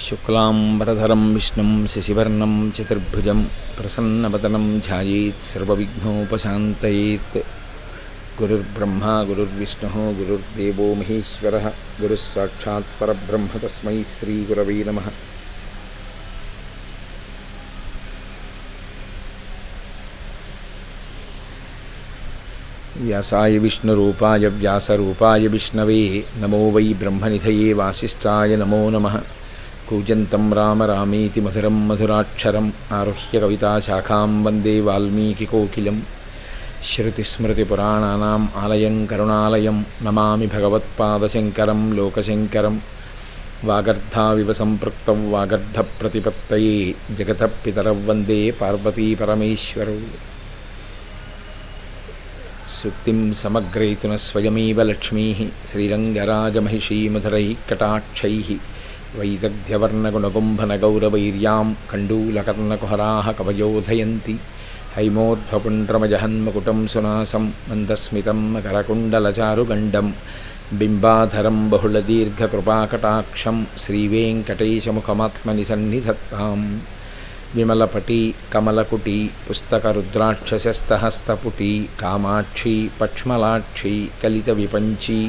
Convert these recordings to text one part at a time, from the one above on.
शुक्लांबरधरं विष्णुं शशिवर्णं चतुर्भुजं प्रसन्नवदनं ध्यायेत् सर्वविघ्नोपशान्तयेत्। गुरुर्ब्रह्मा गुरुर्विष्णुः गुरुर्देवो महेश्वरः गुरुः साक्षात् परब्रह्म तस्मै श्रीगुरवे नमः। व्यासाय विष्णुरूपाय व्यासरूपाय विष्णवे नमो वै ब्रह्मनिधये वासिष्ठाय नमो नमः। कूजन्तं राम रामेति मधुरं मधुराक्षरम् आरुह्य कविताशाखां वन्दे वाल्मीकिकोकिलं। श्रुतिस्मृतिपुराणानाम् आलयं करुणालयं नमामि भगवत्पादशङ्करं लोकशङ्करं। वागर्धाविव सम्पृक्तौ वागर्धप्रतिपत्तये जगतः पितरौ वन्दे पार्वतीपरमेश्वरौ। सुक्तिं समग्रयितुन स्वयमेव लक्ष्मीः श्रीरङ्गराजमहिषीमधुरैः कटाक्षैः। वैदग्ध्यवर्णगुणकुम्भनगौरवैर्यां कण्डूलकर्णकुहराः कवयोधयन्ति। हैमोर्ध्वपुण्ड्रमजहन्मकुटं सुनासं मन्दस्मितं मकरकुण्डलचारुगण्डं बिम्बाधरं बहुलदीर्घकृपाकटाक्षं श्रीवेङ्कटेशमुखमात्मनि सन्निधत्ताम्। विमलपटी कमलकुटी पुस्तकरुद्राक्षसस्तहस्तपुटी कामाक्षी पक्ष्मलाक्षी कलितविपञ्ची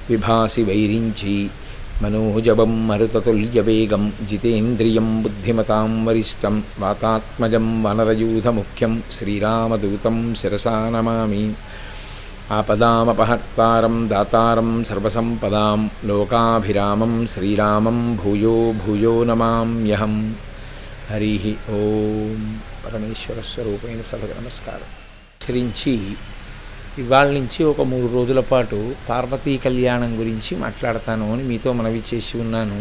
विभासि वैरिञ्ची। मनोजवं मरुततुल्यवेगं जितेन्द्रियं बुद्धिमतां वरिष्ठं वातात्मजं वनरयूथमुख्यं श्रीरामदूतं शिरसा नमामि। आपदामपहर्तारं दातारं सर्वसम्पदां लोकाभिरामं श्रीरामं भूयो भूयो नमाम्यहम्। హరి ఓం. పరమేశ్వర స్వరూపమైన సభకు నమస్కారం. చరించి ఇవాళ నుంచి ఒక 3 రోజుల పాటు పార్వతీ కళ్యాణం గురించి మాట్లాడతాను అని మీతో మనవి చేసి ఉన్నాను.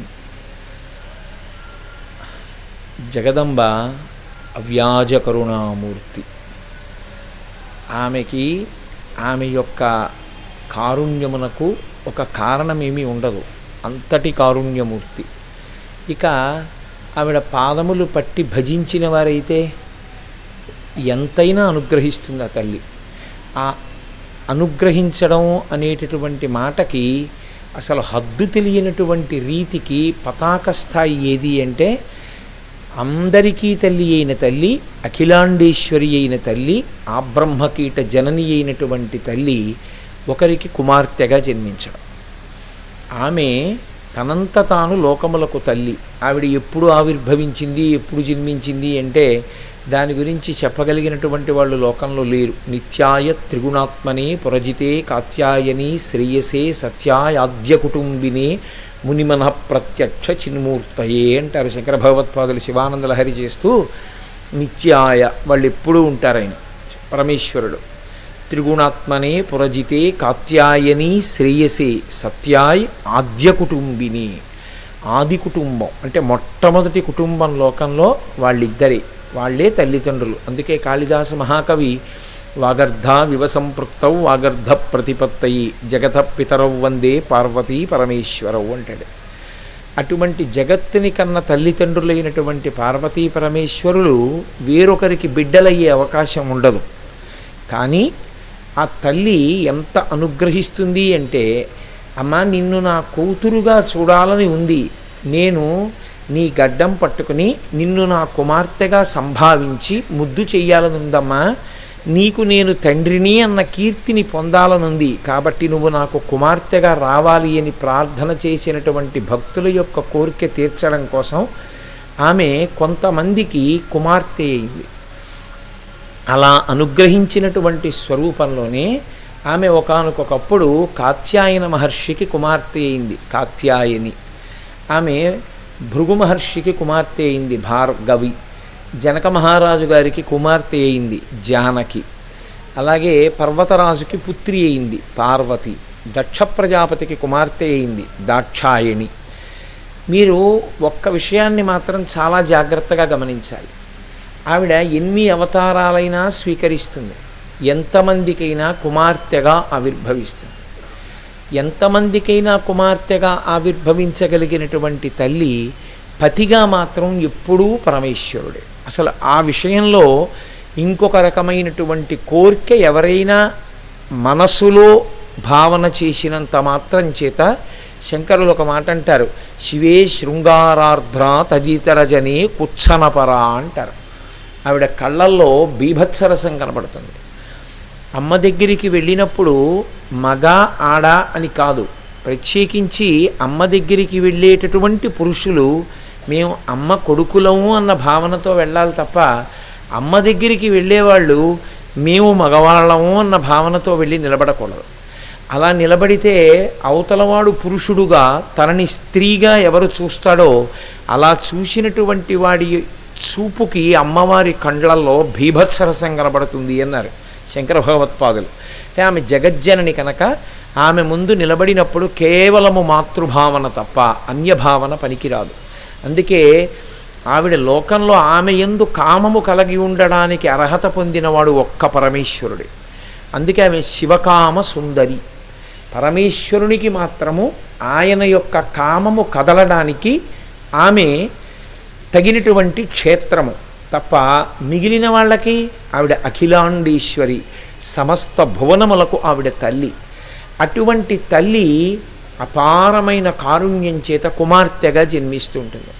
జగదంబ అవ్యాజ కరుణామూర్తి. ఆమె యొక్క కారుణ్యమునకు ఒక కారణమేమీ ఉండదు, అంతటి కారుణ్యమూర్తి. ఇక ఆవిడ పాదములు పట్టి భజించిన వారైతే ఎంతైనా అనుగ్రహిస్తుంది ఆ తల్లి. ఆ అనుగ్రహించడం అనేటటువంటి మాటకి అసలు హద్దు తెలియనటువంటి రీతికి పతాక స్థాయి ఏది అంటే, అందరికీ తల్లి అయిన తల్లి, అఖిలాండేశ్వరి అయిన తల్లి, ఆ బ్రహ్మకీట జనని అయినటువంటి తల్లి ఒకరికి కుమార్తెగా జన్మించడం. ఆమె తనంత తాను లోకములకు తల్లి. ఆవిడ ఎప్పుడు ఆవిర్భవించింది, ఎప్పుడు జన్మించింది అంటే దాని గురించి చెప్పగలిగినటువంటి వాళ్ళు లోకంలో లేరు. నిత్యాయ త్రిగుణాత్మనే పురజితే కాత్యాయని శ్రేయసే సత్యాయాద్య కుటుంబినే మునిమన ప్రత్యక్ష చిన్మూర్తయే అంటారు శంకర భగవత్పాదులు శివానంద లహరి చేస్తూ. నిత్యాయ వాళ్ళు ఎప్పుడూ ఉంటారాయన పరమేశ్వరుడు. త్రిగుణాత్మనే పురజితే కాత్యాయని శ్రేయసే సత్యాయ్ ఆద్య కుటుంబిని. ఆది కుటుంబం అంటే మొట్టమొదటి కుటుంబం లోకంలో వాళ్ళిద్దరే, వాళ్ళే తల్లిదండ్రులు. అందుకే కాళిదాస మహాకవి వాగర్ధ వివసంపృక్తౌ వాగర్ధ ప్రతిపత్తయి జగత పితరౌ వందే పార్వతీ పరమేశ్వరవు అంటాడు. అటువంటి జగత్తుని కన్న తల్లిదండ్రులైనటువంటి పార్వతీ పరమేశ్వరులు వేరొకరికి బిడ్డలయ్యే అవకాశం ఉండదు. కానీ ఆ తల్లి ఎంత అనుగ్రహిస్తుంది అంటే, అమ్మ నిన్ను నా కూతురుగా చూడాలని ఉంది, నేను నీ గడ్డం పట్టుకుని నిన్ను నా కుమార్తెగా సంభావించి ముద్దు చెయ్యాలని ఉందమ్మా, నీకు నేను తండ్రిని అన్న కీర్తిని పొందాలనుంది, కాబట్టి నువ్వు నాకు కుమార్తెగా రావాలి అని ప్రార్థన చేసినటువంటి భక్తుల యొక్క కోరిక తీర్చడం కోసం ఆమె కొంతమందికి కుమార్తె అయింది. అలా అనుగ్రహించినటువంటి స్వరూపంలోనే ఆమె ఒకానొకప్పుడు కాత్యాయన మహర్షికి కుమార్తె అయింది, కాత్యాయని. ఆమె భృగు మహర్షికి కుమార్తె అయింది, భార్గవి. జనక మహారాజు గారికి కుమార్తె అయింది, జానకి. అలాగే పర్వతరాజుకి పుత్రి అయింది, పార్వతి. దక్ష ప్రజాపతికి కుమార్తె అయింది, దాక్షాయణి. మీరు ఒక్క విషయాన్ని మాత్రం చాలా జాగ్రత్తగా గమనించాలి. ఆవిడ ఎన్ని అవతారాలైనా స్వీకరిస్తుంది, ఎంతమందికైనా కుమార్తెగా ఆవిర్భవిస్తుంది. ఎంతమందికైనా కుమార్తెగా ఆవిర్భవించగలిగినటువంటి తల్లి పతిగా మాత్రం ఎప్పుడూ పరమేశ్వరుడే. అసలు ఆ విషయంలో ఇంకొక రకమైనటువంటి కోరిక ఎవరైనా మనసులో భావన చేసినంత మాత్రం చేత శంకరులు ఒక మాట అంటారు, శివే శృంగారార్ధ్ర తదితరజనే కుచ్చనపరా అంటారు. ఆవిడ కళ్ళల్లో బీభత్సరసం కనబడుతుంది. అమ్మ దగ్గరికి వెళ్ళినప్పుడు మగ ఆడ అని కాదు, ప్రత్యేకించి అమ్మ దగ్గరికి వెళ్ళేటటువంటి పురుషులు మేము అమ్మ కొడుకులము అన్న భావనతో వెళ్ళాలి తప్ప, అమ్మ దగ్గరికి వెళ్ళేవాళ్ళు మేము మగవాళ్ళము అన్న భావనతో వెళ్ళి నిలబడకూడదు. అలా నిలబడితే అవతలవాడు పురుషుడుగా తనని స్త్రీగా ఎవరు చూస్తాడో అలా చూసినటువంటి వాడి చూపుకి అమ్మవారి కండ్లల్లో భీభత్సరసం కనబడుతుంది అన్నారు శంకర భగవత్పాదులు. అంటే ఆమె జగజ్జనని కనుక ఆమె ముందు నిలబడినప్పుడు కేవలము మాతృభావన తప్ప అన్యభావన పనికిరాదు. అందుకే ఆవిడ లోకంలో ఆమె యందు కామము కలిగి ఉండడానికి అర్హత పొందినవాడు ఒక్క పరమేశ్వరుడే. అందుకే ఆమె శివకామ సుందరి. పరమేశ్వరునికి మాత్రము ఆయన యొక్క కామము కదలడానికి ఆమె తగినటువంటి క్షేత్రము తప్ప మిగిలిన వాళ్ళకి ఆవిడ అఖిలాండేశ్వరి, సమస్త భువనములకు ఆవిడ తల్లి. అటువంటి తల్లి అపారమైన కారుణ్యం చేత కుమార్తెగా జన్మిస్తుంటుంది.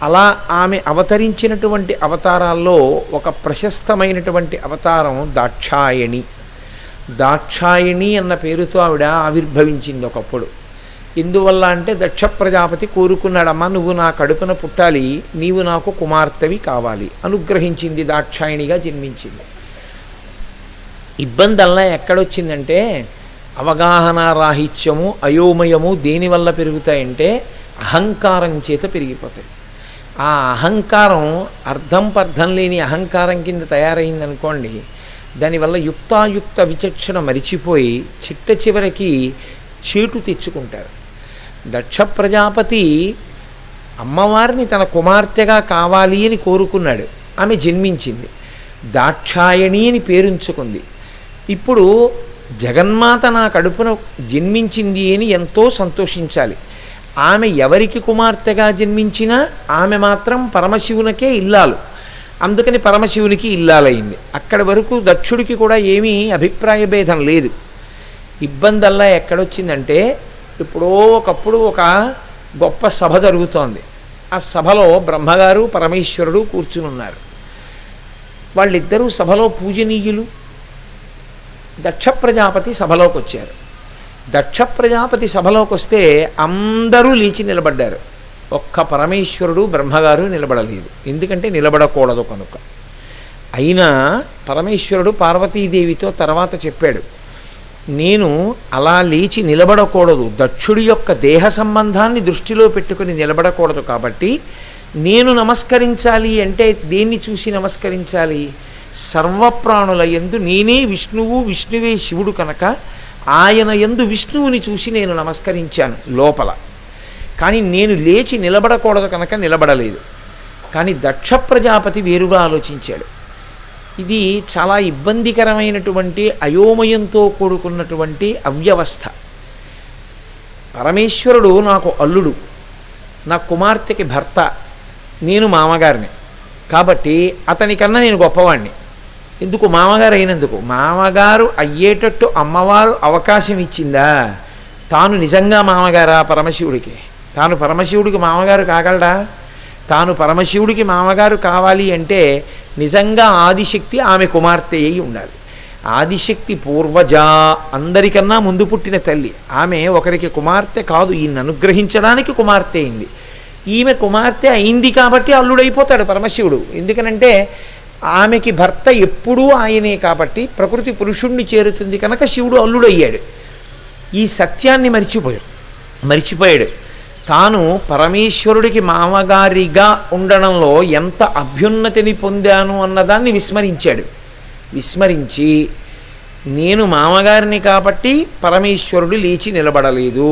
అలా ఆమె అవతరించినటువంటి అవతారాల్లో ఒక ప్రశస్తమైనటువంటి అవతారం దాక్షాయణి. దాక్షాయణి అన్న పేరుతో ఆవిడ ఆవిర్భవించింది ఒకప్పుడు. ఎందువల్ల అంటే దక్ష ప్రజాపతి కోరుకున్నాడమ్మా, నువ్వు నా కడుపున పుట్టాలి, నీవు నాకు కుమార్తెవి కావాలి, అనుగ్రహించింది, దాక్షాయణిగా జన్మించింది. ఇబ్బందల్లా ఎక్కడొచ్చిందంటే అవగాహన రాహిత్యము అయోమయము దేనివల్ల పెరుగుతాయంటే అహంకారం చేత పెరిగిపోతాయి. ఆ అహంకారం అర్థం పర్థం లేని అహంకారం కింద తయారైందనుకోండి, దానివల్ల యుక్తాయుక్త విచక్షణ మరిచిపోయి చిట్ట చివరికి చేటు తెచ్చుకుంటారు. దక్ష ప్రజాపతి అమ్మవారిని తన కుమార్తెగా కావాలి అని కోరుకున్నాడు. ఆమె జన్మించింది, దాక్షాయణి అని పేరుంచుకుంది. ఇప్పుడు జగన్మాత నా కడుపున జన్మించింది అని ఎంతో సంతోషించాలి. ఆమె ఎవరికి కుమార్తెగా జన్మించినా ఆమె మాత్రం పరమశివునికే ఇల్లాలు. అందుకని పరమశివునికి ఇల్లాలైంది. అక్కడి వరకు దక్షుడికి కూడా ఏమీ అభిప్రాయ భేదం లేదు. ఇబ్బందల్లా ఎక్కడొచ్చిందంటే ఇప్పుడో ఒకప్పుడు ఒక గొప్ప సభ జరుగుతోంది. ఆ సభలో బ్రహ్మగారు పరమేశ్వరుడు కూర్చుని ఉన్నారు. వాళ్ళిద్దరూ సభలో పూజనీయులు. దక్ష ప్రజాపతి సభలోకి వచ్చారు. దక్ష ప్రజాపతి సభలోకి వస్తే అందరూ లేచి నిలబడ్డారు. ఒక్క పరమేశ్వరుడు బ్రహ్మగారు నిలబడలేదు. ఎందుకంటే నిలబడకూడదు కనుక. అయినా పరమేశ్వరుడు పార్వతీదేవితో తర్వాత చెప్పాడు, నేను అలా లేచి నిలబడకూడదు, దక్షుడి యొక్క దేహ సంబంధాన్ని దృష్టిలో పెట్టుకుని నిలబడకూడదు. కాబట్టి నేను నమస్కరించాలి అంటే దేన్ని చూసి నమస్కరించాలి? సర్వప్రాణుల యందు నేనే విష్ణువు, విష్ణువే శివుడు కనుక ఆయన యందు విష్ణువుని చూసి నేను నమస్కరించాను లోపల. కానీ నేను లేచి నిలబడకూడదు కనుక నిలబడలేదు. కానీ దక్ష ప్రజాపతి వేరుగా ఆలోచించాడు. ఇది చాలా ఇబ్బందికరమైనటువంటి అయోమయంతో కూడుకున్నటువంటి అవ్యవస్థ. పరమేశ్వరుడు నాకు అల్లుడు, నా కుమార్తెకి భర్త, నేను మామగారిని. కాబట్టి అతనికన్నా నేను గొప్పవాణ్ణి. ఎందుకు? మామగారు అయినందుకు. మామగారు అయ్యేటట్టు అమ్మవారు అవకాశం ఇచ్చిందా? తాను నిజంగా మామగారా పరమశివుడికి? తాను పరమశివుడికి మామగారు కాగలడా? తాను పరమశివుడికి మామగారు కావాలి అంటే నిజంగా ఆదిశక్తి ఆమె కుమార్తె అయి ఉండాలి. ఆదిశక్తి పూర్వజ, అందరికన్నా ముందు పుట్టిన తల్లి. ఆమె ఒకరికి కుమార్తె కాదు, ఈయన అనుగ్రహించడానికి కుమార్తె అయింది. ఈమె కుమార్తె అయింది కాబట్టి అల్లుడైపోతాడు పరమశివుడు. ఎందుకనంటే ఆమెకి భర్త ఎప్పుడూ ఆయనే కాబట్టి ప్రకృతి పురుషుణ్ణి చేరుతుంది కనుక శివుడు అల్లుడయ్యాడు. ఈ సత్యాన్ని మరిచిపోయాడు. తాను పరమేశ్వరుడికి మామగారిగా ఉండడంలో ఎంత అభ్యున్నతిని పొందాను అన్నదాన్ని విస్మరించి నేను మామగారిని కాబట్టి పరమేశ్వరుడు లేచి నిలబడలేదు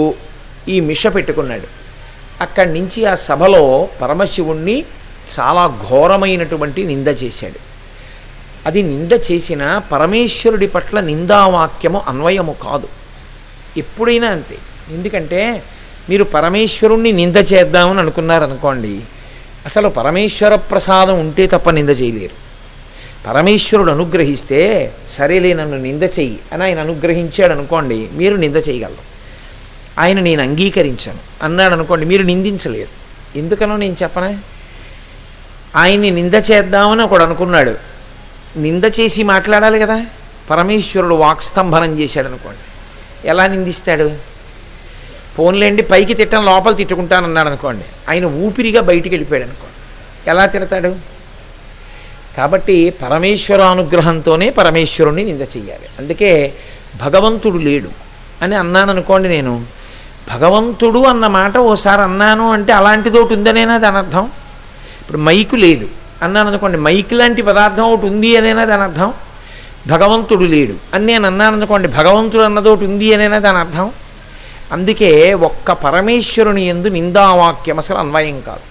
ఈ మిష పెట్టుకున్నాడు. అక్కడి నుంచి ఆ సభలో పరమశివుణ్ణి చాలా ఘోరమైనటువంటి నింద చేశాడు. అది నింద చేసిన పరమేశ్వరుడి పట్ల నిందావాక్యము అన్వయము కాదు. ఎప్పుడైనా అంతే. ఎందుకంటే మీరు పరమేశ్వరుణ్ణి నింద చేద్దామని అనుకున్నారనుకోండి, అసలు పరమేశ్వర ప్రసాదం ఉంటే తప్ప నింద చేయలేరు. పరమేశ్వరుడు అనుగ్రహిస్తే సరేలే నన్ను నింద చెయ్యి అని ఆయన అనుగ్రహించాడు అనుకోండి, మీరు నింద చేయగలరు. ఆయన నేను అంగీకరించను అన్నాడు అనుకోండి, మీరు నిందించలేరు. ఎందుకనో నేను చెప్పనే. ఆయన్ని నింద చేద్దామని ఒకడు అనుకున్నాడు, నింద చేసి మాట్లాడాలి కదా. పరమేశ్వరుడు వాక్స్తంభనం చేశాడు అనుకోండి, ఎలా నిందిస్తాడు? ఫోన్లేండి పైకి తిట్టను లోపల తిట్టుకుంటానన్నాడు అనుకోండి, ఆయన ఊపిరిగా బయటికి వెళ్ళిపోయాడు అనుకోండి, ఎలా తిడతాడు? కాబట్టి పరమేశ్వరానుగ్రహంతోనే పరమేశ్వరుణ్ణి నింద చెయ్యాలి. అందుకే భగవంతుడు లేడు అని అన్నాను అనుకోండి, నేను భగవంతుడు అన్న మాట ఓసారి అన్నాను అంటే అలాంటిదోటి ఉందనేనా దాని అర్థం? ఇప్పుడు మైకు లేదు అన్నాను అనుకోండి, మైక్ లాంటి పదార్థం ఒకటి ఉంది అనేనా దాని అర్థం? భగవంతుడు లేడు అని నేను అన్నాను అనుకోండి, భగవంతుడు అన్నదోటి ఉంది అనేనా దాని అర్థం? అందుకే ఒక్క పరమేశ్వరుని యందు నిందావాక్యం అసలు అన్వయం కాదు.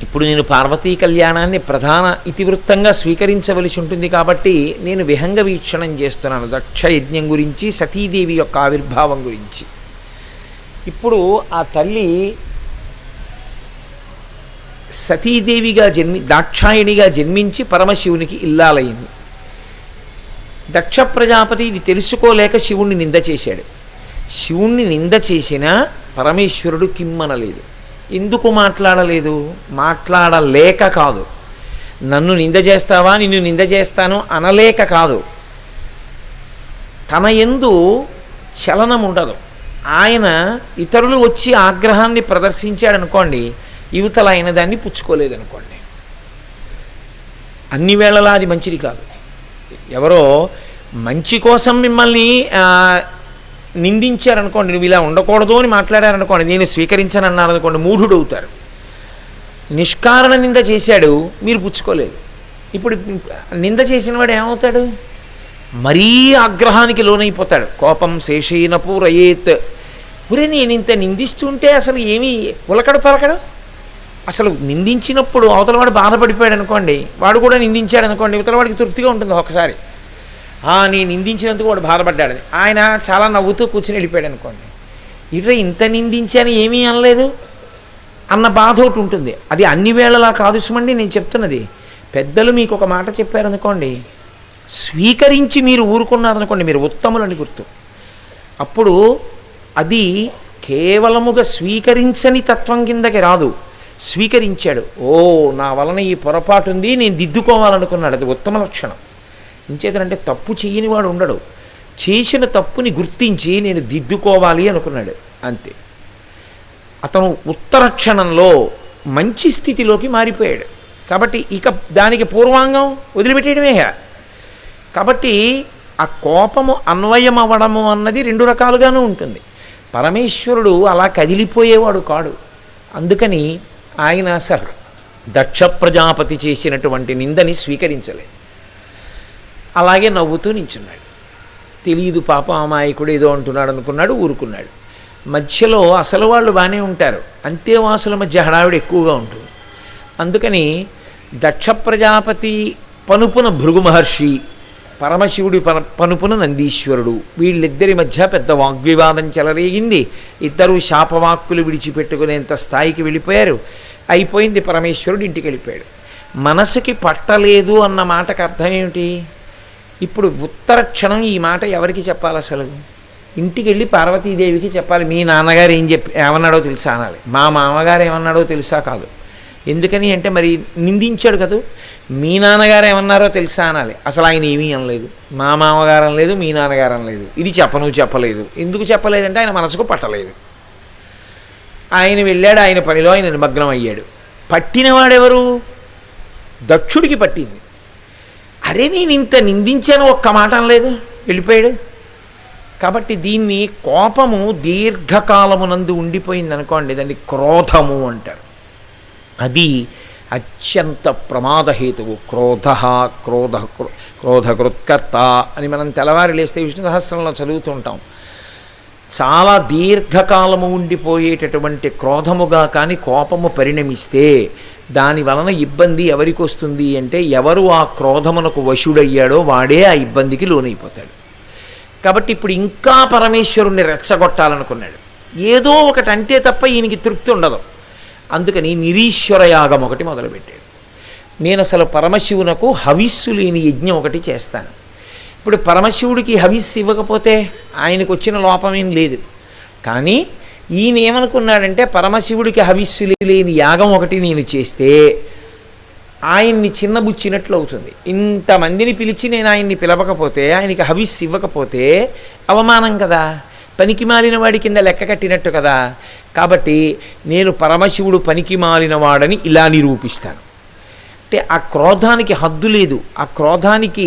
ఇప్పుడు నేను పార్వతీ కళ్యాణాన్ని ప్రధాన ఇతివృత్తంగా స్వీకరించవలసి ఉంటుంది కాబట్టి నేను విహంగ వీక్షణం చేస్తున్నాను దక్ష యజ్ఞం గురించి, సతీదేవి యొక్క ఆవిర్భావం గురించి. ఇప్పుడు ఆ తల్లి సతీదేవిగా దాక్షాయణిగా జన్మించి పరమశివునికి ఇల్లాలయ్యింది. దక్ష ప్రజాపతి ఇది తెలుసుకోలేక శివుణ్ణి నింద చేశాడు. శివుణ్ణి నింద చేసినా పరమేశ్వరుడు కిమ్మనలేదు. ఎందుకు మాట్లాడలేదు? మాట్లాడలేక కాదు, నన్ను నింద చేస్తావా నిన్ను నింద చేస్తాను అనలేక కాదు, తన యందు చలనం ఉండదు. ఆయన ఇతరులు వచ్చి ఆగ్రహాన్ని ప్రదర్శించాడనుకోండి, యువతల అయిన దాన్ని పుచ్చుకోలేదనుకోండి, అన్ని వేళలా అది మంచిది కాదు. ఎవరో మంచి కోసం మిమ్మల్ని నిందించారనుకోండి, నువ్వు ఇలా ఉండకూడదు అని మాట్లాడారనుకోండి, నేను స్వీకరించనన్నాను అనుకోండి, మూఢుడు అవుతారు. నిష్కారణ నింద చేశాడు, మీరు పుచ్చుకోలేదు. ఇప్పుడు నింద చేసిన వాడు ఏమవుతాడు? మరీ ఆగ్రహానికి లోనైపోతాడు. కోపం శేషైన పూరయేత్. ఒరే నేను ఇంత నిందిస్తుంటే అసలు ఏమీ ఉలకడు పలకడు. అసలు నిందించినప్పుడు అవతలవాడు బాధపడిపోయాడు అనుకోండి, వాడు కూడా నిందించాడు అనుకోండి, అవతలవాడికి తృప్తిగా ఉంటుంది ఒకసారి, నేను నిందించినందుకు వాడు బాధపడ్డాడని. ఆయన చాలా నవ్వుతూ కూర్చుని వెళ్ళిపోయాడు అనుకోండి, ఇట్లా ఇంత నిందించాను ఏమీ అనలేదు అన్న బాధ ఒకటి ఉంటుంది. అది అన్ని వేళలా కాదు సుమండి నేను చెప్తున్నది. పెద్దలు మీకు ఒక మాట చెప్పారనుకోండి, స్వీకరించి మీరు ఊరుకున్నారనుకోండి, మీరు ఉత్తములని గుర్తు. అప్పుడు అది కేవలముగా స్వీకరించని తత్వం కిందకి రాదు, స్వీకరించాడు. ఓ నా వలన ఈ పొరపాటు ఉంది, నేను దిద్దుకోవాలనుకున్నాడు, అది ఉత్తమ లక్షణం. ఇంచేతనంటే తప్పు చేయని వాడు ఉండడు, చేసిన తప్పుని గుర్తించి నేను దిద్దుకోవాలి అనుకున్నాడు, అంతే. అతను ఉత్తర క్షణంలో మంచి స్థితిలోకి మారిపోయాడు. కాబట్టి ఇక దానికి పూర్వాంగం వదిలిపెట్టేయడమే. కాబట్టి ఆ కోపము అన్వయం అవ్వడము అన్నది రెండు రకాలుగానూ ఉంటుంది. పరమేశ్వరుడు అలా కదిలిపోయేవాడు కాడు. అందుకని ఆయన అసలు దక్ష ప్రజాపతి చేసినటువంటి నిందని స్వీకరించలేదు. అలాగే నవ్వుతూ నించున్నాడు. తెలియదు పాపం అమాయకుడు ఏదో అంటున్నాడు అనుకున్నాడు, ఊరుకున్నాడు. మధ్యలో అసలు వాళ్ళు బాగానే ఉంటారు, అంతేవాసుల మధ్య హడావిడి ఎక్కువగా ఉంటుంది. అందుకని దక్ష ప్రజాపతి పనుపున భృగు మహర్షి, పరమశివుడి పనుపున నందీశ్వరుడు, వీళ్ళిద్దరి మధ్య పెద్ద వాగ్వివాదం చెలరేగింది. ఇద్దరు శాపవాక్కులు విడిచిపెట్టుకునేంత స్థాయికి వెళ్ళిపోయారు. అయిపోయింది, పరమేశ్వరుడు ఇంటికి వెళ్ళిపోయాడు. మనసుకి పట్టలేదు అన్న మాటకు అర్థం ఏమిటి? ఇప్పుడు ఉత్తర క్షణం ఈ మాట ఎవరికి చెప్పాలి? అసలు ఇంటికి వెళ్ళి పార్వతీదేవికి చెప్పాలి. మీ నాన్నగారు ఏమన్నాడో తెలుసా అనాలి, మా మామగారు ఏమన్నాడో తెలుసా కాదు. ఎందుకని అంటే మరి నిందించాడు కదా, మీ నాన్నగారు ఏమన్నారో తెలుసా అనాలి. అసలు ఆయన ఏమీ అనలేదు, మా మామగారు అనలేదు, మీ నాన్నగారు అనలేదు. ఇది చెప్పలేదు. ఎందుకు చెప్పలేదంటే ఆయన మనసుకు పట్టలేదు. ఆయన వెళ్ళాడు, ఆయన పనిలో ఆయన నిమగ్నం అయ్యాడు. పట్టినవాడెవరు? దక్షుడికి పట్టింది. అరే నేను ఇంత నిందించాను ఒక్క మాట అనలేదు, వెళ్ళిపోయాడు. కాబట్టి దీన్ని కోపము దీర్ఘకాలమునందు ఉండిపోయింది అనుకోండి, దాన్ని క్రోధము అంటారు. అది అత్యంత ప్రమాదహేతువు. క్రోధకృత్కర్త అని మనం తెల్లవారి లేస్తే విష్ణు సహస్రంలో చదువుతూ ఉంటాం. చాలా దీర్ఘకాలము ఉండిపోయేటటువంటి క్రోధముగా కానీ కోపము పరిణమిస్తే దాని వలన ఇబ్బంది ఎవరికి వస్తుంది అంటే, ఎవరు ఆ క్రోధమునకు వశుడయ్యాడో వాడే ఆ ఇబ్బందికి లోనైపోతాడు. కాబట్టి ఇప్పుడు ఇంకా పరమేశ్వరుణ్ణి రెచ్చగొట్టాలనుకున్నాడు. ఏదో ఒకటి అంటే తప్ప ఈయనకి తృప్తి ఉండదు. అందుకని నిరీశ్వర యాగం ఒకటి మొదలుపెట్టాడు. నేను అసలు పరమశివునకు హవిస్సు లేని యజ్ఞం ఒకటి చేస్తాను. ఇప్పుడు పరమశివుడికి హవిస్సు ఇవ్వకపోతే ఆయనకు వచ్చిన లోపమేం లేదు. కానీ ఈయన ఏమనుకున్నాడంటే పరమశివుడికి హవిస్సు లేని యాగం ఒకటి నేను చేస్తే ఆయన్ని చిన్నబుచ్చినట్లు అవుతుంది. ఇంతమందిని పిలిచి నేను ఆయన్ని పిలవకపోతే, ఆయనకి హవిస్సు ఇవ్వకపోతే అవమానం కదా, పనికి మాలిన వాడి కింద లెక్క కట్టినట్టు కదా. కాబట్టి నేను పరమశివుడు పనికి మాలిన వాడని ఇలా నిరూపిస్తాను. అంటే ఆ క్రోధానికి హద్దు లేదు. ఆ క్రోధానికి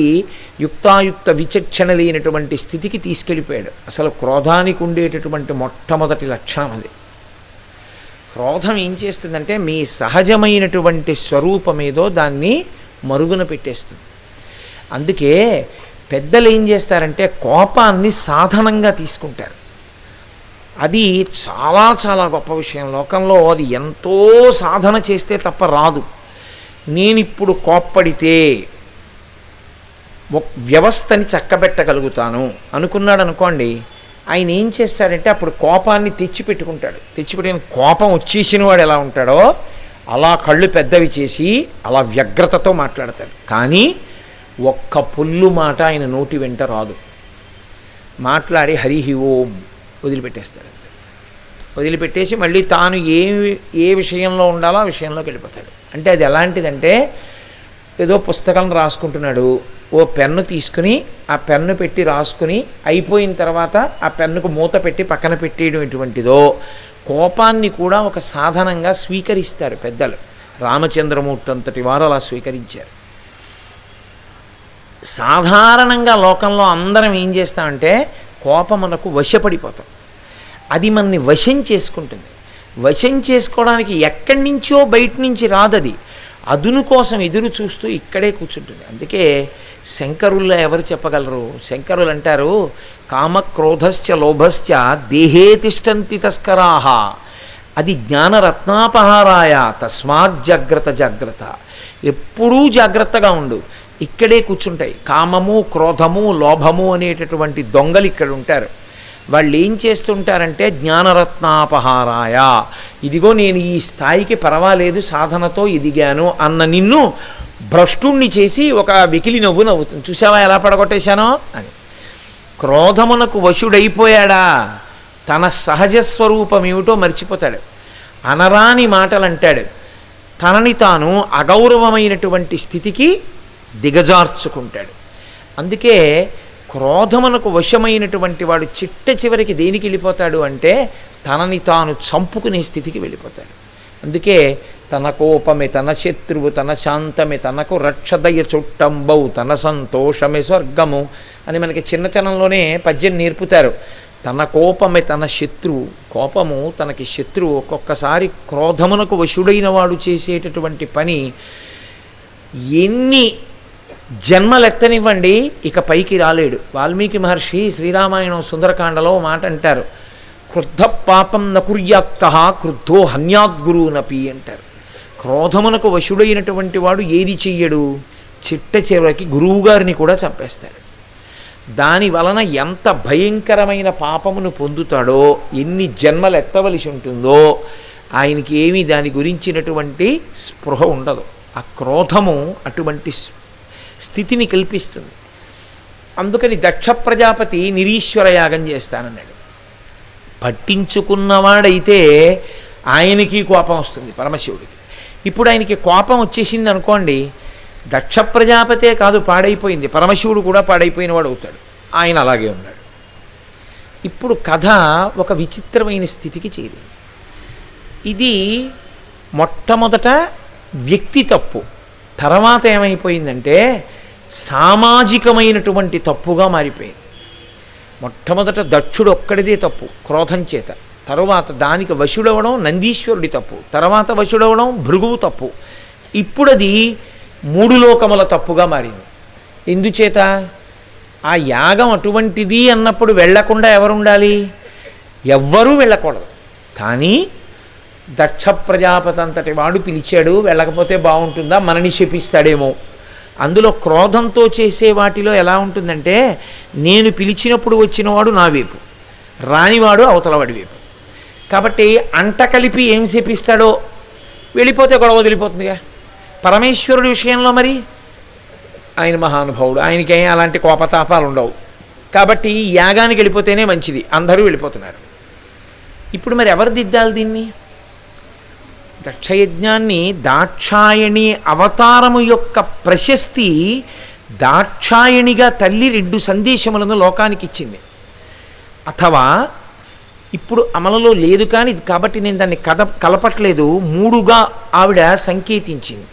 యుక్తాయుక్త విచక్షణ లేనటువంటి స్థితికి తీసుకెళ్ళిపోయాడు. అసలు క్రోధానికి ఉండేటటువంటి మొట్టమొదటి లక్షణం అది. క్రోధం ఏం చేస్తుందంటే మీ సహజమైనటువంటి స్వరూపమేదో దాన్ని మరుగున పెట్టేస్తుంది. అందుకే పెద్దలు ఏం చేస్తారంటే కోపాన్ని సాధనంగా తీసుకుంటారు. అది చాలా చాలా గొప్ప విషయం. లోకంలో అది ఎంతో సాధన చేస్తే తప్ప రాదు. నేనిప్పుడు కోప్పడితే వ్యవస్థని చక్కబెట్టగలుగుతాను అనుకున్నాడు అనుకోండి, ఆయన ఏం చేస్తాడంటే అప్పుడు కోపాన్ని తెచ్చిపెట్టుకుంటాడు. తెచ్చిపెట్టిన కోపం వచ్చేసిన వాడు ఎలా ఉంటాడో అలా కళ్ళు పెద్దవి చేసి అలా వ్యగ్రతతో మాట్లాడతాడు. కానీ ఒక్క పుల్లు మాట ఆయన నోటి వెంట రాదు. మాట్లాడి హరిహి ఓం వదిలిపెట్టేస్తాడు. వదిలిపెట్టేసి మళ్ళీ తాను ఏ విషయంలో ఉండాలో ఆ విషయంలోకి వెళ్ళిపోతాడు. అంటే అది ఎలాంటిదంటే ఏదో పుస్తకం రాసుకుంటున్నాడు, ఓ పెన్ను తీసుకుని ఆ పెన్ను పెట్టి రాసుకుని అయిపోయిన తర్వాత ఆ పెన్నుకు మూత పెట్టి పక్కన పెట్టేయడం ఎటువంటిదో కోపాన్ని కూడా ఒక సాధనంగా స్వీకరిస్తారు పెద్దలు. రామచంద్రమూర్తి అంతటి వారు అలా స్వీకరించారు. సాధారణంగా లోకంలో అందరం ఏం చేస్తామంటే కోపమునకు వశపడిపోతాం. అది మనని వశం చేసుకుంటుంది. వశం చేసుకోవడానికి ఎక్కడి నుంచో బయట నుంచి రాదది. అదును కోసం ఎదురు చూస్తూ ఇక్కడే కూర్చుంటుంది. అందుకే శంకరుల్లో ఎవరు చెప్పగలరు? శంకరులు అంటారు, కామక్రోధశ్చ లోభశ్చ దేహే తిష్టంతి తస్కరాహ, అది జ్ఞానరత్నాపహారాయ తస్మాత్ జాగ్రత్త జాగ్రత్త. ఎప్పుడూ జాగ్రత్తగా ఉండు, ఇక్కడే కూర్చుంటాయి. కామము, క్రోధము, లోభము అనేటటువంటి దొంగలు ఇక్కడ ఉంటారు. వాళ్ళు ఏం చేస్తుంటారంటే జ్ఞానరత్నాపహారాయ, ఇదిగో నేను ఈ స్థాయికి పర్వాలేదు సాధనతో ఎదిగాను అన్న నిన్ను భ్రష్టుణ్ణి చేసి ఒక వెకిలి నవ్వు నవ్వుతుంది. చూసావా ఎలా పడగొట్టేశానో అని. క్రోధమునకు వశుడైపోయాడా తన సహజ స్వరూపం ఏమిటో మర్చిపోతాడు. అనరాని మాటలు అంటాడు. తనని తాను అగౌరవమైనటువంటి స్థితికి దిగజార్చుకుంటాడు. అందుకే క్రోధమునకు వశమైనటువంటి వాడు చిట్ట చివరికి దేనికి వెళ్ళిపోతాడు అంటే తనని తాను చంపుకునే స్థితికి వెళ్ళిపోతాడు. అందుకే తన కోపమే తన శత్రువు, తన శాంతమే తనకు రక్షదయ చుట్టంబౌ, తన సంతోషమే స్వర్గము అని మనకి చిన్నతనంలోనే పద్యం నేర్పుతారు. తన కోపమే తన శత్రువు, కోపము తనకి శత్రువు. ఒక్కొక్కసారి క్రోధమునకు వశుడైన వాడు చేసేటటువంటి పని ఎన్ని జన్మలెత్తనివ్వండి ఇక పైకి రాలేడు. వాల్మీకి మహర్షి శ్రీరామాయణం సుందరకాండలో మాట అంటారు, క్రుద్ధ పాపం నకుర్యాత్క క్రుద్ధో హన్యాద్గురునపి అంటారు. క్రోధమునకు వశుడైనటువంటి వాడు ఏది చెయ్యడు, చిట్ట చివరికి గురువుగారిని కూడా చంపేస్తాడు. దాని వలన ఎంత భయంకరమైన పాపమును పొందుతాడో, ఎన్ని జన్మలు ఎత్తవలసి ఉంటుందో ఆయనకి ఏమీ దాని గురించినటువంటి స్పృహ ఉండదు. ఆ క్రోధము అటువంటి స్థితిని కల్పిస్తుంది. అందుకని దక్ష ప్రజాపతి నిరీశ్వర యాగం చేస్తానన్నాడు. పట్టించుకున్నవాడైతే ఆయనకి కోపం వస్తుంది పరమశివుడికి. ఇప్పుడు ఆయనకి కోపం వచ్చేసింది అనుకోండి, దక్ష ప్రజాపతే కాదు పాడైపోయింది, పరమశివుడు కూడా పాడైపోయిన వాడు అవుతాడు. ఆయన అలాగే ఉన్నాడు. ఇప్పుడు కథ ఒక విచిత్రమైన స్థితికి చేరింది. ఇది మొట్టమొదట వ్యక్తి తప్పు, తర్వాత ఏమైపోయిందంటే సామాజికమైనటువంటి తప్పుగా మారిపోయింది. మొట్టమొదట దక్షుడు ఒక్కడిదే తప్పు క్రోధం చేత, తరువాత దానికి వశుడవడం నందీశ్వరుడి తప్పు, తర్వాత వశుడవడం భృగువు తప్పు. ఇప్పుడు అది మూడు లోకముల తప్పుగా మారింది. ఎందుచేత ఆ యాగం అటువంటిది అన్నప్పుడు వెళ్లకుండా ఎవరుండాలి? ఎవ్వరూ వెళ్ళకూడదు. కానీ దక్ష ప్రజాపతి అంతటి వాడు పిలిచాడు, వెళ్ళకపోతే బాగుంటుందా, మనని శపిస్తాడేమో. అందులో క్రోధంతో చేసే వాటిలో ఎలా ఉంటుందంటే నేను పిలిచినప్పుడు వచ్చినవాడు నా వైపు, రానివాడు అవతలవాడి వైపు. కాబట్టి అంట కలిపి ఏం శపిస్తాడో వెళ్ళిపోతే గొడవ వదిలిపోతుందిగా. పరమేశ్వరుడి విషయంలో మరి ఆయన మహానుభావుడు, ఆయనకేం అలాంటి కోపతాపాలు ఉండవు. కాబట్టి యాగానికి వెళ్ళిపోతేనే మంచిది, అందరూ వెళ్ళిపోతున్నారు. ఇప్పుడు మరి ఎవరు దిద్దాలి దీన్ని? దక్షయజ్ఞాన్ని దాక్షాయణి అవతారము యొక్క ప్రశస్తి దాక్షాయణిగా తల్లి 2 సందేశములను లోకానికి ఇచ్చింది. అథవా ఇప్పుడు అమలులో లేదు కానీ కాబట్టి నేను దాన్ని కలపట్లేదు, 3గా ఆవిడ సంకేతించింది.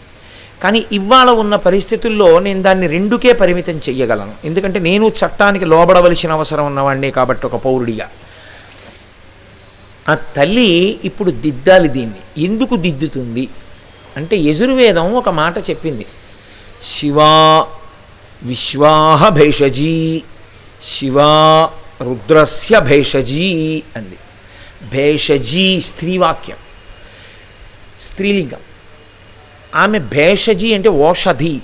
కానీ ఇవాళ ఉన్న పరిస్థితుల్లో నేను దాన్ని 2కే పరిమితం చెయ్యగలను. ఎందుకంటే నేను చట్టానికి లోబడవలసిన అవసరం ఉన్నవాడినే కాబట్టి ఒక పౌరుడిగా. ఆ తల్లి ఇప్పుడు దిద్దాలి దీన్ని. ఎందుకు దిద్దుతుంది అంటే యజుర్వేదం ఒక మాట చెప్పింది, శివా విశ్వాహ భేషజీ శివా రుద్రస్య భేషజీ అంది. భేషజీ స్త్రీవాక్యం, స్త్రీలింగం. ఆమె భేషజీ అంటే ఓషధి,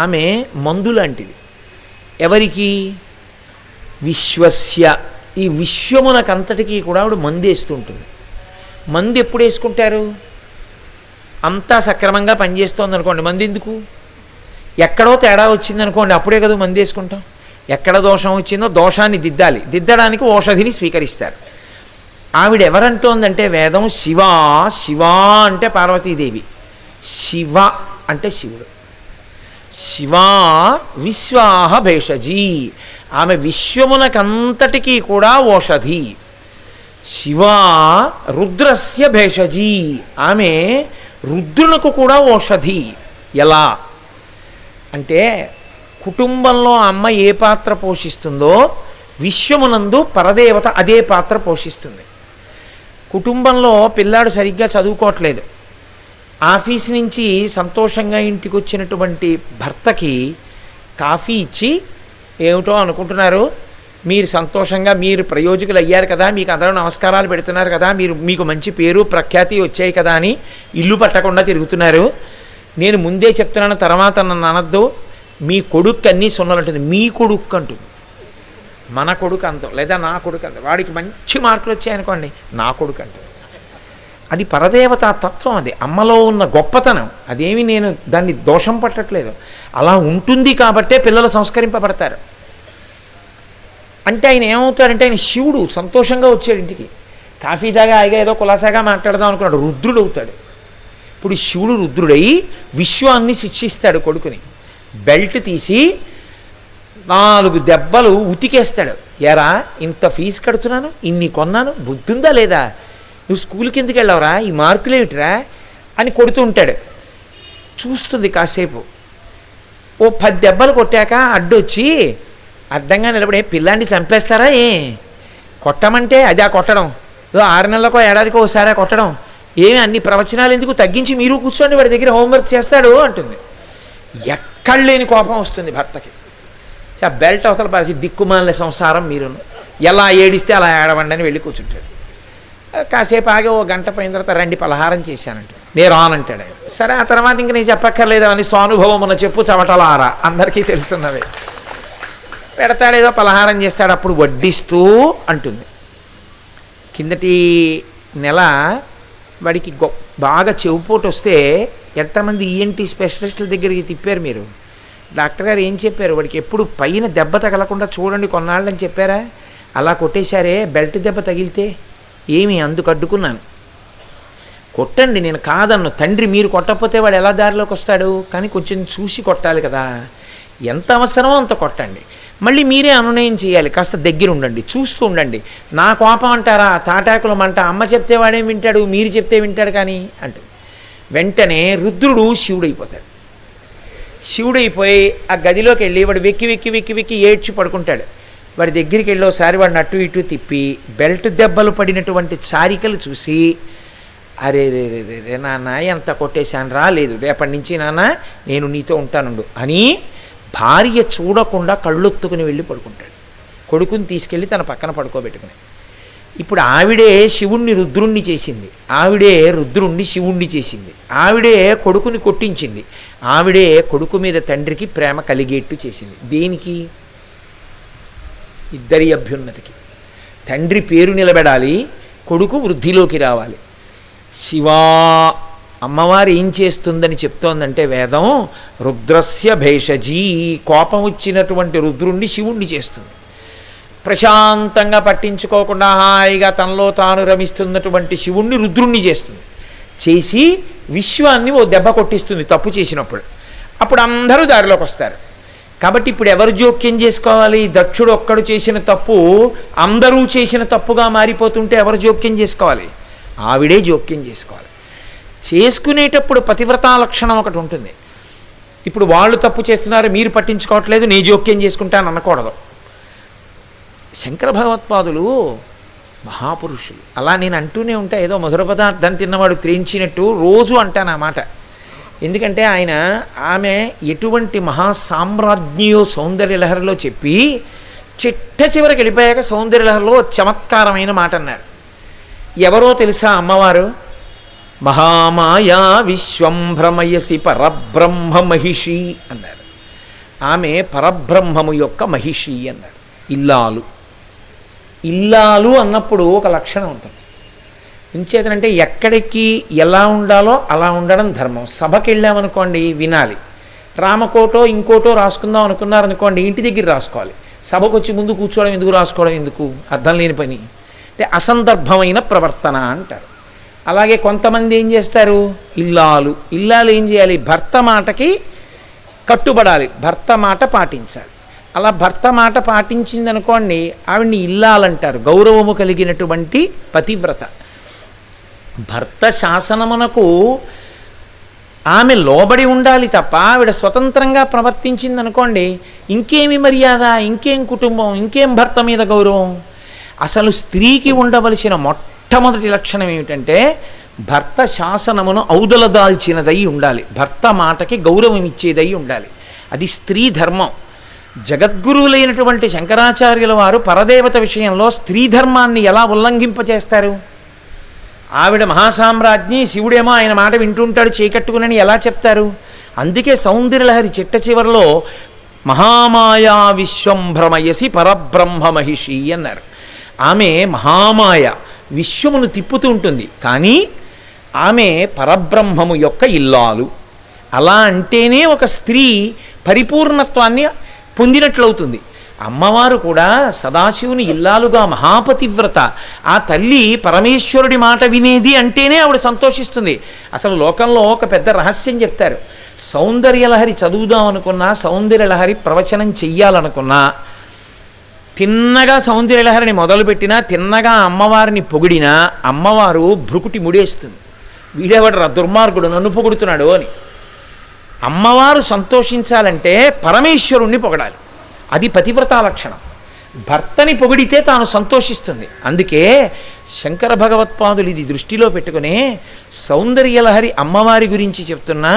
ఆమె మందు లాంటిది. ఎవరికి? విశ్వస్య, ఈ విశ్వమునకంతటికీ కూడా ఆవిడ మందు వేస్తుంటుంది. మందు ఎప్పుడు వేసుకుంటారు? అంతా సక్రమంగా పనిచేస్తోంది అనుకోండి, మందు ఎందుకు? ఎక్కడో తేడా వచ్చిందనుకోండి, అప్పుడే కదా మందు వేసుకుంటాం. ఎక్కడ దోషం వచ్చిందో దోషాన్ని దిద్దాలి, దిద్దడానికి ఓషధిని స్వీకరిస్తారు. ఆవిడ ఎవరంటోందంటే వేదం శివ, శివ అంటే పార్వతీదేవి, శివ అంటే శివుడు. శివా విశ్వాహ భేషజీ, ఆమె విశ్వమునకంతటికీ కూడా ఓషధి. శివా రుద్రస్య భేషజీ, ఆమె రుద్రునకు కూడా ఓషధి. ఎలా అంటే కుటుంబంలో అమ్మ ఏ పాత్ర పోషిస్తుందో విశ్వమునందు పరదేవత అదే పాత్ర పోషిస్తుంది. కుటుంబంలో పిల్లాడు సరిగ్గా చదువుకోవట్లేదు, ఆఫీస్ నుంచి సంతోషంగా ఇంటికి వచ్చినటువంటి భర్తకి కాఫీ ఇచ్చి, ఏమిటో అనుకుంటున్నారు, మీరు సంతోషంగా మీరు ప్రయోజకులు అయ్యారు కదా, మీకు అందరూ నమస్కారాలు పెడుతున్నారు కదా, మీకు మంచి పేరు ప్రఖ్యాతి వచ్చాయి కదా అని ఇల్లు పట్టకుండా తిరుగుతున్నారు. నేను ముందే చెప్తున్నాను, తర్వాత నన్ను అనద్దు, మీ కొడుకు అన్నీ సున్నలంటుంది. మీ కొడుకు అంటుంది, మన కొడుకు అంతం, లేదా నా కొడుకు అంత, వాడికి మంచి మార్కులు వచ్చాయనుకోండి, నా కొడుకు అంటుంది. అది పరదేవతా తత్వం, అది అమ్మలో ఉన్న గొప్పతనం. అదేమి నేను దాన్ని దోషం పట్టట్లేదు, అలా ఉంటుంది కాబట్టే పిల్లలు సంస్కరింపబడతారు. అంటే ఆయన ఏమవుతాడంటే ఆయన శివుడు, సంతోషంగా వచ్చాడు ఇంటికి, కాఫీ తాగా హాయిగా ఏదో కులాసాగా మాట్లాడదాం అనుకున్నాడు, రుద్రుడు అవుతాడు. ఇప్పుడు శివుడు రుద్రుడై విశ్వాన్ని శిక్షిస్తాడు కొడుకుని. బెల్ట్ తీసి 4 దెబ్బలు ఉతికేస్తాడు. ఎరా ఇంత ఫీజు కడుతున్నాను, ఇన్ని కొన్నాను, బుద్ధుందా లేదా, నువ్వు స్కూల్కి ఎందుకు వెళ్ళావురా, ఈ మార్కులు ఏమిటిరా అని కొడుతూ ఉంటాడు. చూస్తుంది కాసేపు, ఓ 10 దెబ్బలు కొట్టాక అడ్డొచ్చి అడ్డంగా నిలబడి, పిల్లాన్ని చంపేస్తారా ఏ, కొట్టమంటే అదే కొట్టడం, 6 నెలలకో ఏడాదికో ఒకసారి కొట్టడం, ఏమి అన్ని ప్రవచనాలు ఎందుకు, తగ్గించి మీరు కూర్చోండి, వాడి దగ్గర హోంవర్క్ చేస్తాడు అంటుంది. ఎక్కడ లేని కోపం వస్తుంది భర్తకి. ఆ బెల్ట్ అవతల పరిచి, దిక్కుమాలిన సంసారం మీరు, ఎలా ఏడిస్తే అలా ఏడవండి అని వెళ్ళి కూర్చుంటాడు. కాసేపు ఆగి ఓ గంట పోయిన తర్వాత రండి పలహారం చేశానంటే, నేను రానంటాడు ఆయన. సరే, ఆ తర్వాత ఇంక నేను చెప్పక్కర్లేదు అని స్వానుభవం ఉన్న చెప్పు చవటలారా, అందరికీ తెలుసున్నది. పెడతాడు, ఏదో పలహారం చేస్తాడు, అప్పుడు వడ్డిస్తూ అంటుంది. కిందటి నెల వాడికి బాగా చెవుపోటు వస్తే ఎంతమంది ఈఎన్టీ స్పెషలిస్టుల దగ్గరికి తిప్పారు మీరు? డాక్టర్ గారు ఏం చెప్పారు, వాడికి ఎప్పుడు పైన దెబ్బ తగలకుండా చూడండి కొన్నాళ్ళని చెప్పారా? అలా కొట్టేశారే, బెల్ట్ దెబ్బ తగిలితే ఏమి, అందుకు అడ్డుకున్నాను. కొట్టండి, నేను కాదన్ను, తండ్రి మీరు కొట్టకపోతే వాడు ఎలా దారిలోకి వస్తాడు, కానీ కొంచెం చూసి కొట్టాలి కదా, ఎంత అవసరమో అంత కొట్టండి. మళ్ళీ మీరే అనునయం చేయాలి, కాస్త దగ్గర ఉండండి, చూస్తూ ఉండండి. నా కోపం అంటారా, తాటాకులు మంట, అమ్మ చెప్తే వాడేం వింటాడు, మీరు చెప్తే వింటాడు కానీ అంటే. వెంటనే రుద్రుడు శివుడైపోతాడు. శివుడైపోయి ఆ గదిలోకి వెళ్ళి వాడు వెక్కి వెక్కి వెక్కి వెక్కి ఏడ్చి పడుకుంటాడు. వాడి దగ్గరికి వెళ్ళి ఒకసారి వాడిని అటు ఇటు తిప్పి బెల్ట్ దెబ్బలు పడినటువంటి చారికలు చూసి, అరే రే రే రే నాన్న ఎంత కొట్టేశాను రా, లేదు రేపటి నుంచి నాన్న నేను నీతో ఉంటానుండు అని భార్య చూడకుండా కళ్ళొత్తుకుని వెళ్ళి పడుకుంటాడు. కొడుకుని తీసుకెళ్ళి తన పక్కన పడుకోబెట్టుకుని. ఇప్పుడు ఆవిడే శివుణ్ణి రుద్రుణ్ణి చేసింది, ఆవిడే రుద్రుణ్ణి శివుణ్ణి చేసింది, ఆవిడే కొడుకుని కొట్టించింది, ఆవిడే కొడుకు మీద తండ్రికి ప్రేమ కలిగేట్టు చేసింది. దేనికి? ఇద్దరి అభ్యున్నతికి. తండ్రి పేరు నిలబెడాలి, కొడుకు వృద్ధిలోకి రావాలి. శివా అమ్మవారు ఏం చేస్తుందని చెప్తోందంటే వేదం, రుద్రస్య భేషజీ, కోపం వచ్చినటువంటి రుద్రుణ్ణి శివుణ్ణి చేస్తుంది. ప్రశాంతంగా పట్టించుకోకుండా హాయిగా తనలో తాను రమిస్తున్నటువంటి శివుణ్ణి రుద్రుణ్ణి చేస్తుంది. చేసి విశ్వాన్ని ఓ దెబ్బ కొట్టిస్తుంది తప్పు చేసినప్పుడు. అప్పుడు అందరూ దారిలోకి వస్తారు. కాబట్టి ఇప్పుడు ఎవరు జోక్యం చేసుకోవాలి? దక్షుడు ఒక్కడు చేసిన తప్పు అందరూ చేసిన తప్పుగా మారిపోతుంటే ఎవరు జోక్యం చేసుకోవాలి? ఆవిడే జోక్యం చేసుకోవాలి. చేసుకునేటప్పుడు పతివ్రతా లక్షణం ఒకటి ఉంటుంది. ఇప్పుడు వాళ్ళు తప్పు చేస్తున్నారు, మీరు పట్టించుకోవట్లేదు, నేను జోక్యం చేసుకుంటాను అనకూడదు. శంకర భగవత్పాదులు మహాపురుషులు. అలా నేను అంటూనే ఉంటా, ఏదో మధుర పదార్థాన్ని తిన్నవాడు త్రేయించినట్టు రోజు అంటాను ఆ మాట. ఎందుకంటే ఆమె ఎటువంటి మహాసామ్రాజ్ఞియో సౌందర్యలహరిలో చెప్పి చిట్ట చివరికి వెళ్ళిపోయాక సౌందర్యలహరిలో చమత్కారమైన మాట అన్నారు. ఎవరో తెలుసా అమ్మవారు? మహామాయా విశ్వం భ్రమయసి పరబ్రహ్మ మహిషి అన్నారు. ఆమె పరబ్రహ్మము యొక్క మహిషి అన్నారు. ఇల్లాలు. ఇల్లాలు అన్నప్పుడు ఒక లక్షణం ఉంటుంది. ఎంచేతనంటే ఎక్కడికి ఎలా ఉండాలో అలా ఉండడం ధర్మం. సభకి వెళ్ళామనుకోండి వినాలి. రామకోటో ఇంకోటో రాసుకుందాం అనుకున్నారనుకోండి ఇంటి దగ్గర రాసుకోవాలి. సభకు వచ్చి ముందు కూర్చోవడం ఎందుకు, రాసుకోవడం ఎందుకు? అర్థం లేని పని. అంటే అసందర్భమైన ప్రవర్తన అంటారు. అలాగే కొంతమంది ఏం చేస్తారు? ఇల్లాలు ఏం చేయాలి? భర్త మాటకి కట్టుబడాలి, భర్త మాట పాటించాలి. అలా భర్త మాట పాటించిందనుకోండి ఆవిడ్ని ఇల్లాలంటారు. గౌరవము కలిగినటువంటి పతివ్రత. భర్త శాసనమునకు ఆమె లోబడి ఉండాలి తప్ప ఆవిడ స్వతంత్రంగా ప్రవర్తించిందనుకోండి ఇంకేమి మర్యాద, ఇంకేం కుటుంబం, ఇంకేం భర్త మీద గౌరవం. అసలు స్త్రీకి ఉండవలసిన మొట్టమొదటి లక్షణం ఏమిటంటే భర్త శాసనమును ఔదలదాల్చినదై ఉండాలి, భర్త మాటకి గౌరవం ఇచ్చేదై ఉండాలి. అది స్త్రీ ధర్మం. జగద్గురువులైనటువంటి శంకరాచార్యుల వారు పరదేవత విషయంలో స్త్రీ ధర్మాన్ని ఎలా ఉల్లంఘింపచేస్తారు? ఆవిడ మహాసామ్రాజ్ఞి, శివుడేమో ఆయన మాట వింటుంటాడు చేకట్టుకునని ఎలా చెప్తారు? అందుకే సౌందర్యలహరి చిట్ట చివరిలో మహామాయా విశ్వం భ్రమయసి పరబ్రహ్మ మహిషి అన్నారు. ఆమె మహామాయ, విశ్వమును తిప్పుతూ ఉంటుంది, కానీ ఆమె పరబ్రహ్మము యొక్క ఇల్లాలు. అలా అంటేనే ఒక స్త్రీ పరిపూర్ణత్వాన్ని పొందినట్లవుతుంది. అమ్మవారు కూడా సదాశివుని ఇల్లాలుగా మహాపతివ్రత. ఆ తల్లి పరమేశ్వరుడి మాట వినేది అంటేనే ఆవిడ సంతోషిస్తుంది. అసలు లోకంలో ఒక పెద్ద రహస్యం చెప్తారు. సౌందర్యలహరి చదువుదాం అనుకున్నా, సౌందర్యలహరి ప్రవచనం చెయ్యాలనుకున్నా, తిన్నగా సౌందర్యలహరిని మొదలుపెట్టినా, తిన్నగా అమ్మవారిని పొగిడినా అమ్మవారు భ్రుకుటి ముడేస్తుంది. వీడేవాడు దుర్మార్గుడు నన్ను పొగుడుతున్నాడు అని. అమ్మవారు సంతోషించాలంటే పరమేశ్వరుణ్ణి పొగడాలి. అది పతివ్రతా లక్షణం. భర్తని పొగిడితే తాను సంతోషిస్తుంది. అందుకే శంకర భగవత్పాదులు ఇది దృష్టిలో పెట్టుకుని సౌందర్యలహరి అమ్మవారి గురించి చెప్తున్నా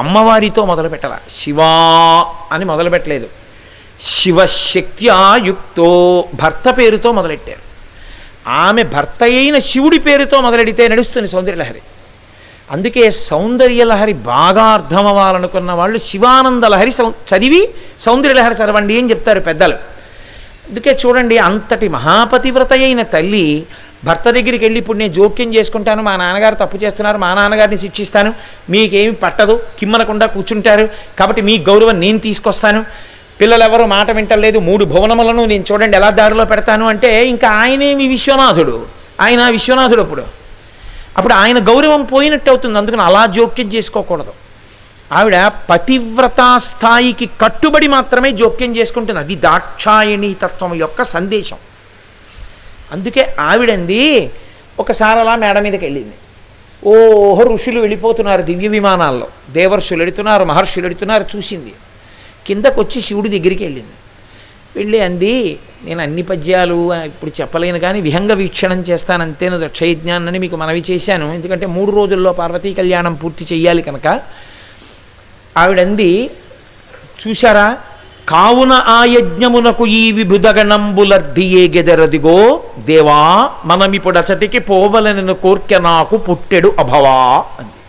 అమ్మవారితో మొదలు పెట్టాల. శివా అని మొదలుపెట్టలేదు. శివశక్త్యాయుక్తో భర్త పేరుతో మొదలెట్టారు. ఆమె భర్త అయిన శివుడి పేరుతో మొదలెడితే నడుస్తుంది సౌందర్యలహరి. అందుకే సౌందర్యలహరి బాగా అర్థం అవ్వాలనుకున్న వాళ్ళు శివానందలహరి చదివి సౌందర్యలహరి చదవండి అని చెప్తారు పెద్దలు. అందుకే చూడండి, అంతటి మహాపతివ్రత అయిన తల్లి భర్త దగ్గరికి వెళ్ళి ఇప్పుడు నేను జోక్యం చేసుకుంటాను, మా నాన్నగారు తప్పు చేస్తున్నారు, మా నాన్నగారిని శిక్షిస్తాను, మీకేమి పట్టదు, కిమ్మనకుండా కూర్చుంటారు, కాబట్టి మీ గౌరవం నేను తీసుకొస్తాను, పిల్లలు ఎవరు మాట వింటలేదు, 3 భువనములను నేను చూడండి ఎలా దారిలో పెడతాను అంటే ఇంకా ఆయనేమి విశ్వనాథుడు, ఆయన విశ్వనాథుడు. అప్పుడు ఆయన గౌరవం పోయినట్టు అవుతుంది. అందుకని అలా జోక్యం చేసుకోకూడదు. ఆవిడ పతివ్రతా స్థాయికి కట్టుబడి మాత్రమే జోక్యం చేసుకుంటుంది. అది దాక్షాయణీ తత్వం యొక్క సందేశం. అందుకే ఆవిడంది ఒకసారి అలా మేడ మీదకి వెళ్ళింది. ఓహో ఋషులు వెళ్ళిపోతున్నారు దివ్య విమానాల్లో, దేవర్షులు వెళుతున్నారు, మహర్షులు వెళుతున్నారు, చూసింది. కిందకు వచ్చి శివుడి దగ్గరికి వెళ్ళింది. వెళ్ళి అంది, నేను అన్ని పద్యాలు ఇప్పుడు చెప్పలేను కానీ విహంగ వీక్షణం చేస్తానంతేను దక్షయజ్ఞాన్ని మీకు మనవి చేశాను, ఎందుకంటే 3 రోజుల్లో పార్వతీ కళ్యాణం పూర్తి చెయ్యాలి కనుక. ఆవిడంది, చూశారా, కావున ఆ యజ్ఞమునకు ఈ విభుదగణంబులర్ధియే గెదరదిగో దేవా మనమిప్పుడచటికి పోవలనను కోర్కె నాకు పుట్టెడు అభవా అంది.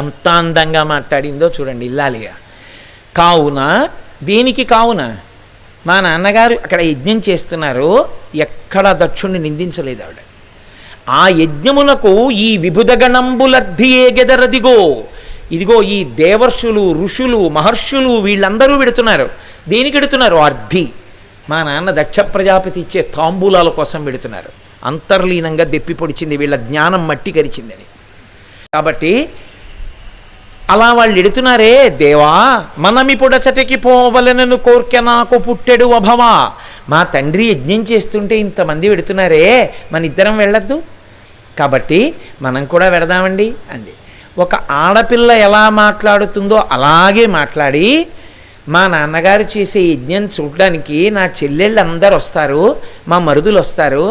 ఎంత అందంగా మాట్లాడిందో చూడండి ఇల్లాలిగా. కావున, దేనికి కావున? మా నాన్నగారు అక్కడ యజ్ఞం చేస్తున్నారు, ఎక్కడ దక్షుణ్ణి నిందించలేదు ఆవిడ. ఆ యజ్ఞమునకు ఈ విభుదగణంబులర్ధియే గెదరదిగో. ఇదిగో ఈ దేవర్షులు, ఋషులు, మహర్షులు వీళ్ళందరూ వెడుతున్నారు. దేనికి వెడుతున్నారు? అర్ధి. మా నాన్న దక్ష ప్రజాపతి ఇచ్చే తాంబూలాల కోసం వెడుతున్నారు. అంతర్లీనంగా దెప్పి పొడిచింది, వీళ్ళ జ్ఞానం మట్టి కరిచిందని. కాబట్టి అలా వాళ్ళు ఎడుతున్నారే, దేవా మనమిపుడచటికి పోవలనను కోర్కె నాకు పుట్టెడు అభవా. మా తండ్రి యజ్ఞం చేస్తుంటే ఇంతమంది వెడుతున్నారే, మన ఇద్దరం వెళ్ళొద్దు, కాబట్టి మనం కూడా వెడదామండి అంది. ఒక ఆడపిల్ల ఎలా మాట్లాడుతుందో అలాగే మాట్లాడి, మా నాన్నగారు చేసే యజ్ఞం చూడడానికి నా చెల్లెళ్ళు అందరు వస్తారు, మా మరుదులు వస్తారు,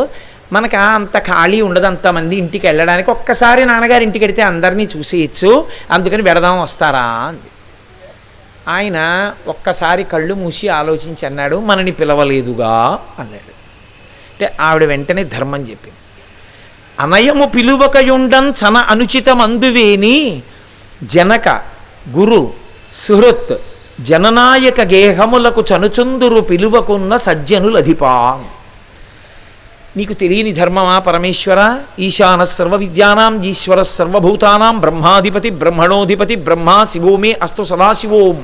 మనకు అంత ఖాళీ ఉండదు అంతమంది ఇంటికి వెళ్ళడానికి, ఒక్కసారి నాన్నగారి ఇంటికి వెడితే అందరినీ చూసేయచ్చు, అందుకని వెడదాం వస్తారా అంది. ఆయన ఒక్కసారి కళ్ళు మూసి ఆలోచించి అన్నాడు, మనని పిలవలేదుగా అన్నాడు. అంటే ఆవిడ వెంటనే ధర్మం చెప్పింది. అనయము పిలువకయుండం చన అనుచితమందువేని జనక గురు సుహృత్ జననాయక గేహములకు చనుచుందురు పిలువకున్న సజ్జనులధిపా. నీకు తెలియని ధర్మమా పరమేశ్వర? ఈశాన సర్వ విద్యానాం ఈశ్వర సర్వభూతానాం బ్రహ్మాధిపతి బ్రహ్మణోధిపతి బ్రహ్మా శివోమే అస్తు సదాశివోం.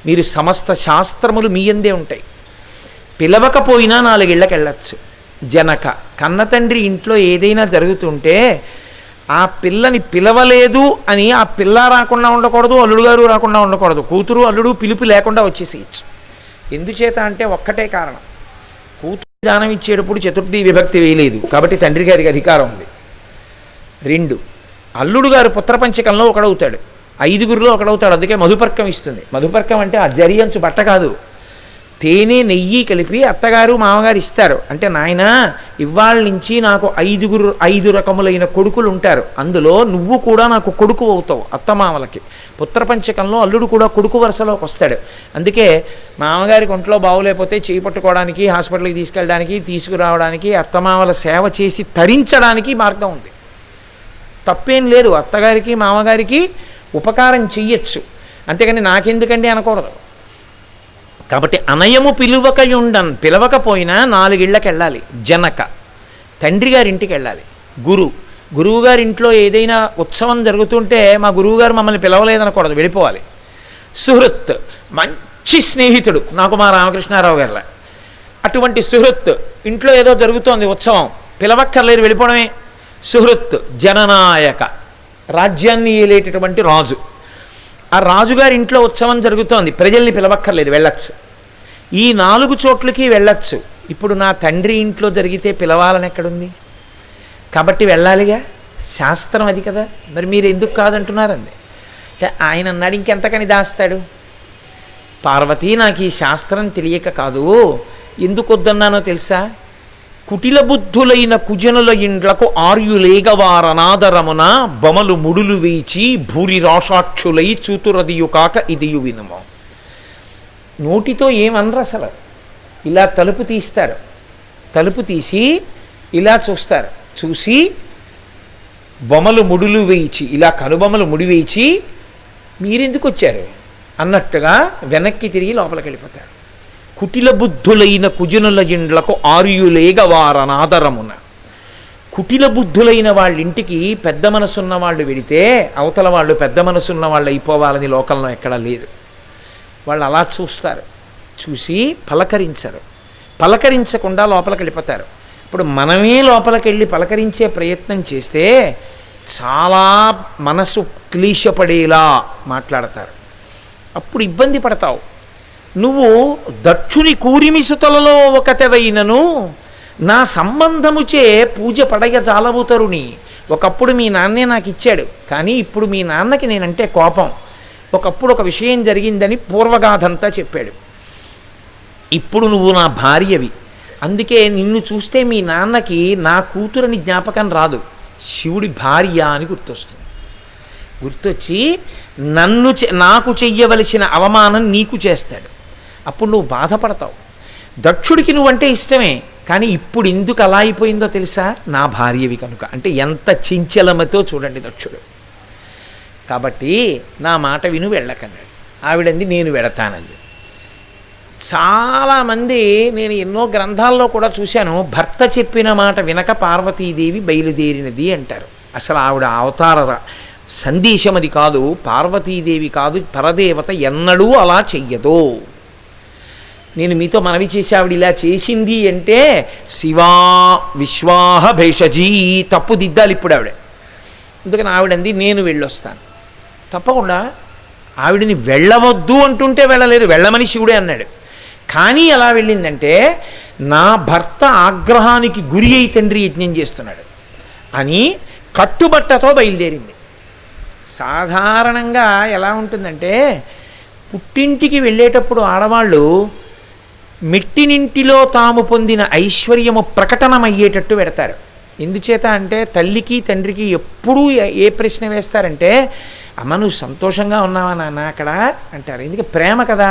మీరు సమస్త శాస్త్రములు మీ అందే ఉంటాయి. పిలవకపోయినా 4 ఇళ్ళకి వెళ్ళచ్చు. జనక కన్న తండ్రి ఇంట్లో ఏదైనా జరుగుతుంటే ఆ పిల్లని పిలవలేదు అని ఆ పిల్ల రాకుండా ఉండకూడదు, అల్లుడు గారు రాకుండా ఉండకూడదు, కూతురు అల్లుడు పిలుపు లేకుండా వచ్చేసేయచ్చు. ఎందుచేత అంటే ఒక్కటే కారణం, కూతురు దానం ఇచ్చేటప్పుడు చతుర్థి విభక్తి వేయలేదు కాబట్టి తండ్రి గారికి అధికారం ఉంది. 2, అల్లుడు గారు పుత్రపంచకంలో ఒకడవుతాడు, 5గురిలో ఒకడవుతాడు, అందుకే మధుపర్కం ఇస్తుంది. మధుపర్కం అంటే ఆ జరియంచు బట్ట కాదు, తేనె నెయ్యి కలిపి అత్తగారు మామగారు ఇస్తారు. అంటే నాయన ఇవాళ నుంచి నాకు 5 రకములైన కొడుకులు ఉంటారు, అందులో నువ్వు కూడా నాకు కొడుకు అవుతావు అత్తమామలకి. పుత్రపంచకంలో అల్లుడు కూడా కొడుకు వరుసలోకి వస్తాడు. అందుకే మామగారికి ఒంట్లో బాగోలేకపోతే చేయి పట్టుకోవడానికి, హాస్పిటల్కి తీసుకెళ్ళడానికి, తీసుకురావడానికి, అత్తమామల సేవ చేసి తరించడానికి మార్గం ఉంది. తప్పేం లేదు, అత్తగారికి మామగారికి ఉపకారం చెయ్యొచ్చు, అంతేకాని నాకెందుకండి అనకూడదు. కాబట్టి అనయము పిలువకయుండన్, పిలవకపోయినా 4 ఇళ్ళకి వెళ్ళాలి. జనక తండ్రి గారింటికి వెళ్ళాలి. గురువుగారి ఇంట్లో ఏదైనా ఉత్సవం జరుగుతుంటే మా గురువుగారు మమ్మల్ని పిలవలేదనకూడదు, వెళ్ళిపోవాలి. సుహృత్ మంచి స్నేహితుడు నాకు మా రామకృష్ణారావు గారిలా, అటువంటి సుహృత్ ఇంట్లో ఏదో జరుగుతోంది ఉత్సవం, పిలవక్కర్లేదు, వెళ్ళిపోవడమే. సుహృత్ జననాయక రాజ్యాన్ని ఏలేటటువంటి రాజు, ఆ రాజుగారి ఇంట్లో ఉత్సవం జరుగుతోంది, ప్రజల్ని పిలవక్కర్లేదు, వెళ్ళచ్చు. ఈ 4 చోట్లకి వెళ్ళచ్చు. ఇప్పుడు నా తండ్రి ఇంట్లో జరిగితే పిలవాలని ఎక్కడుంది? కాబట్టి వెళ్ళాలిగా, శాస్త్రం అది కదా, మరి మీరు ఎందుకు కాదంటున్నారండి అంటే ఆయన అన్నాడు, ఇంకెంతకని దాస్తాడు. పార్వతీ నాకు ఈ శాస్త్రం తెలియక కాదు, ఎందుకు వద్దన్నానో తెలుసా? కుటిల బుద్ధులైన కుజనుల ఇండ్లకు ఆర్యులేగవారనాదరమున బొమలు ముడులు వేచి భూరి రాషాక్షులై చూతురదియు కాక ఇదియు వినుము. నోటితో ఏమనరు అసలు, ఇలా తలుపు తీస్తారు, తలుపు తీసి ఇలా చూస్తారు, చూసి బొమలు ముడులు వేయించి, ఇలా కనుబొమ్మలు ముడివేయించి మీరెందుకు వచ్చారు అన్నట్టుగా వెనక్కి తిరిగి లోపలికి వెళ్ళిపోతారు. కుటిల బుద్ధులైన కుజనుల ఇండ్లకు ఆర్యులేగవారనాదరమున. కుటిల బుద్ధులైన వాళ్ళ ఇంటికి పెద్ద మనసున్న వాళ్ళు వెడితే అవతల వాళ్ళు పెద్ద మనసున్న వాళ్ళు అయిపోవాలని లోకంలో ఎక్కడా లేదు. వాళ్ళు అలా చూస్తారు, చూసి పలకరించరు, పలకరించకుండా లోపలికి వెళ్ళిపోతారు. ఇప్పుడు మనమే లోపలికి వెళ్ళి పలకరించే ప్రయత్నం చేస్తే చాలా మనసు క్లీశపడేలా మాట్లాడతారు, అప్పుడు ఇబ్బంది పడతావు. నువ్వు దక్షుని కూరిమిసుతలలో ఒకతెవైనను నా సంబంధముచే పూజ పడగ జాలవుతరుని. ఒకప్పుడు మీ నాన్నే నాకు ఇచ్చాడు, కానీ ఇప్పుడు మీ నాన్నకి నేనంటే కోపం. ఒకప్పుడు ఒక విషయం జరిగిందని పూర్వగాథంతా చెప్పాడు, ఇప్పుడు నువ్వు నా భార్యవి, అందుకే నిన్ను చూస్తే మీ నాన్నకి నా కూతురని జ్ఞాపకం రాదు, శివుడి భార్య అని గుర్తొస్తుంది. గుర్తొచ్చి నాకు చెయ్యవలసిన అవమానం నీకు చేస్తాడు, అప్పుడు నువ్వు బాధపడతావు. దక్షుడికి నువ్వంటే ఇష్టమే, కానీ ఇప్పుడు ఎందుకు అలా అయిపోయిందో తెలుసా? నా భార్యవి కనుక. అంటే ఎంత చించలమతో చూడండి దక్షుడు. కాబట్టి నా మాట విను వెళ్ళకన్నాడు. ఆవిడంది నేను వెడతానంది. చాలామంది నేను ఎన్నో గ్రంథాల్లో కూడా చూశాను, భర్త చెప్పిన మాట వినక పార్వతీదేవి బయలుదేరినది అంటారు. అసలు ఆవిడ అవతార సందేశం అది కాదు, పార్వతీదేవి కాదు, పరదేవత ఎన్నడూ అలా చెయ్యదు. నేను మీతో మనవి చేసి ఆవిడ ఇలా చేసింది అంటే శివా విశ్వాహ భేషజీ తప్పు దిద్దాలి ఇప్పుడు ఆవిడ. అందుకని ఆవిడంది నేను వెళ్ళొస్తాను. తప్పకుండా ఆవిడని వెళ్ళవద్దు అంటుంటే వెళ్ళలేదు, వెళ్ళమని శివుడే అన్నాడు. కానీ ఎలా వెళ్ళిందంటే నా భర్త ఆగ్రహానికి గురి అయి తండ్రి యజ్ఞం చేస్తున్నాడు అని కట్టుబట్టతో బయలుదేరింది. సాధారణంగా ఎలా ఉంటుందంటే పుట్టింటికి వెళ్ళేటప్పుడు ఆడవాళ్ళు మెట్టినింటిలో తాము పొందిన ఐశ్వర్యము ప్రకటనమయ్యేటట్టు పెడతారు. ఎందుచేత అంటే తల్లికి తండ్రికి ఎప్పుడూ ఏ ప్రశ్న వేస్తారంటే అమ్మ నువ్వు సంతోషంగా ఉన్నావా నాన్న అక్కడ అంటారు. ఎందుకంటే ప్రేమ కదా,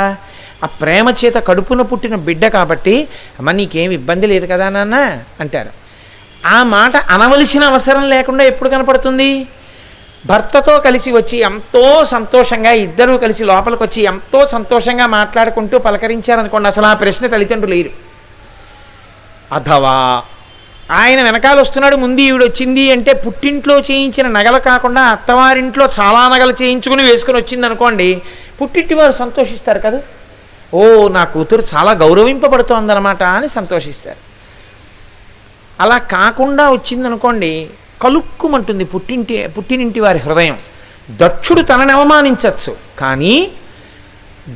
ఆ ప్రేమ చేత కడుపున పుట్టిన బిడ్డ కాబట్టి అమ్మ నీకేం ఇబ్బంది లేదు కదా నాన్న అంటారు. ఆ మాట అనవలసిన అవసరం లేకుండా ఎప్పుడు కనపడుతుంది? భర్తతో కలిసి వచ్చి ఎంతో సంతోషంగా ఇద్దరూ కలిసి లోపలికి వచ్చి ఎంతో సంతోషంగా మాట్లాడుకుంటూ పలకరించారనుకోండి, అసలు ఆ ప్రశ్న తల్లిదండ్రులు లేరు. అథవా ఆయన వెనకాల వస్తున్నాడు, ముందు ఈవిడ వచ్చింది అంటే పుట్టింట్లో చేయించిన నగలు కాకుండా అత్తవారింట్లో చాలా నగలు చేయించుకుని వేసుకుని వచ్చింది అనుకోండి, పుట్టింటి వారు సంతోషిస్తారు కదా, ఓ నా కూతురు చాలా గౌరవింపబడుతోందనమాట అని సంతోషిస్తారు. అలా కాకుండా వచ్చిందనుకోండి కలుక్కుమంటుంది పుట్టినింటి వారి హృదయం. దక్షుడు తనని అవమానించవచ్చు, కానీ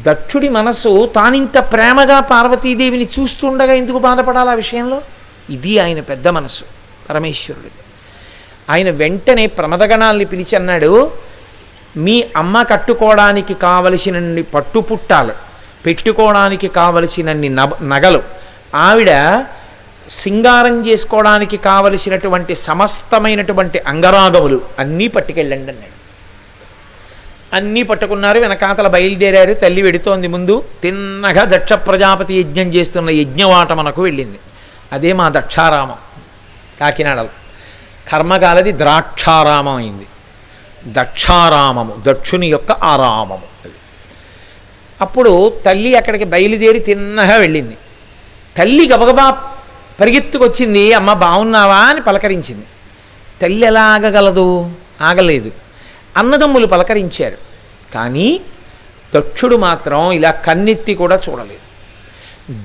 దక్షుడి మనసు తానింత ప్రేమగా పార్వతీదేవిని చూస్తుండగా ఎందుకు బాధపడాలి ఆ విషయంలో? ఇది ఆయన పెద్ద మనసు పరమేశ్వరుడిది. ఆయన వెంటనే ప్రమదగణాల్ని పిలిచి అన్నాడు, మీ అమ్మ కట్టుకోవడానికి కావలసినన్ని పట్టుపుట్టాలు, పెట్టుకోవడానికి కావలసినన్ని నగలు, ఆవిడ సింగారం చేసుకోవడానికి కావలసినటువంటి సమస్తమైనటువంటి అంగరాగములు అన్నీ పట్టుకెళ్ళండి అన్నాడు. అన్నీ పట్టుకున్నారు, వెనకాతల బయలుదేరారు. తల్లి వెడుతోంది ముందు. తిన్నగా దక్ష ప్రజాపతి యజ్ఞం చేస్తున్న యజ్ఞవాట మనకు వెళ్ళింది. అదే మా దక్షారామం కాకినాడలో. కర్మకాలది ద్రాక్షారామం అయింది. దక్షారామము దక్షుని యొక్క ఆరామము. అప్పుడు తల్లి అక్కడికి బయలుదేరి తిన్నగా వెళ్ళింది. తల్లి గబగబా పరిగెత్తుకొచ్చింది, అమ్మ బాగున్నావా అని పలకరించింది. తల్లి ఎలా ఆగగలదు? ఆగలేదు. అన్నదమ్ములు పలకరించారు, కానీ దక్షుడు మాత్రం ఇలా కన్నెత్తి కూడా చూడలేదు.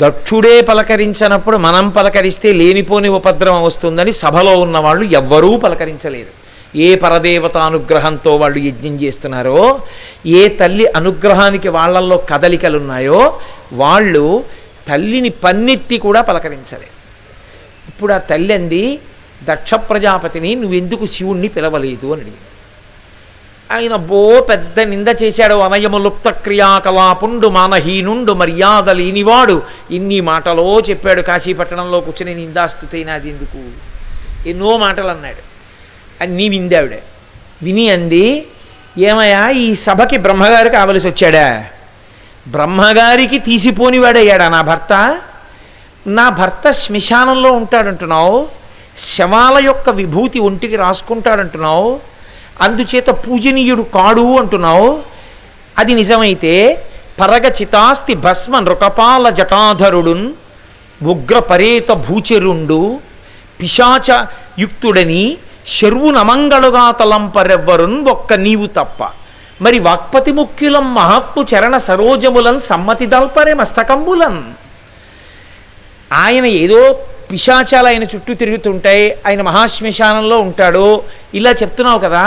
దక్షుడే పలకరించినప్పుడు మనం పలకరిస్తే లేనిపోని ఉపద్రవం వస్తుందని సభలో ఉన్నవాళ్ళు ఎవ్వరూ పలకరించలేదు. ఏ పరదేవత అనుగ్రహంతో వాళ్ళు యజ్ఞం చేస్తున్నారో, ఏ తల్లి అనుగ్రహానికి వాళ్ళల్లో కదలికలున్నాయో వాళ్ళు తల్లిని పన్నెత్తి కూడా పలకరించలేదు. ఇప్పుడు ఆ తల్లి అంది దక్ష ప్రజాపతిని, నువ్వెందుకు శివుణ్ణి పిలవలేదు అని అడిగింది. ఆయన పెద్ద నింద చేశాడు. అనయము లుప్త క్రియాకలాపుండు మానహీనుండు మర్యాద లేనివాడు, ఇన్ని మాటలో చెప్పాడు. కాశీపట్టణంలో కూర్చుని నిందాస్తుతైనా అది ఎందుకు, ఎన్నో మాటలు అన్నాడు. అన్నీ వింది ఆవిడ. విని అంది, ఏమయ్యా ఈ సభకి బ్రహ్మగారు కావలసి వచ్చాడా? బ్రహ్మగారికి తీసిపోనివాడయ్యాడా నా భర్త? నా భర్త శ్మశానంలో ఉంటాడంటున్నావు, శవాల యొక్క విభూతి ఒంటికి రాసుకుంటాడంటున్నావు, అందుచేత పూజనీయుడు కాడు అంటున్నావు. అది నిజమైతే పరగచితాస్తి భస్మ నృకపాల జటాధరుడున్ ఉగ్ర పరేత భూచరుండు పిశాచ యుక్తుడని శర్వు నమంగళుగా తలంపరెవ్వరున్ ఒక్క నీవు తప్ప, మరి వాక్పతి ముఖ్యులం మహాత్ము చరణ సరోజములన్ సమ్మతి దల్పరే మస్తకంబులన్. ఆయన ఏదో పిశాచాలు ఆయన చుట్టూ తిరుగుతుంటాయి, ఆయన మహాశ్మశానంలో ఉంటాడు ఇలా చెప్తున్నావు కదా,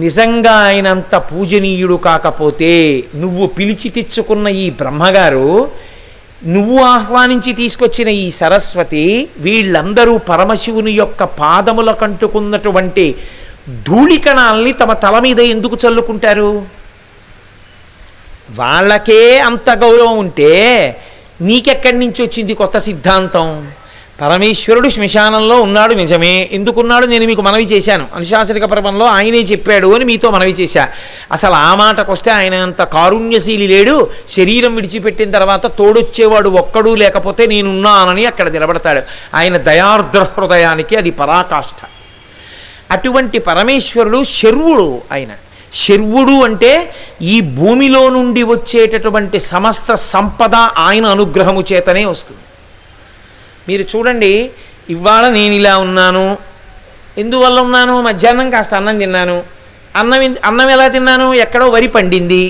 నిజంగా ఆయనంత పూజనీయుడు కాకపోతే నువ్వు పిలిచి తెచ్చుకున్న ఈ బ్రహ్మగారు, నువ్వు ఆహ్వానించి తీసుకొచ్చిన ఈ సరస్వతి, వీళ్ళందరూ పరమశివుని యొక్క పాదముల కంటుకున్నటువంటి ధూళికణాల్ని తమ తల మీద ఎందుకు చల్లుకుంటారు? వాళ్ళకే అంత గౌరవం ఉంటే నీకెక్కడి నుంచి వచ్చింది కొత్త సిద్ధాంతం? పరమేశ్వరుడు శ్మశానంలో ఉన్నాడు నిజమే, ఎందుకున్నాడు నేను మీకు మనవి చేశాను. అనుశాసనిక పర్వంలో ఆయనే చెప్పాడు అని మీతో మనవి చేశా. అసలు ఆ మాటకొస్తే ఆయన అంత కారుణ్యశీలి లేడు. శరీరం విడిచిపెట్టిన తర్వాత తోడొచ్చేవాడు ఒక్కడూ లేకపోతే నేనున్నానని అక్కడ నిలబడతాడు. ఆయన దయార్ద్ర హృదయానికి అది పరాకాష్ఠ. అటువంటి పరమేశ్వరుడు శర్వుడు. ఆయన శర్వుడు అంటే ఈ భూమిలో నుండి వచ్చేటటువంటి సమస్త సంపద ఆయన అనుగ్రహము చేతనే వస్తుంది. మీరు చూడండి, ఇవాళ నేను ఇలా ఉన్నాను, ఎందువల్ల ఉన్నాను? మధ్యాహ్నం కాస్త అన్నం తిన్నాను. అన్నం ఎలా తిన్నాను? ఎక్కడో వరి పండింది,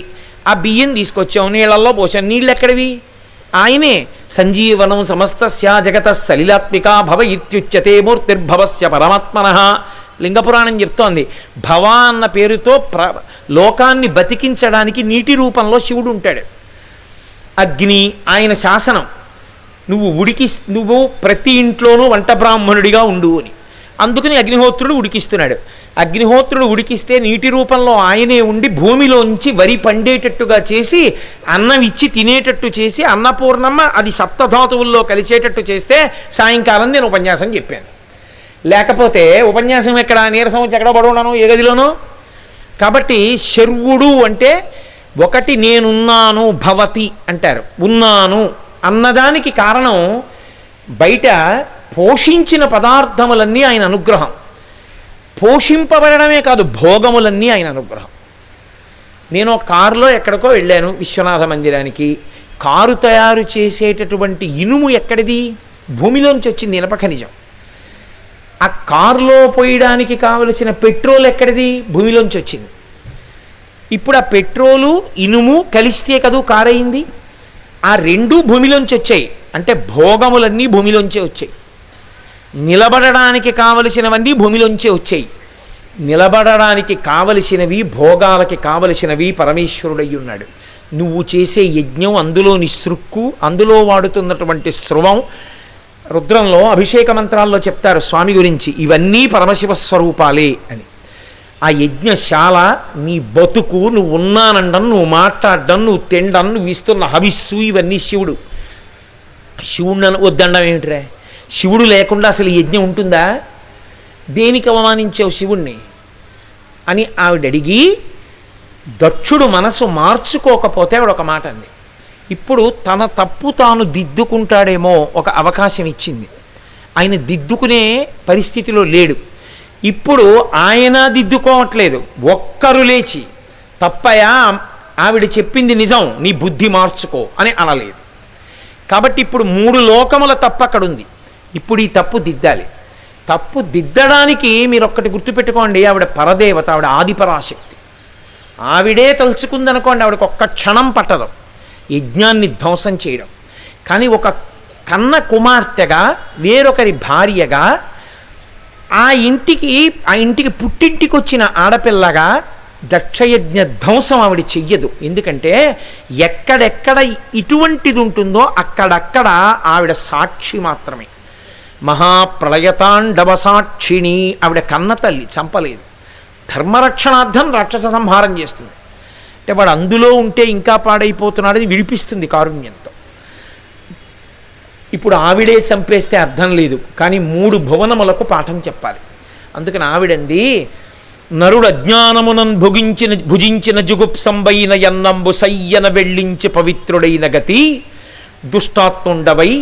ఆ బియ్యం తీసుకొచ్చాం, నీళ్ళల్లో పోసాను. నీళ్ళు ఎక్కడివి? ఆయనే. సంజీవనం సమస్తస్య జగత సలిలాత్మిక భవ ఇత్యుచ్యతే మూర్తిర్భవస్య పరమాత్మనః. లింగపురాణం చెప్తోంది. భవ అన్న పేరుతో లోకాన్ని బతికించడానికి నీటి రూపంలో శివుడు ఉంటాడు. అగ్ని ఆయన శాసనం, నువ్వు ప్రతి ఇంట్లోనూ వంట బ్రాహ్మణుడిగా ఉండు అని. అందుకని అగ్నిహోత్రుడు ఉడికిస్తున్నాడు. అగ్నిహోత్రుడు ఉడికిస్తే నీటి రూపంలో ఆయనే ఉండి భూమిలోంచి వరి పండేటట్టుగా చేసి అన్నం ఇచ్చి తినేటట్టు చేసి అన్నపూర్ణమ్మ అది సప్తధాతువుల్లో కలిసేటట్టు చేస్తే సాయంకాలం నేను ఉపన్యాసం చెప్పాను. లేకపోతే ఉపన్యాసం ఎక్కడ, నీరసం వచ్చి ఎక్కడ పడున్నాను, ఏ గదిలోనూ. కాబట్టి శర్వుడు అంటే ఒకటి నేనున్నాను, భవతి అంటారు. ఉన్నాను అన్నదానికి కారణం బయట పోషించిన పదార్థములన్నీ ఆయన అనుగ్రహం. పోషింపబడమే కాదు, భోగములన్నీ ఆయన అనుగ్రహం. నేను కారులో ఎక్కడికో వెళ్ళాను, విశ్వనాథ మందిరానికి. కారు తయారు చేసేటటువంటి ఇనుము ఎక్కడిది? భూమిలోంచి వచ్చింది, ఇనప ఖనిజం. ఆ కారులో పోయడానికి కావలసిన పెట్రోల్ ఎక్కడిది? భూమిలోంచి వచ్చింది. ఇప్పుడు ఆ పెట్రోలు ఇనుము కలిస్తే కదూ కారు అయింది. ఆ రెండూ భూమిలోంచి వచ్చాయి. అంటే భోగములన్నీ భూమిలోంచే వచ్చాయి. నిలబడడానికి కావలసినవన్నీ భూమిలోంచే వచ్చాయి. నిలబడడానికి కావలసినవి, భోగాలకి కావలసినవి పరమేశ్వరుడై ఉన్నాడు. నువ్వు చేసే యజ్ఞం, అందులోని సృక్కు, అందులో వాడుతున్నటువంటి స్రవం, రుద్రంలో అభిషేక మంత్రాల్లో చెప్తారు స్వామి గురించి, ఇవన్నీ పరమశివస్వరూపాలే అని. ఆ యజ్ఞశాల, నీ బతుకు, నువ్వు ఉన్నానండం, నువ్వు మాట్లాడడం, నువ్వు తినడం, నువ్వు ఇస్తున్న హవిస్సు, ఇవన్నీ శివుడు. శివుడు వద్దండం ఏమిట్రా? శివుడు లేకుండా అసలు యజ్ఞం ఉంటుందా? దేనికి అవమానించావు శివుణ్ణి అని ఆవిడ అడిగి, దక్షుడు మనసు మార్చుకోకపోతే ఆవిడ ఒక మాట అంది. ఇప్పుడు తన తప్పు తాను దిద్దుకుంటాడేమో ఒక అవకాశం ఇచ్చింది. ఆయన దిద్దుకునే పరిస్థితిలో లేడు. ఇప్పుడు ఆయన దిద్దుకోవట్లేదు. ఒక్కరు లేచి తప్పయా, ఆవిడ చెప్పింది నిజం, నీ బుద్ధి మార్చుకో అని అనలేదు. కాబట్టి ఇప్పుడు 3 లోకముల తప్పు అక్కడ ఉంది. ఇప్పుడు ఈ తప్పు దిద్దాలి. తప్పు దిద్దడానికి మీరు ఒక్కటి గుర్తుపెట్టుకోండి, ఆవిడ పరదేవత, ఆవిడ ఆదిపరాశక్తి. ఆవిడే తలుచుకుందనుకోండి, ఆవిడకి ఒక్క క్షణం పట్టదు యజ్ఞాన్ని ధ్వంసం చేయడం. కానీ ఒక కన్న కుమార్తెగా, వేరొకరి భార్యగా, ఆ ఇంటికి పుట్టింటికి వచ్చిన ఆడపిల్లగా దక్షయజ్ఞ ధ్వంసం ఆవిడ చెయ్యదు. ఎందుకంటే ఎక్కడెక్కడ ఇటువంటిది ఉంటుందో అక్కడక్కడ ఆవిడ సాక్షి మాత్రమే. మహాప్రళయతాండవ సాక్షిణి. ఆవిడ కన్న తల్లి, చంపలేదు. ధర్మరక్షణార్థం రాక్షస సంహారం చేస్తుంది. అంటే వాడు అందులో ఉంటే ఇంకా పాడైపోతున్నాడని విడిపిస్తుంది కారుణ్యంతో. ఇప్పుడు ఆవిడే చంపేస్తే అర్థం లేదు, కానీ 3 భువనములకు పాఠం చెప్పాలి. అందుకని ఆవిడంది, నరుడు అజ్ఞానమునన్ భుజించిన జుగుప్సంబైన యన్నంబు సయ్యన వెళ్ళించి పవిత్రుడైన గతి, దుష్టాత్ముండవై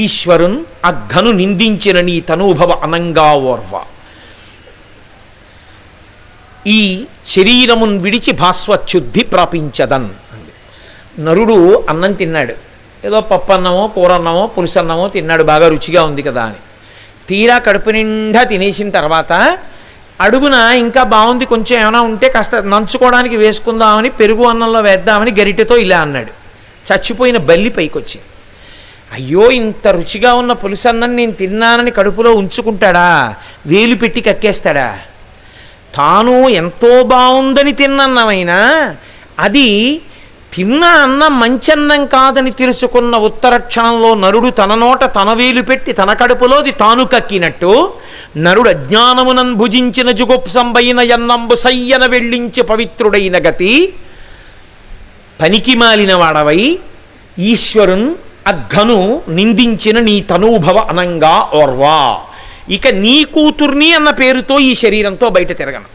ఈశ్వరున్ అఘను నిందించిన నీ తనూభవ అనంగా ఓర్వ. ఈ శరీరమున్ విడిచి భాస్వచ్యుద్ధి ప్రాపించదన్ అంది. నరుడు అన్నం తిన్నాడు, ఏదో పప్పన్నమో కూరన్నమో పులుసన్నమో తిన్నాడు, బాగా రుచిగా ఉంది కదా అని. తీరా కడుపు నిండా తినేసిన తర్వాత అడుగున ఇంకా బాగుంది, కొంచెం ఏమైనా ఉంటే కాస్త నంచుకోవడానికి వేసుకుందామని పెరుగు అన్నంలో వేద్దామని గరిటెతో ఇలా అన్నాడు. చచ్చిపోయిన బల్లి పైకొచ్చింది. అయ్యో, ఇంత రుచిగా ఉన్న పులుసన్నం నేను తిన్నానని కడుపులో ఉంచుకుంటాడా? వేలు పెట్టి కక్కేస్తాడా? తాను ఎంతో బాగుందని తిన్నన్నమైనా అది తిన్న అన్నం మంచన్నం కాదని తెలుసుకున్న ఉత్తర క్షణంలో నరుడు తన నోట తన వేలు పెట్టి తన కడుపులోది తాను కక్కినట్టు, నరుడు అజ్ఞానమునన్ భుజించిన జుగుప్సంబైన యన్నంబు సయ్యన వెళ్ళించి పవిత్రుడైన గతి, పనికి మాలిన వాడవై ఈశ్వరున్ అఘను నిందించిన నీ తనూభవ అనంగా ఓర్వా. ఇక నీ కూతుర్ని అన్న పేరుతో ఈ శరీరంతో బయట తిరగను.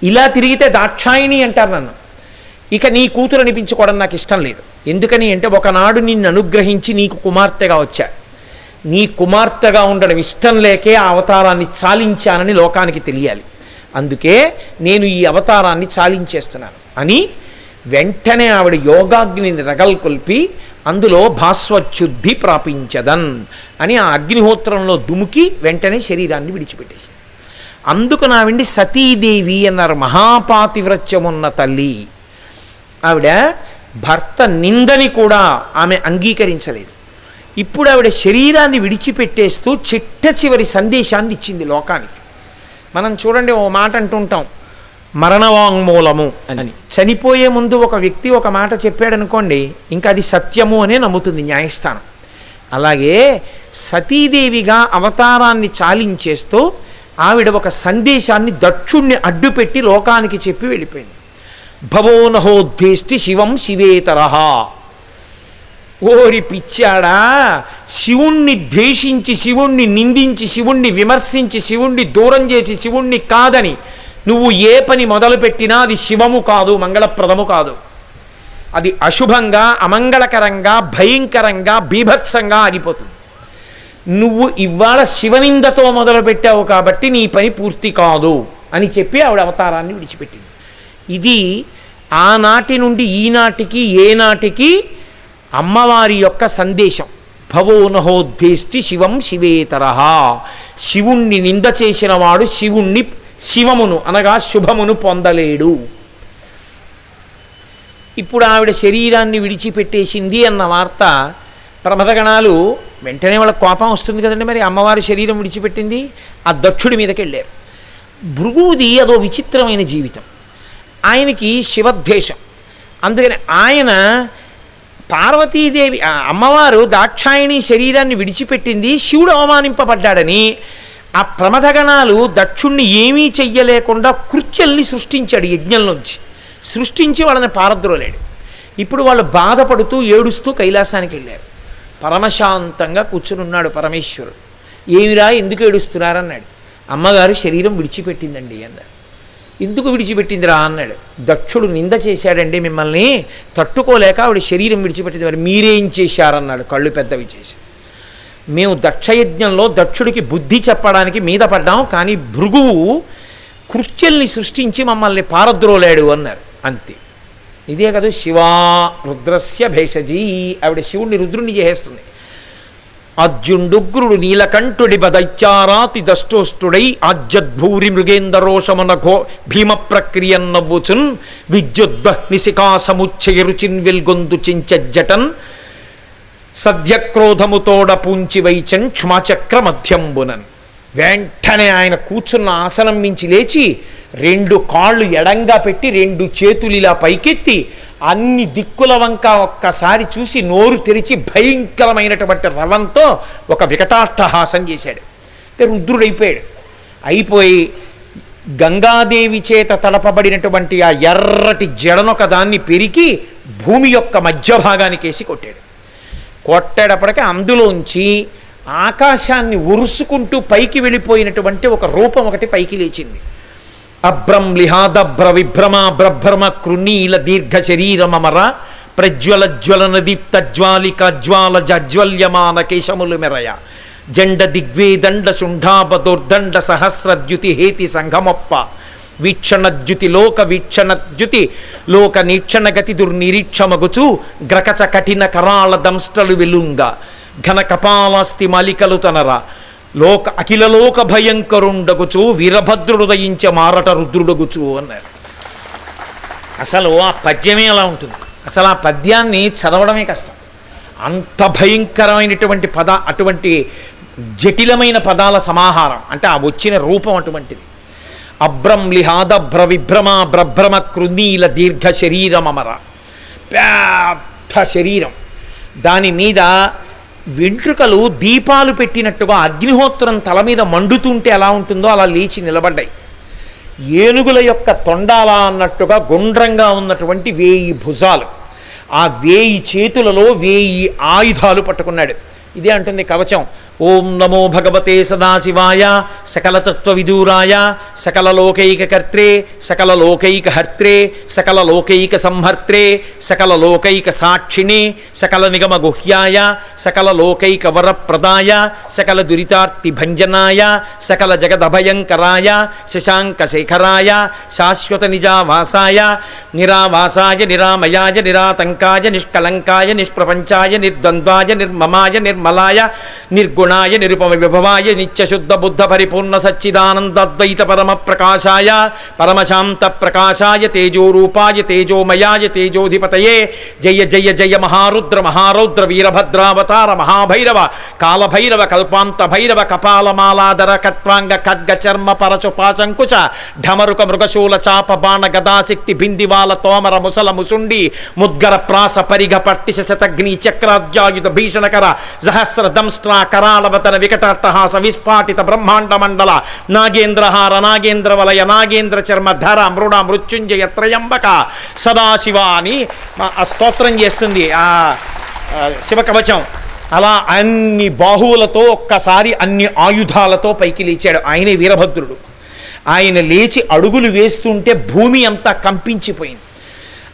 ఇలా తిరిగితే దాక్షాయిణి అంటారు నన్ను. ఇక నీ కూతురు అనిపించుకోవడం నాకు ఇష్టం లేదు. ఎందుకని అంటే, ఒకనాడు నిన్ను అనుగ్రహించి నీకు కుమార్తెగా వచ్చా. నీ కుమార్తెగా ఉండడం ఇష్టం లేకే ఆ అవతారాన్ని చాలించానని లోకానికి తెలియాలి. అందుకే నేను ఈ అవతారాన్ని చాలించేస్తున్నాను అని వెంటనే ఆవిడ యోగాగ్నిని రగల్కొల్పి అందులో భాస్వచ్యుద్ధి ప్రాపించదన్ అని ఆ అగ్నిహోత్రంలో దుముకి వెంటనే శరీరాన్ని విడిచిపెట్టేసింది. అందుకు నావిండి సతీదేవి అన్నారు, మహాపాతివ్రత్యమున్న తల్లి. ఆవిడ భర్త నిందని కూడా ఆమె అంగీకరించలేదు. ఇప్పుడు ఆవిడ శరీరాన్ని విడిచిపెట్టేస్తూ చిట్ట చివరి సందేశాన్ని ఇచ్చింది లోకానికి. మనం చూడండి, ఓ మాట అంటుంటాం, మరణవాంగ్మూలము అని. చనిపోయే ముందు ఒక వ్యక్తి ఒక మాట చెప్పాడనుకోండి, ఇంకా అది సత్యము అనే నమ్ముతుంది న్యాయస్థానం. అలాగే సతీదేవిగా అవతారాన్ని చాలించేస్తూ ఆవిడ ఒక సందేశాన్ని దక్షుణ్ణి అడ్డుపెట్టి లోకానికి చెప్పి వెళ్ళిపోయింది. భవోనహోద్వేష్టి శివం శివేతరహ. ఓరి పిచ్చాడా, శివుణ్ణి ద్వేషించి, శివుణ్ణి నిందించి, శివుణ్ణి విమర్శించి, శివుణ్ణి దూరం చేసి, శివుణ్ణి కాదని నువ్వు ఏ పని మొదలుపెట్టినా అది శివము కాదు, మంగళప్రదము కాదు. అది అశుభంగా, అమంగళకరంగా, భయంకరంగా, బీభత్సంగా ఆగిపోతుంది. నువ్వు ఇవాళ శివనిందతో మొదలుపెట్టావు కాబట్టి నీ పని పూర్తి కాదు అని చెప్పి ఆవిడ అవతారాన్ని విడిచిపెట్టింది. ఇది ఆనాటి నుండి ఈనాటికి ఏనాటికి అమ్మవారి యొక్క సందేశం. భవోనహోద్వేష్టి శివం శివేతరహ. శివుణ్ణి నింద చేసిన వాడు శివమును అనగా శుభమును పొందలేడు. ఇప్పుడు ఆవిడ శరీరాన్ని విడిచిపెట్టేసింది అన్న వార్త ప్రమదగణాలు వెంటనే వాళ్ళ కోపం వస్తుంది కదండి, మరి అమ్మవారి శరీరం విడిచిపెట్టింది. ఆ దక్షుడి మీదకి వెళ్ళారు. భృగువుది అదో విచిత్రమైన జీవితం. ఆయనకి శివద్వేషం. అందుకని ఆయన పార్వతీదేవి అమ్మవారు దాక్షాయణి శరీరాన్ని విడిచిపెట్టింది, శివుడు అవమానింపబడ్డాడని ఆ ప్రమథగణాలు దక్షుణ్ణి ఏమీ చెయ్యలేకుండా కృత్యల్ని సృష్టించాడు. యజ్ఞంలోంచి సృష్టించి వాళ్ళని పారద్రోలేడు. ఇప్పుడు వాళ్ళు బాధపడుతూ ఏడుస్తూ కైలాసానికి వెళ్ళారు. పరమశాంతంగా కూర్చునున్నాడు పరమేశ్వరుడు. ఏమిరా ఎందుకు ఏడుస్తున్నారన్నాడు. అమ్మగారు శరీరం విడిచిపెట్టిందండి అన్నాడు. ఎందుకు విడిచిపెట్టిందిరా అన్నాడు. దక్షుడు నింద చేశాడండి మిమ్మల్ని, తట్టుకోలేక ఆవిడ శరీరం విడిచిపెట్టింది. మరి మీరేం చేశారన్నాడు కళ్ళు పెద్దవి చేసి. మేము దక్షయజ్ఞంలో దక్షుడికి బుద్ధి చెప్పడానికి మీద పడ్డాం, కానీ భృగువు కృత్యల్ని సృష్టించి మమ్మల్ని పారద్రోలాడు అన్నారు. అంతే. ఇదే కదా శివా రుద్రస్య భేషజీ. ఆవిడ శివుణ్ణి రుద్రుణ్ణి చేసేస్తుంది. అర్జుండుగ్రుడు నీలకంఠుడి బదైత్యారాతి దష్టోష్టుడై ఆజ్యద్భూరి మృగేందరోషమన భీమ ప్రక్రియ నవ్వుచున్ విద్యుద్వ నిశికా సముచ్చయరుచిన్ వెల్గొందు చించజ్జటన్ సద్యక్రోధముతోడ పూంచి వైచన్ క్షమాచక్ర మధ్యంబునన్. వెంటనే ఆయన కూర్చున్న ఆసనం మించి లేచి 2 కాళ్ళు ఎడంగా పెట్టి 2 చేతులు ఇలా పైకెత్తి అన్ని దిక్కుల వంక ఒక్కసారి చూసి నోరు తెరిచి భయంకరమైనటువంటి రవంతో ఒక వికటాట్టహాసం చేశాడు. అంటే రుద్రుడైపోయాడు. అయిపోయి గంగాదేవి చేత తలపబడినటువంటి ఆ ఎర్రటి జడనొక దాన్ని పెరికి భూమి యొక్క మధ్య భాగానికేసి కొట్టాడు. కొట్టేటప్పటికి అందులోంచి ఆకాశాన్ని ఉరుసుకుంటూ పైకి వెళ్ళిపోయినటువంటి ఒక రూపం ఒకటి పైకి లేచింది. అభ్రం లిహాదభ్ర విభ్రమ బ్రభ్రమ కృణీల దీర్ఘ శరీరమర ప్రజ్వల జ్వలన దీప్త జ్వాలిక జ్వాల జజ్వల్యమాన కేశములు మెరయ జండ దిగ్వేదండ శుంఠాపదోర్దండ సహస్రద్యుతి హేతి సంఘమొప్ప వీక్షణద్యుతి లోక నీక్షణ గతి దుర్నిరీక్షమగుచు గ్రకచ కఠిన కరాళ దంష్టలు వెలుంగ ఘన కపాలాస్తి మాలికలు తనర అఖిలలోక భయంకరుండగుచు వీరభద్రుడు దయించే మారట రుద్రుడగుచు అన్నారు. అసలు ఆ పద్యమే అలా ఉంటుంది. అసలు ఆ పద్యాన్ని చదవడమే కష్టం. అంత భయంకరమైనటువంటి అటువంటి జటిలమైన పదాల సమాహారం. అంటే ఆ వచ్చిన రూపం అటువంటిది. అభ్రం లిహాదభ్ర విభ్రమ బ్రభ్రమ కృనీల దీర్ఘ శరీరమర. పెద్ద శరీరం, దాని మీద వెంట్రుకలు దీపాలు పెట్టినట్టుగా అగ్నిహోత్రం తల మీద మండుతుంటే ఎలా ఉంటుందో అలా లేచి నిలబడ్డాయి. ఏనుగుల యొక్క తొండాలా అన్నట్టుగా గుండ్రంగా ఉన్నటువంటి 1000 భుజాలు, ఆ 1000 చేతులలో 1000 ఆయుధాలు పట్టుకున్నాడు. ఇదే అంటుంది కవచం. ఓం నమో భగవతే సదాశివాయ సకలతత్వవిదూరాయ సకలలోకైకకర్త్రే సకలలోకైకహర్త్రే సకలలోకైకసంహర్త్రే సకలలోకైకసాక్షిణే సకలనిగమగుహ్యాయ సకలలోకైకవరప్రదాయ సకలదురితార్తిభంజనాయ సకలజగదభయంకరాయ శశాంకశేఖరాయ శాశ్వతనిజావాసాయ నిరావాసాయ నిరామయాయ నిరాతంకాయ నిష్కలంకాయ నిష్ప్రపంచాయ నిర్ద్వంద్వాయ నిర్మమాయ నిర్మలాయ నిర్గుణాయ నిరుపమ విభవాయ నిత్యశుద్ధ బుద్ధ పరిపూర్ణ సచ్చిదానందద్వైత పరమ ప్రకాశాయ పరమశాంత ప్రకాశాయ తేజోరూపాయ తేజోమయాయ తేజోధిపతయే జయ జయ జయ మహారుద్ర మహారౌద్ర వీరభద్రావతార మహాభైరవ కాలభైరవ కల్పాంత భైరవ కపాలమాలాధర కట్వాంగ ఖడ్గ చర్మ పరశు పాచంకుశ ఢమరుక మృగశూల చాప బాణ గదాశక్తి బిందివాల తోమర ముసల ముసుండి ముద్గర ప్రాస పరిగ పట్టిశ శతగ్ని చక్రాద్యాయుధ భీషణకర సహస్ర దంస్ట్రా కరాళవతన వికటాట్టహాస విస్ఫాటిత బ్రహ్మాండ మండల నాగేంద్రహార నాగేంద్ర వలయ నాగేంద్ర చర్మ ధర మృడ మృత్యుంజయ త్రయంబక సదాశివ అని ఆ స్తోత్రం చేస్తుంది ఆ శివకవచం. అలా అన్ని బాహువులతో ఒక్కసారి అన్ని ఆయుధాలతో పైకి లేచాడు. ఆయనే వీరభద్రుడు. ఆయన లేచి అడుగులు వేస్తుంటే భూమి అంతా కంపించిపోయింది.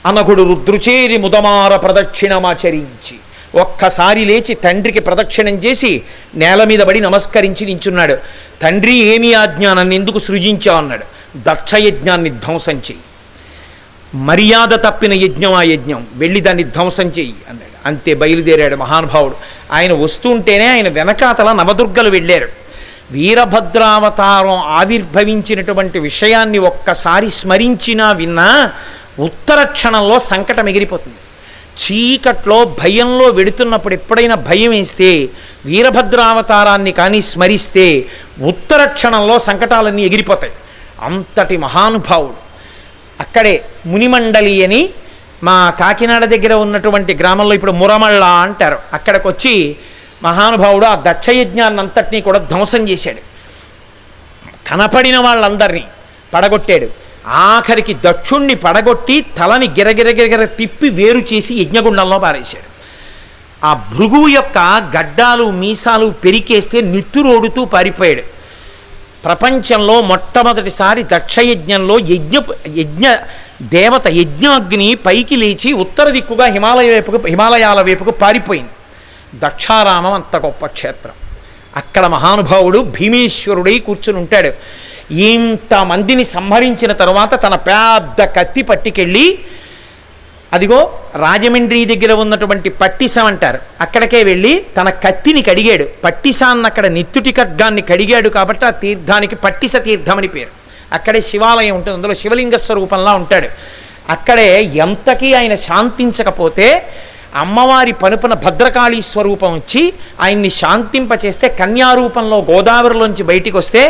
అనగుడు రుద్రుచేరి ముదమార ప్రదక్షిణమాచరించి ఒక్కసారి లేచి తండ్రికి ప్రదక్షిణం చేసి నేల మీద పడి నమస్కరించి నించున్నాడు. తండ్రి ఏమి ఆజ్ఞ, నన్ను ఎందుకు సృజించావు అన్నాడు. దక్షయజ్ఞాన్ని ధ్వంసం చెయ్యి, మర్యాద తప్పిన యజ్ఞం ఆ యజ్ఞం, వెళ్ళి దాన్ని ధ్వంసం చెయ్యి అన్నాడు. అంతే బయలుదేరాడు మహానుభావుడు. ఆయన వస్తుంటేనే ఆయన వెనకాతల నవదుర్గలు వెళ్ళారు. వీరభద్రావతారం ఆవిర్భవించినటువంటి విషయాన్ని ఒక్కసారి స్మరించినా విన్నా ఉత్తర క్షణంలో సంకటం ఎగిరిపోతుంది. చీకట్లో భయంలో వెడుతున్నప్పుడు ఎప్పుడైనా భయం వేస్తే వీరభద్రావతారాన్ని కానీ స్మరిస్తే ఉత్తర క్షణంలో సంకటాలన్నీ ఎగిరిపోతాయి. అంతటి మహానుభావుడు. అక్కడే మునిమండలి అని మా కాకినాడ దగ్గర ఉన్నటువంటి గ్రామంలో ఇప్పుడు మురమళ్ళ అంటారు. అక్కడికి వచ్చి మహానుభావుడు ఆ దక్షయజ్ఞాన్ని అంతటినీ కూడా ధ్వంసం చేశాడు. కనపడిన వాళ్ళందరినీ పడగొట్టాడు. ఆఖరికి దక్షుణ్ణి పడగొట్టి తలని గిరగిరగిరగిర తిప్పి వేరు చేసి యజ్ఞగుండంలో పారేశాడు. ఆ భృగువు యొక్క గడ్డాలు మీసాలు పెరికేస్తే నిత్తురోడుతూ పారిపోయాడు. ప్రపంచంలో మొట్టమొదటిసారి దక్షయజ్ఞంలో యజ్ఞ దేవత యజ్ఞాగ్ని పైకి లేచి ఉత్తర దిక్కుగా హిమాలయాల వైపుకు పారిపోయింది. దక్షారామం అంత గొప్ప క్షేత్రం. అక్కడ మహానుభావుడు భీమేశ్వరుడై కూర్చుని ఉంటాడు. ఇంతమందిని సంహరించిన తరువాత తన పెద్ద కత్తి పట్టుకెళ్ళి అదిగో రాజమండ్రి దగ్గర ఉన్నటువంటి పట్టిసం అంటారు, అక్కడికే వెళ్ళి తన కత్తిని కడిగాడు. పట్టిసాన్ని అక్కడ నిత్తుటి ఖడ్గాన్ని కడిగాడు కాబట్టి ఆ తీర్థానికి పట్టిస తీర్థం అని పేరు. అక్కడే శివాలయం ఉంటుంది, అందులో శివలింగ స్వరూపంలా ఉంటాడు. అక్కడే ఎంతకీ ఆయన శాంతించకపోతే అమ్మవారి పనుపన భద్రకాళీ స్వరూపం వచ్చి ఆయన్ని శాంతింపచేస్తే కన్యారూపంలో గోదావరిలోంచి బయటికి వస్తే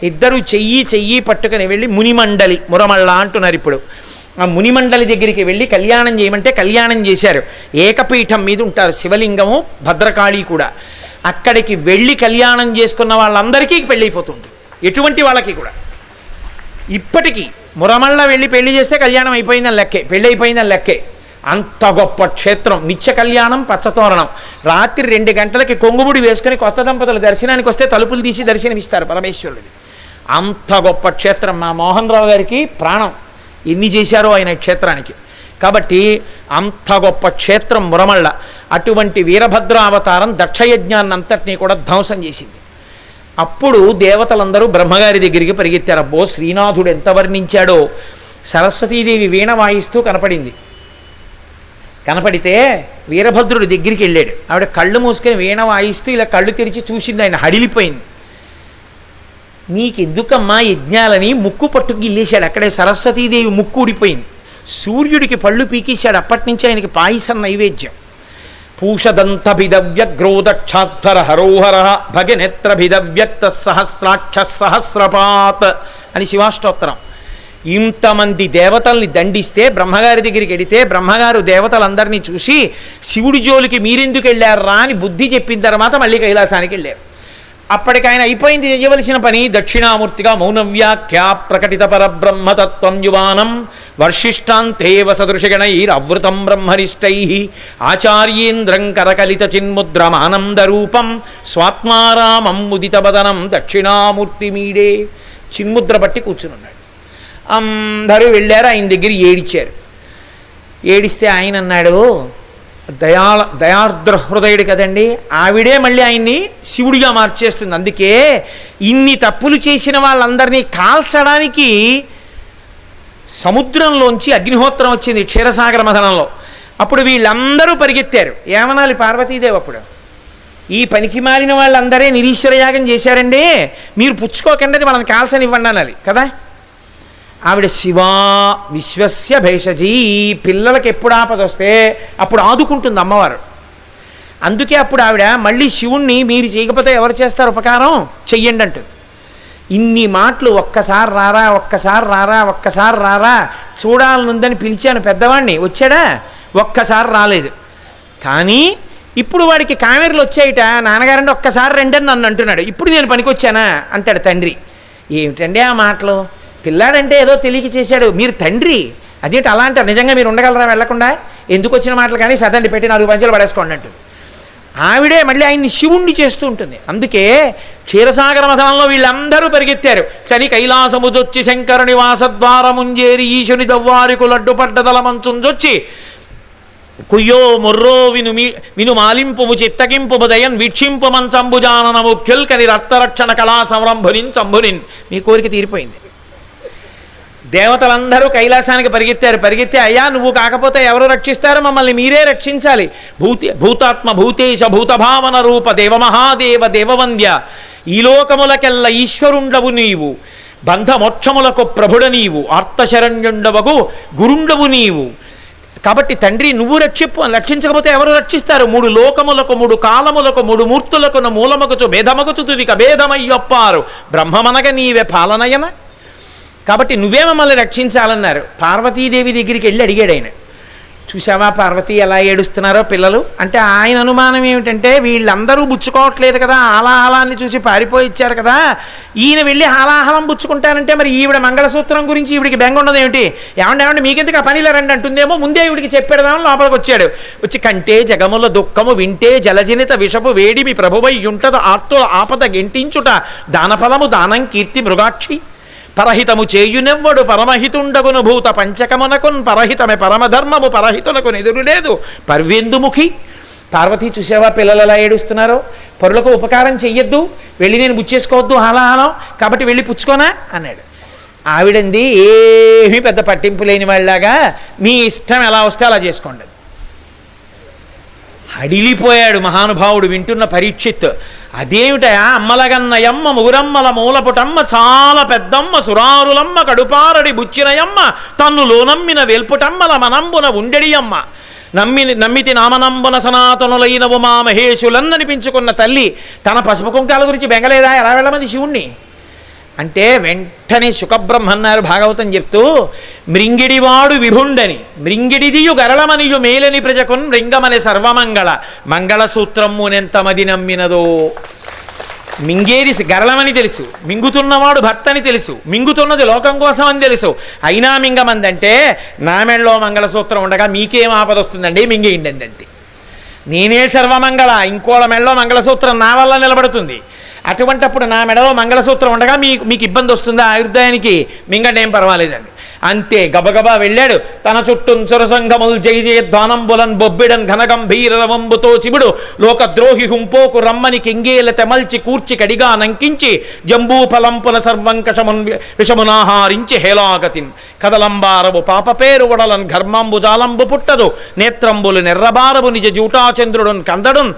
ఇద్దరు చెయ్యి పట్టుకుని వెళ్ళి మునిమండలి మురమళ్ళ అంటున్నారు ఇప్పుడు. ఆ మునిమండలి దగ్గరికి వెళ్ళి కళ్యాణం చేయమంటే కళ్యాణం చేశారు. ఏకపీఠం మీద ఉంటారు శివలింగము భద్రకాళి కూడా. అక్కడికి వెళ్ళి కళ్యాణం చేసుకున్న వాళ్ళందరికీ పెళ్ళైపోతుంది, ఎటువంటి వాళ్ళకి కూడా. ఇప్పటికీ మురమళ్ళ వెళ్ళి పెళ్లి చేస్తే కళ్యాణం అయిపోయిందని లెక్కే, పెళ్ళి అయిపోయిందని లెక్కే. అంత గొప్ప క్షేత్రం. నిత్య కళ్యాణం, పచ్చతోరణం. రాత్రి 2 గంటలకి కొంగుబుడి వేసుకుని కొత్త దంపతులు దర్శనానికి వస్తే తలుపులు తీసి దర్శనమిస్తారు పరమేశ్వరుడిని. అంత గొప్ప క్షేత్రం. మా మోహన్ రావు గారికి ప్రాణం, ఎన్ని చేశారో ఆయన క్షేత్రానికి. కాబట్టి అంత గొప్ప క్షేత్రం మురమళ్ళ. అటువంటి వీరభద్ర అవతారం దక్షయజ్ఞాన్ని అంతటినీ కూడా ధ్వంసం చేసింది. అప్పుడు దేవతలందరూ బ్రహ్మగారి దగ్గరికి పరిగెత్తారు. అబ్బో, శ్రీనాథుడు ఎంత వర్ణించాడో. సరస్వతీదేవి వీణ వాయిస్తూ కనపడితే వీరభద్రుడి దగ్గరికి వెళ్ళాడు. ఆవిడ కళ్ళు మూసుకొని వీణ వాయిస్తూ ఇలా కళ్ళు తెరిచి చూసింది. ఆయన హడిలిపోయింది. నీకెందుకమ్మా యజ్ఞాలని ముక్కు పట్టుకు గిల్లేశాడు. అక్కడే సరస్వతీదేవి ముక్కు ఊడిపోయింది. సూర్యుడికి పళ్ళు పీకేశాడు. అప్పటి నుంచి ఆయనకి పాయసం నైవేద్యం. పూషదంతభిదవ్యగ్రోదక్షాధ్వర హరోహర భగనేత్రభిదవ్యక్త సహస్రాక్ష సహస్రపాత్ అని శివాష్టోత్తరం. ఇంతమంది దేవతల్ని దండిస్తే బ్రహ్మగారి దగ్గరికి వెడితే బ్రహ్మగారు దేవతలందరినీ చూసి శివుడి జోలికి మీరెందుకు వెళ్ళారా అని బుద్ధి చెప్పిన తర్వాత మళ్ళీ కైలాసానికి వెళ్ళారు. అప్పటికి ఆయన అయిపోయింది చేయవలసిన పని. దక్షిణామూర్తిగా మౌనవ్యాఖ్యా ప్రకటిత పరబ్రహ్మతత్వం యువానం వర్షిష్టాంతేవ సదృశగణైరవృతం బ్రహ్మనిష్టై ఆచార్యేంద్రం కరకలిత చిన్ముద్రమానందరూపం స్వాత్మారామం ముదితవదనం దక్షిణామూర్తి మీడే. చిన్ముద్ర బట్టి కూర్చునున్నాడు. అందరూ వెళ్ళారు, ఆయన దగ్గర ఏడిచారు. ఏడిస్తే ఆయన అన్నాడు, దయార్ద్ర హృదయుడు కదండి, ఆవిడే మళ్ళీ ఆయన్ని శివుడిగా మార్చేస్తుంది. అందుకే ఇన్ని తప్పులు చేసిన వాళ్ళందరినీ కాల్చడానికి సముద్రంలోంచి అగ్నిహోత్రం వచ్చింది క్షీరసాగర మథనంలో. అప్పుడు వీళ్ళందరూ పరిగెత్తారు. ఏమనాలి పార్వతీదేవి అప్పుడు, ఈ పనికి మాలిన వాళ్ళందరే నిరీశ్వర యాగం చేశారండి, మీరు పుచ్చుకోకండి, వాళ్ళని కాల్చనివ్వండి అనాలి కదా. ఆవిడ శివా విశ్వస్య భేషజీ, పిల్లలకి ఎప్పుడు ఆపద వస్తే అప్పుడు ఆదుకుంటుంది అమ్మవారు. అందుకే అప్పుడు ఆవిడ మళ్ళీ శివుణ్ణి మీరు చేయకపోతే ఎవరు చేస్తారు ఉపకారం, చెయ్యండి అంటుంది. ఇన్ని మాటలు, ఒక్కసారి రారా, ఒక్కసారి రారా, ఒక్కసారి రారా, చూడాలనుందని పిలిచాను పెద్దవాడిని, వచ్చాడా, ఒక్కసారి రాలేదు. కానీ ఇప్పుడు వాడికి కామెర్లు వచ్చాయిట, నాన్నగారంటే ఒక్కసారి రండి అని నన్ను అంటున్నాడు, ఇప్పుడు నేను పనికొచ్చానా అంటాడు తండ్రి. ఏమిటండి ఆ మాటలు, పిల్లాడంటే ఏదో తెలియక చేశాడు, మీరు తండ్రి అదేంటి అలా అంటారు, నిజంగా మీరు ఉండగలరా వెళ్లకుండా, ఎందుకు వచ్చిన మాటలు కానీ సదండి పెట్టి 4 పంచాలు పడేసుకోండి అంటుంది. ఆవిడే మళ్ళీ ఆయన్ని శివుణ్ణి చేస్తూ ఉంటుంది. అందుకే క్షీరసాగర మథనంలో వీళ్ళందరూ పరిగెత్తారు. చని కైలాసముజొచ్చి శంకర నివాసద్వారముంజేరి ఈశుని దవ్వారికు లడ్డుపడ్డదల మంచుంజొచ్చి కుయ్యో మొర్రో విను మాలింపుము చిత్తగింపుము దయన్ వీక్షింపు మంచంబుజానన ముఖ్యుల్కని రక్తరక్షణ కళా సంరంభునిన్ సంభునిన్. మీ కోరిక తీరిపోయింది. దేవతలందరూ కైలాసానికి పరిగెత్తారు. పరిగెత్తే, అయ్యా నువ్వు కాకపోతే ఎవరు రక్షిస్తారు, మమ్మల్ని మీరే రక్షించాలి. భూతాత్మ భూతేశ భూతభావన రూప దేవమహాదేవ దేవవంద్య, ఈ లోకములకెల్ల ఈశ్వరుండవు నీవు, బంధమోక్షములకు ప్రభుడ నీవు, ఆర్తశరణ్యుండవగు గురుండవు నీవు. కాబట్టి తండ్రి నువ్వు రక్షించకపోతే ఎవరు రక్షిస్తారు. 3 లోకములకు 3 కాలములకు 3 మూర్తులకు మూలమగుచు భేదమగుచు తుదిక భేదమయ్యొప్పారు బ్రహ్మమనగ నీవే పాలనయన. కాబట్టి నువ్వే మమ్మల్ని రక్షించాలన్నారు. పార్వతీదేవి దగ్గరికి వెళ్ళి అడిగాడు ఆయన, చూసావా పార్వతి ఎలా ఏడుస్తున్నారో పిల్లలు అంటే. ఆయన అనుమానం ఏమిటంటే వీళ్ళందరూ బుచ్చుకోవట్లేదు కదా, హాలాహలాన్ని చూసి పారిపోయి ఇచ్చారు కదా, ఈయన వెళ్ళి హాలాహలం బుచ్చుకుంటానంటే మరి ఈవిడ మంగళసూత్రం గురించి ఈవిడికి బెంగ ఉండదు ఏమిటి, ఏమంటే మీకెందుకు ఆ పనిలో రండి అంటుందేమో, ముందే ఈవిడికి చెప్పేదామని లోపలికి వచ్చాడు. వచ్చి కంటే జగముల దుఃఖము వింటే జలజనిత విషపు వేడిమి ప్రభువై ఉంటద ఆర్తో ఆపద గెంటించుట దానఫలము దానం కీర్తి మృగాక్షి పరహితము చేయునెవ్వడు పరమహితుండగును భూత పంచకమునకున్ పరహితమే పరమధర్మము పరహితునకు ఎదురు లేదు పర్వేందుముఖి. పార్వతి చూసావా పిల్లలు ఎలా ఏడుస్తున్నారో, పరులకు ఉపకారం చెయ్యొద్దు, వెళ్ళి నేను బుచ్చేసుకోవద్దు హాలాహలం, కాబట్టి వెళ్ళి పుచ్చుకోనా అన్నాడు. ఆవిడంది ఏమీ పెద్ద పట్టింపు లేని వాళ్ళలాగా, మీ ఇష్టం ఎలా వస్తే అలా చేసుకోండి. అడిలిపోయాడు మహానుభావుడు వింటున్న పరీక్షిత్. అదేమిటయా అమ్మలగన్నయమ్మ ముగురమ్మల మూలపుటమ్మ చాలా పెద్దమ్మ సురారులమ్మ కడుపారడి బుచ్చినయమ్మ తన్నులోనమ్మిన వెల్పుటమ్మల మనంబున ఉండెడియమ్మ నమ్మితి నామనంబున సనాతనులైన ఉమా మహేశులన్ననిపించుకున్న తల్లి తన పసుపు కుంకాల గురించి బెంగలేదా, ఎలా వెళ్ళమంది శివుణ్ణి అంటే. వెంటనే శుకబ్రహ్మ అన్నారు భాగవతం చెప్తూ, మృంగిడివాడు విభుండని మృంగిడిదియు గరళమనియు మేలని ప్రజకున్ మృంగమని సర్వమంగళ మంగళసూత్రమునెంతమది నమ్మినదో. మింగేది గరళమని తెలుసు, మింగుతున్నవాడు భర్తని తెలుసు, మింగుతున్నది లోకం కోసం అని తెలుసు, అయినా మింగమందంటే నా మెళ్ళలో మంగళసూత్రం ఉండగా మీకేం ఆపద వస్తుందండి, మింగేయండి అంతే. నేనే సర్వమంగళ, ఇంకోళ్ళ మెళ్ళలో మంగళసూత్రం నా వల్ల నిలబడుతుంది, అటువంటప్పుడు నా మెడలో మంగళసూత్రం ఉండగా మీకు ఇబ్బంది వస్తుందా ఆయుర్దాయానికి, మింగండి ఏం పర్వాలేదండి అంతే. గబగబా వెళ్ళాడు. తన చుట్టూ సురసంగముల్ జై జయధ్వానంబులన్ బొబ్బిడన్ ఘనగంభీరవంబుతో చిబుడు లోకద్రోహి హుంపోకు రమ్మని కింగేల తెమల్చి కూర్చి కడిగా నంకించి జంబూఫలంపున సర్వంకషమున్ విషమునాహారించి హేలాగతిన్ కదలంబారవు పాప పేరు వడలన్ ఘర్మంబు జాలంబు పుట్టదు నేత్రంబులు నెర్రబారవు నిజ జూటాచంద్రుడున్ కందడున్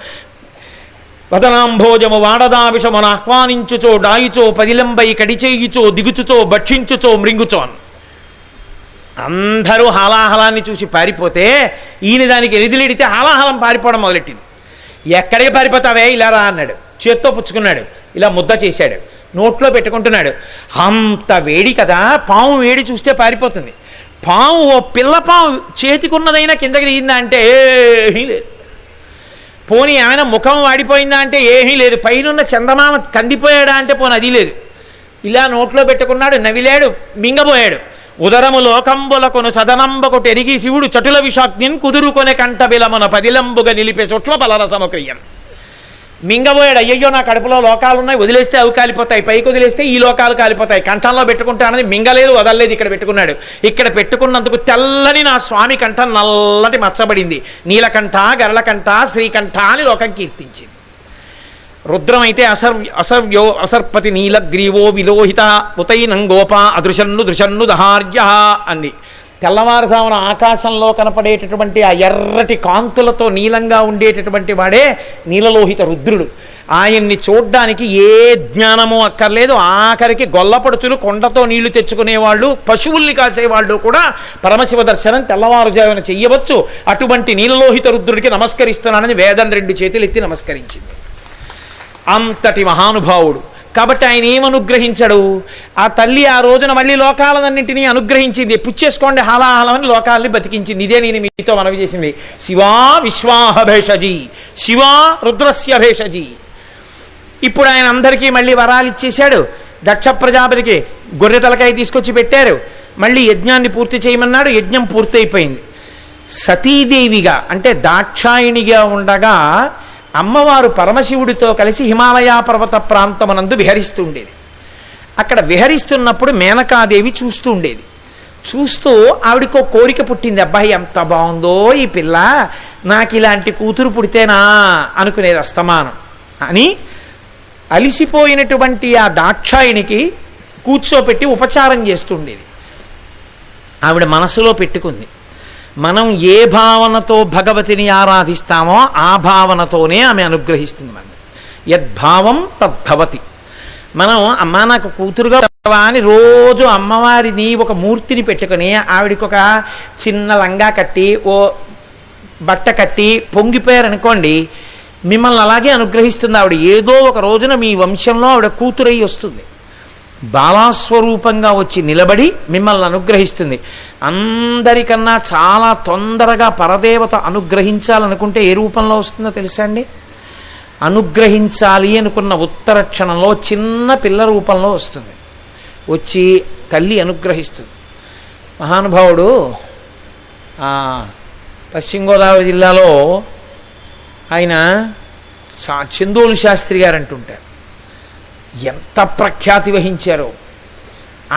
వదనాంభోజము వాడదా విషమును ఆహ్వానించుచో డాయిచో పదిలంబై కడిచేయుచో దిగుచుచో భక్షించుచో మృంగుచోన్. అందరూ హాలాహలాన్ని చూసి పారిపోతే ఈయన దానికి ఎదిలిడితే హాలాహలం పారిపోవడం మొదలెట్టింది. ఎక్కడికి పారిపోతావే ఇలా రా అన్నాడు. చేత్తో పుచ్చుకున్నాడు, ఇలా ముద్ద చేశాడు, నోట్లో పెట్టుకుంటున్నాడు. అంత వేడి కదా, పాము వేడి చూస్తే పారిపోతుంది. పాము ఓ పిల్ల పాము చేతికున్నదైనా కిందకి దిగిందా అంటే ఏమీ లేదు. పోనీ ఏమైనా ముఖం వాడిపోయిందా అంటే ఏమీ లేదు. పైనున్న చందమామ కందిపోయాడా అంటే పోనీ అది లేదు. ఇలా నోట్లో పెట్టుకున్నాడు, నవిలాడు, మింగబోయాడు. ఉదరము లోకంబులకును సదనంబకు ఎరిగి శివుడు చటుల విషాగ్నిన్ కుదురుకొనే కంట బిలమున పదిలంబుగా నిలిపే చోట్ల బలరసముక్రియం. మింగబోయాడు. అయ్యయ్యో నా కడుపులో లోకాలు ఉన్నాయి, వదిలేస్తే అవి కాలిపోతాయి, పైకి వదిలేస్తే ఈ లోకాలు కాలిపోతాయి, కంఠంలో పెట్టుకుంటానని మింగలేదు, వదలలేదు, ఇక్కడ పెట్టుకున్నాడు. ఇక్కడ పెట్టుకున్నందుకు తెల్లని నా స్వామి కంఠం నల్లటి మచ్చబడింది. నీలకంఠ, గరళకంఠ, శ్రీకంఠ అని లోకం కీర్తించింది. రుద్రమైతే అసర్వ్యో అసర్పతి నీలగ్రీవో విలోహిత ఉతైనం గోప అదృశన్ను దృశన్ను దహార్య అంది. తెల్లవారుజామున ఆకాశంలో కనపడేటటువంటి ఆ ఎర్రటి కాంతులతో నీలంగా ఉండేటటువంటి వాడే నీలలోహిత రుద్రుడు. ఆయన్ని చూడ్డానికి ఏ జ్ఞానమో అక్కర్లేదు. ఆఖరికి గొల్లపడుచులు, కొండతో నీళ్లు తెచ్చుకునేవాళ్ళు, పశువుల్ని కాసేవాళ్ళు కూడా పరమశివ దర్శనం తెల్లవారుజామున చెయ్యవచ్చు. అటువంటి నీలలోహిత రుద్రుడికి నమస్కరిస్తున్నానని వేదం 2 చేతులు ఎత్తి నమస్కరించింది. అంతటి మహానుభావుడు. కాబట్టి ఆయన ఏమనుగ్రహించడు? ఆ తల్లి ఆ రోజున మళ్ళీ లోకాలన్నింటినీ అనుగ్రహించింది. పుచ్చేసుకోండి హాలాహలమని లోకాలని బతికించింది. ఇదే నేను మీతో మనవి చేసింది. శివా విశ్వాహభేషజీ, శివా రుద్రస్య భేషజీ. ఇప్పుడు ఆయన అందరికీ మళ్ళీ వరాలు ఇచ్చేశాడు. దక్ష ప్రజాపతికి గొర్రె తలకాయ తీసుకొచ్చి పెట్టారు. మళ్ళీ యజ్ఞాన్ని పూర్తి చేయమన్నాడు. యజ్ఞం పూర్తయిపోయింది. సతీదేవిగా అంటే దాక్షాయిణిగా ఉండగా అమ్మవారు పరమశివుడితో కలిసి హిమాలయ పర్వత ప్రాంతమునందు విహరిస్తుండేది. అక్కడ విహరిస్తున్నప్పుడు మేనకాదేవి చూస్తూ ఉండేది. చూస్తూ ఆవిడకో కోరిక పుట్టింది. అబ్బాయి ఎంత బాగుందో ఈ పిల్ల, నాకు ఇలాంటి కూతురు పుడితేనా అనుకునేది అస్తమానం. అని అలిసిపోయినటువంటి ఆ దాక్షాయినికి కూర్చోపెట్టి ఉపచారం చేస్తుండేది. ఆవిడ మనసులో పెట్టుకుంది, మనం ఏ భావనతో భగవతిని ఆరాధిస్తామో ఆ భావనతోనే ఆమె అనుగ్రహిస్తుంది. మనం యద్భావం తద్భవతి. మనం అమ్మ నాకు కూతురుగా అని రోజు అమ్మవారిని ఒక మూర్తిని పెట్టుకుని ఆవిడికి ఒక చిన్న లంగా కట్టి ఓ బట్ట కట్టి పొంగిపోయారనుకోండి, మిమ్మల్ని అలాగే అనుగ్రహిస్తుంది ఆవిడ. ఏదో ఒక రోజున మీ వంశంలో ఆవిడ కూతురై వస్తుంది. బాలాస్వరూపంగా వచ్చి నిలబడి మిమ్మల్ని అనుగ్రహిస్తుంది. అందరికన్నా చాలా తొందరగా పరదేవత అనుగ్రహించాలనుకుంటే ఏ రూపంలో వస్తుందో తెలుసా అండి? అనుగ్రహించాలి అనుకున్న ఉత్తర క్షణంలో చిన్న పిల్ల రూపంలో వస్తుంది. వచ్చి తల్లి అనుగ్రహిస్తుంది. మహానుభావుడు పశ్చిమ గోదావరి జిల్లాలో ఆయన చందోలు శాస్త్రి గారు అంటుంటారు. ఎంత ప్రఖ్యాతి వహించారో.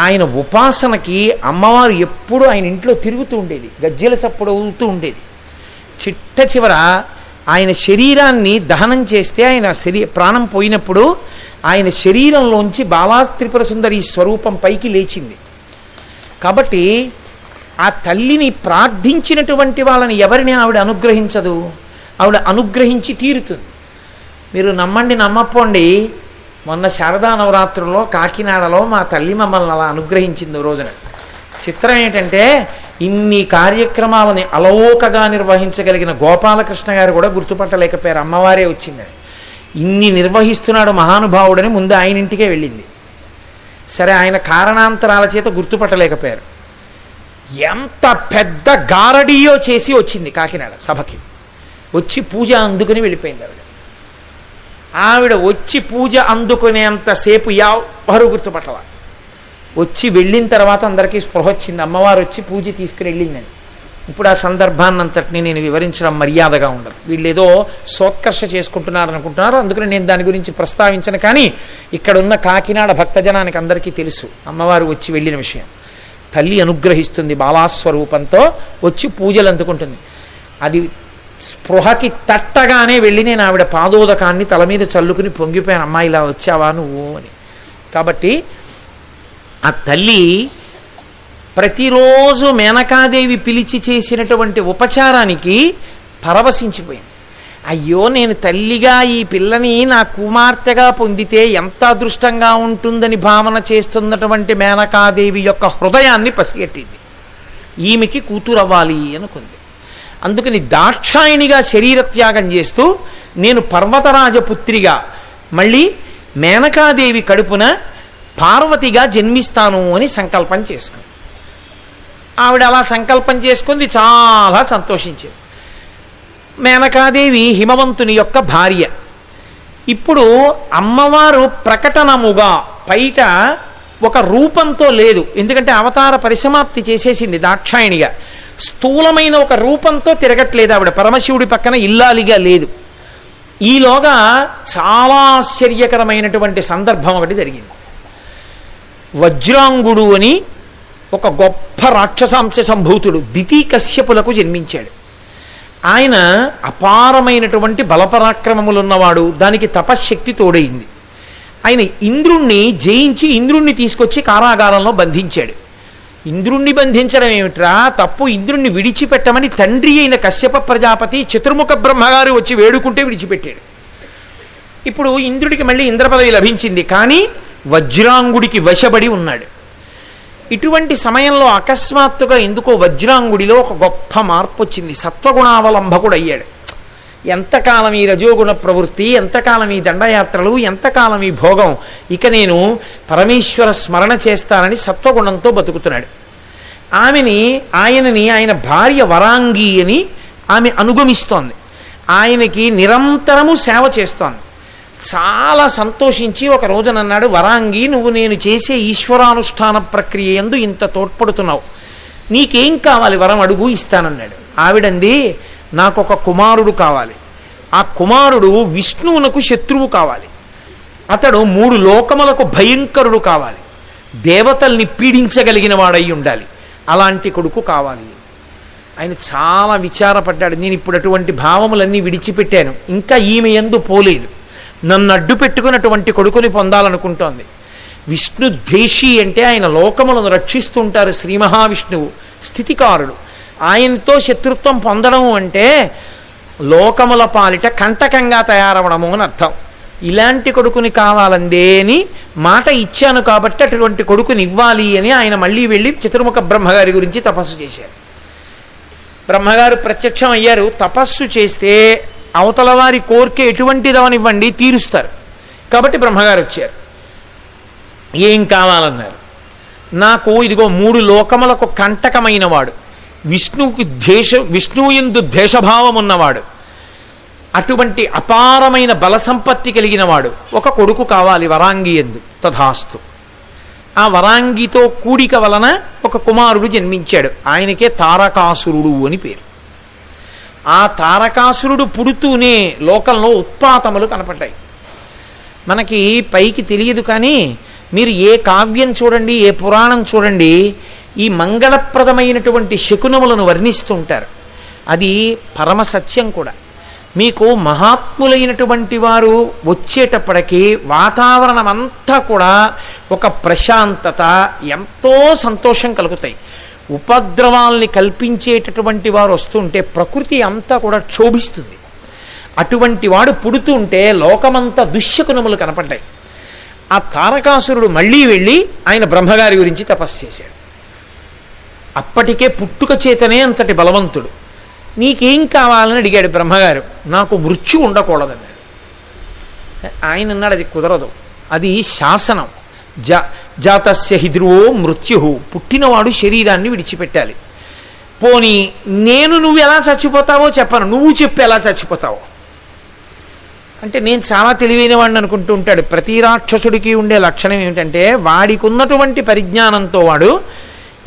ఆయన ఉపాసనకి అమ్మవారు ఎప్పుడూ ఆయన ఇంట్లో తిరుగుతూ ఉండేది, గజ్జెల చప్పుడు అవుతూ ఉండేది. చిట్ట చివర ఆయన శరీరాన్ని దహనం చేస్తే ఆయన ప్రాణం పోయినప్పుడు ఆయన శరీరంలోంచి బాలా త్రిపుర సుందరి స్వరూపం పైకి లేచింది. కాబట్టి ఆ తల్లిని ప్రార్థించినటువంటి వాళ్ళని ఎవరిని ఆవిడ అనుగ్రహించదు? ఆవిడ అనుగ్రహించి తీరుతుంది. మీరు నమ్మండి నమ్మపోండి, మొన్న శారదా నవరాత్రుల్లో కాకినాడలో మా తల్లి మమ్మల్ని అలా అనుగ్రహించింది రోజున. చిత్రం ఏంటంటే ఇన్ని కార్యక్రమాలని అలవోకగా నిర్వహించగలిగిన గోపాలకృష్ణ గారు కూడా గుర్తుపట్టలేకపోయారు అమ్మవారే వచ్చిందని. ఇన్ని నిర్వహిస్తున్నాడు మహానుభావుడని ముందు ఆయన ఇంటికే వెళ్ళింది. సరే, ఆయన కారణాంతరాల చేత గుర్తుపట్టలేకపోయారు. ఎంత పెద్ద గారడీయో చేసి వచ్చింది కాకినాడ సభకి. వచ్చి పూజ అందుకుని వెళ్ళిపోయింది ఆవిడ. ఆవిడ వచ్చి పూజ అందుకునేంతసేపు ఎవరు గుర్తుపట్టల. వచ్చి వెళ్ళిన తర్వాత అందరికీ స్పృహ వచ్చింది, అమ్మవారు వచ్చి పూజ తీసుకుని వెళ్ళిందని. ఇప్పుడు ఆ సందర్భాన్నంతటిని నేను వివరించడం మర్యాదగా ఉండదు. వీళ్ళు ఏదో సోత్కర్ష చేసుకుంటున్నారు అనుకుంటున్నారు, అందుకని నేను దాని గురించి ప్రస్తావించను. కానీ ఇక్కడున్న కాకినాడ భక్తజనానికి అందరికీ తెలుసు అమ్మవారు వచ్చి వెళ్ళిన విషయం. తల్లి అనుగ్రహిస్తుంది బాలాస్వరూపంతో, వచ్చి పూజలు అందుకుంటుంది. అది స్పృహకి తట్టగానే వెళ్ళి నేను ఆవిడ పాదోదకాన్ని తల మీద చల్లుకుని పొంగిపోయాను, అమ్మా ఇలా వచ్చావా నువ్వు అని. కాబట్టి ఆ తల్లి ప్రతిరోజు మేనకాదేవి పిలిచి చేసినటువంటి ఉపచారానికి పరవశించిపోయింది. అయ్యో, నేను తల్లిగా ఈ పిల్లని నా కుమార్తెగా పొందితే ఎంత అదృష్టంగా ఉంటుందని భావన చేస్తున్నటువంటి మేనకాదేవి యొక్క హృదయాన్ని పసిగట్టింది. ఈమెకి కూతురు అవ్వాలి అనుకుంది. అందుకని దాక్షాయిణిగా శరీరత్యాగం చేస్తూ నేను పర్వతరాజపుత్రిగా మళ్ళీ మేనకాదేవి కడుపున పార్వతిగా జన్మిస్తాను అని సంకల్పం చేసుకుంది. ఆవిడ అలా సంకల్పం చేసుకుంది, చాలా సంతోషించింది. మేనకాదేవి హిమవంతుని యొక్క భార్య. ఇప్పుడు అమ్మవారు ప్రకటనముగా బయట ఒక రూపంతో లేదు, ఎందుకంటే అవతార పరిసమాప్తి చేసేసింది దాక్షాయణిగా. స్థూలమైన ఒక రూపంతో తిరగట్లేదు ఆవిడ, పరమశివుడి పక్కన ఇల్లాలిగా లేదు. ఈలోగా చాలా ఆశ్చర్యకరమైనటువంటి సందర్భం ఒకటి జరిగింది. వజ్రాంగుడు అని ఒక గొప్ప రాక్షసాంశ సంభూతుడు దితి కశ్యపులకు జన్మించాడు. ఆయన అపారమైనటువంటి బలపరాక్రమములున్నవాడు, దానికి తపశ్శక్తి తోడైంది. ఆయన ఇంద్రుణ్ణి జయించి ఇంద్రుణ్ణి తీసుకొచ్చి కారాగారంలో బంధించాడు. ఇంద్రుణ్ణి బంధించడం ఏమిట్రా తప్పు, ఇంద్రుణ్ణి విడిచిపెట్టమని తండ్రి అయిన కశ్యప ప్రజాపతి చతుర్ముఖ బ్రహ్మగారు వచ్చి వేడుకుంటే విడిచిపెట్టాడు. ఇప్పుడు ఇంద్రుడికి మళ్ళీ ఇంద్రపదవి లభించింది, కానీ వజ్రాంగుడికి వశపడి ఉన్నాడు. ఇటువంటి సమయంలో అకస్మాత్తుగా ఎందుకో వజ్రాంగుడిలో ఒక గొప్ప మార్పు వచ్చింది, సత్వగుణావలంబకుడు అయ్యాడు. ఎంతకాలం ఈ రజోగుణ ప్రవృత్తి, ఎంతకాలం ఈ దండయాత్రలు, ఎంతకాలం ఈ భోగం, ఇక నేను పరమేశ్వర స్మరణ చేస్తానని సత్వగుణంతో బతుకుతున్నాడు. ఆయనని ఆయన భార్య వరాంగి అని ఆమె అనుగమిస్తోంది, ఆయనకి నిరంతరము సేవ చేస్తోంది. చాలా సంతోషించి ఒక రోజునన్నాడు, వరాంగి నువ్వు నేను చేసే ఈశ్వరానుష్ఠాన ప్రక్రియ యందు ఇంత తోడ్పడుతున్నావు, నీకేం కావాలి వరం అడుగు ఇస్తానన్నాడు. ఆవిడంది, నాకు ఒక కుమారుడు కావాలి, ఆ కుమారుడు విష్ణువునకు శత్రువు కావాలి, అతడు 3 లోకములకు భయంకరుడు కావాలి, దేవతల్ని పీడించగలిగిన వాడై ఉండాలి, అలాంటి కొడుకు కావాలి. ఆయన చాలా విచారపడ్డాడు. నేను ఇప్పుడు అటువంటి భావములన్నీ విడిచిపెట్టాను, ఇంకా ఈమె యందు పోలేదు, నన్ను అడ్డు పెట్టుకున్నటువంటి కొడుకుని పొందాలనుకుంటోంది. విష్ణు ద్వేషి అంటే ఆయన లోకములను రక్షిస్తుంటారు, శ్రీ మహావిష్ణువు స్థితికారుడు. ఆయనతో శత్రుత్వం పొందడము అంటే లోకముల పాలిట కంటకంగా తయారవడము అని అర్థం. ఇలాంటి కొడుకుని కావాలందే అని మాట ఇచ్చాను కాబట్టి అటువంటి కొడుకుని ఇవ్వాలి అని ఆయన మళ్ళీ వెళ్ళి చతుర్ముఖ బ్రహ్మగారి గురించి తపస్సు చేశారు. బ్రహ్మగారు ప్రత్యక్షం అయ్యారు. తపస్సు చేస్తే అవతల వారి కోరిక ఎటువంటిదవనివ్వండి తీరుస్తారు. కాబట్టి బ్రహ్మగారు వచ్చారు. ఏం కావాలన్నారు. నాకు ఇదిగో 3 లోకములకు కంటకమైన వాడు, విష్ణువు యందు ద్వేషభావం ఉన్నవాడు, అటువంటి అపారమైన బల సంపత్తి కలిగిన వాడు ఒక కొడుకు కావాలి వరాంగి యందు. తథాస్తు. ఆ వరాంగితో కూడిక వలన ఒక కుమారుడు జన్మించాడు, ఆయనకే తారకాసురుడు అని పేరు. ఆ తారకాసురుడు పుడుతూనే లోకంలో ఉత్పాతములు కనపడ్డాయి. మనకి పైకి తెలియదు, కానీ మీరు ఏ కావ్యం చూడండి, ఏ పురాణం చూడండి, ఈ మంగళప్రదమైనటువంటి శకునములను వర్ణిస్తుంటారు. అది పరమ సత్యం కూడా. మీకు మహాత్ములైనటువంటి వారు వచ్చేటప్పటికీ వాతావరణం అంతా కూడా ఒక ప్రశాంతత, ఎంతో సంతోషం కలుగుతాయి. ఉపద్రవాల్ని కల్పించేటటువంటి వారు వస్తుంటే ప్రకృతి అంతా కూడా క్షోభిస్తుంది. అటువంటి వాడు పుడుతుంటే లోకమంతా దుశ్శకునములు కనపడ్డాయి. ఆ తారకాసురుడు మళ్ళీ వెళ్ళి ఆయన బ్రహ్మగారి గురించి తపస్సు చేశాడు. అప్పటికే పుట్టుక చేతనే అంతటి బలవంతుడు. నీకేం కావాలని అడిగాడు బ్రహ్మగారు. నాకు మృత్యు ఉండకూడదన్నాడు. ఆయన అన్నాడు, అది కుదరదు, అది శాసనం. జాతస్య హి ధ్రువో మృత్యు, పుట్టినవాడు శరీరాన్ని విడిచిపెట్టాలి. పోనీ నువ్వు ఎలా చచ్చిపోతావో చెప్పను, నువ్వు చెప్పు ఎలా చచ్చిపోతావో అంటే. నేను చాలా తెలివైన వాడిని అనుకుంటూ ఉంటాడు. ప్రతి రాక్షసుడికి ఉండే లక్షణం ఏమిటంటే వాడికి ఉన్నటువంటి పరిజ్ఞానంతో వాడు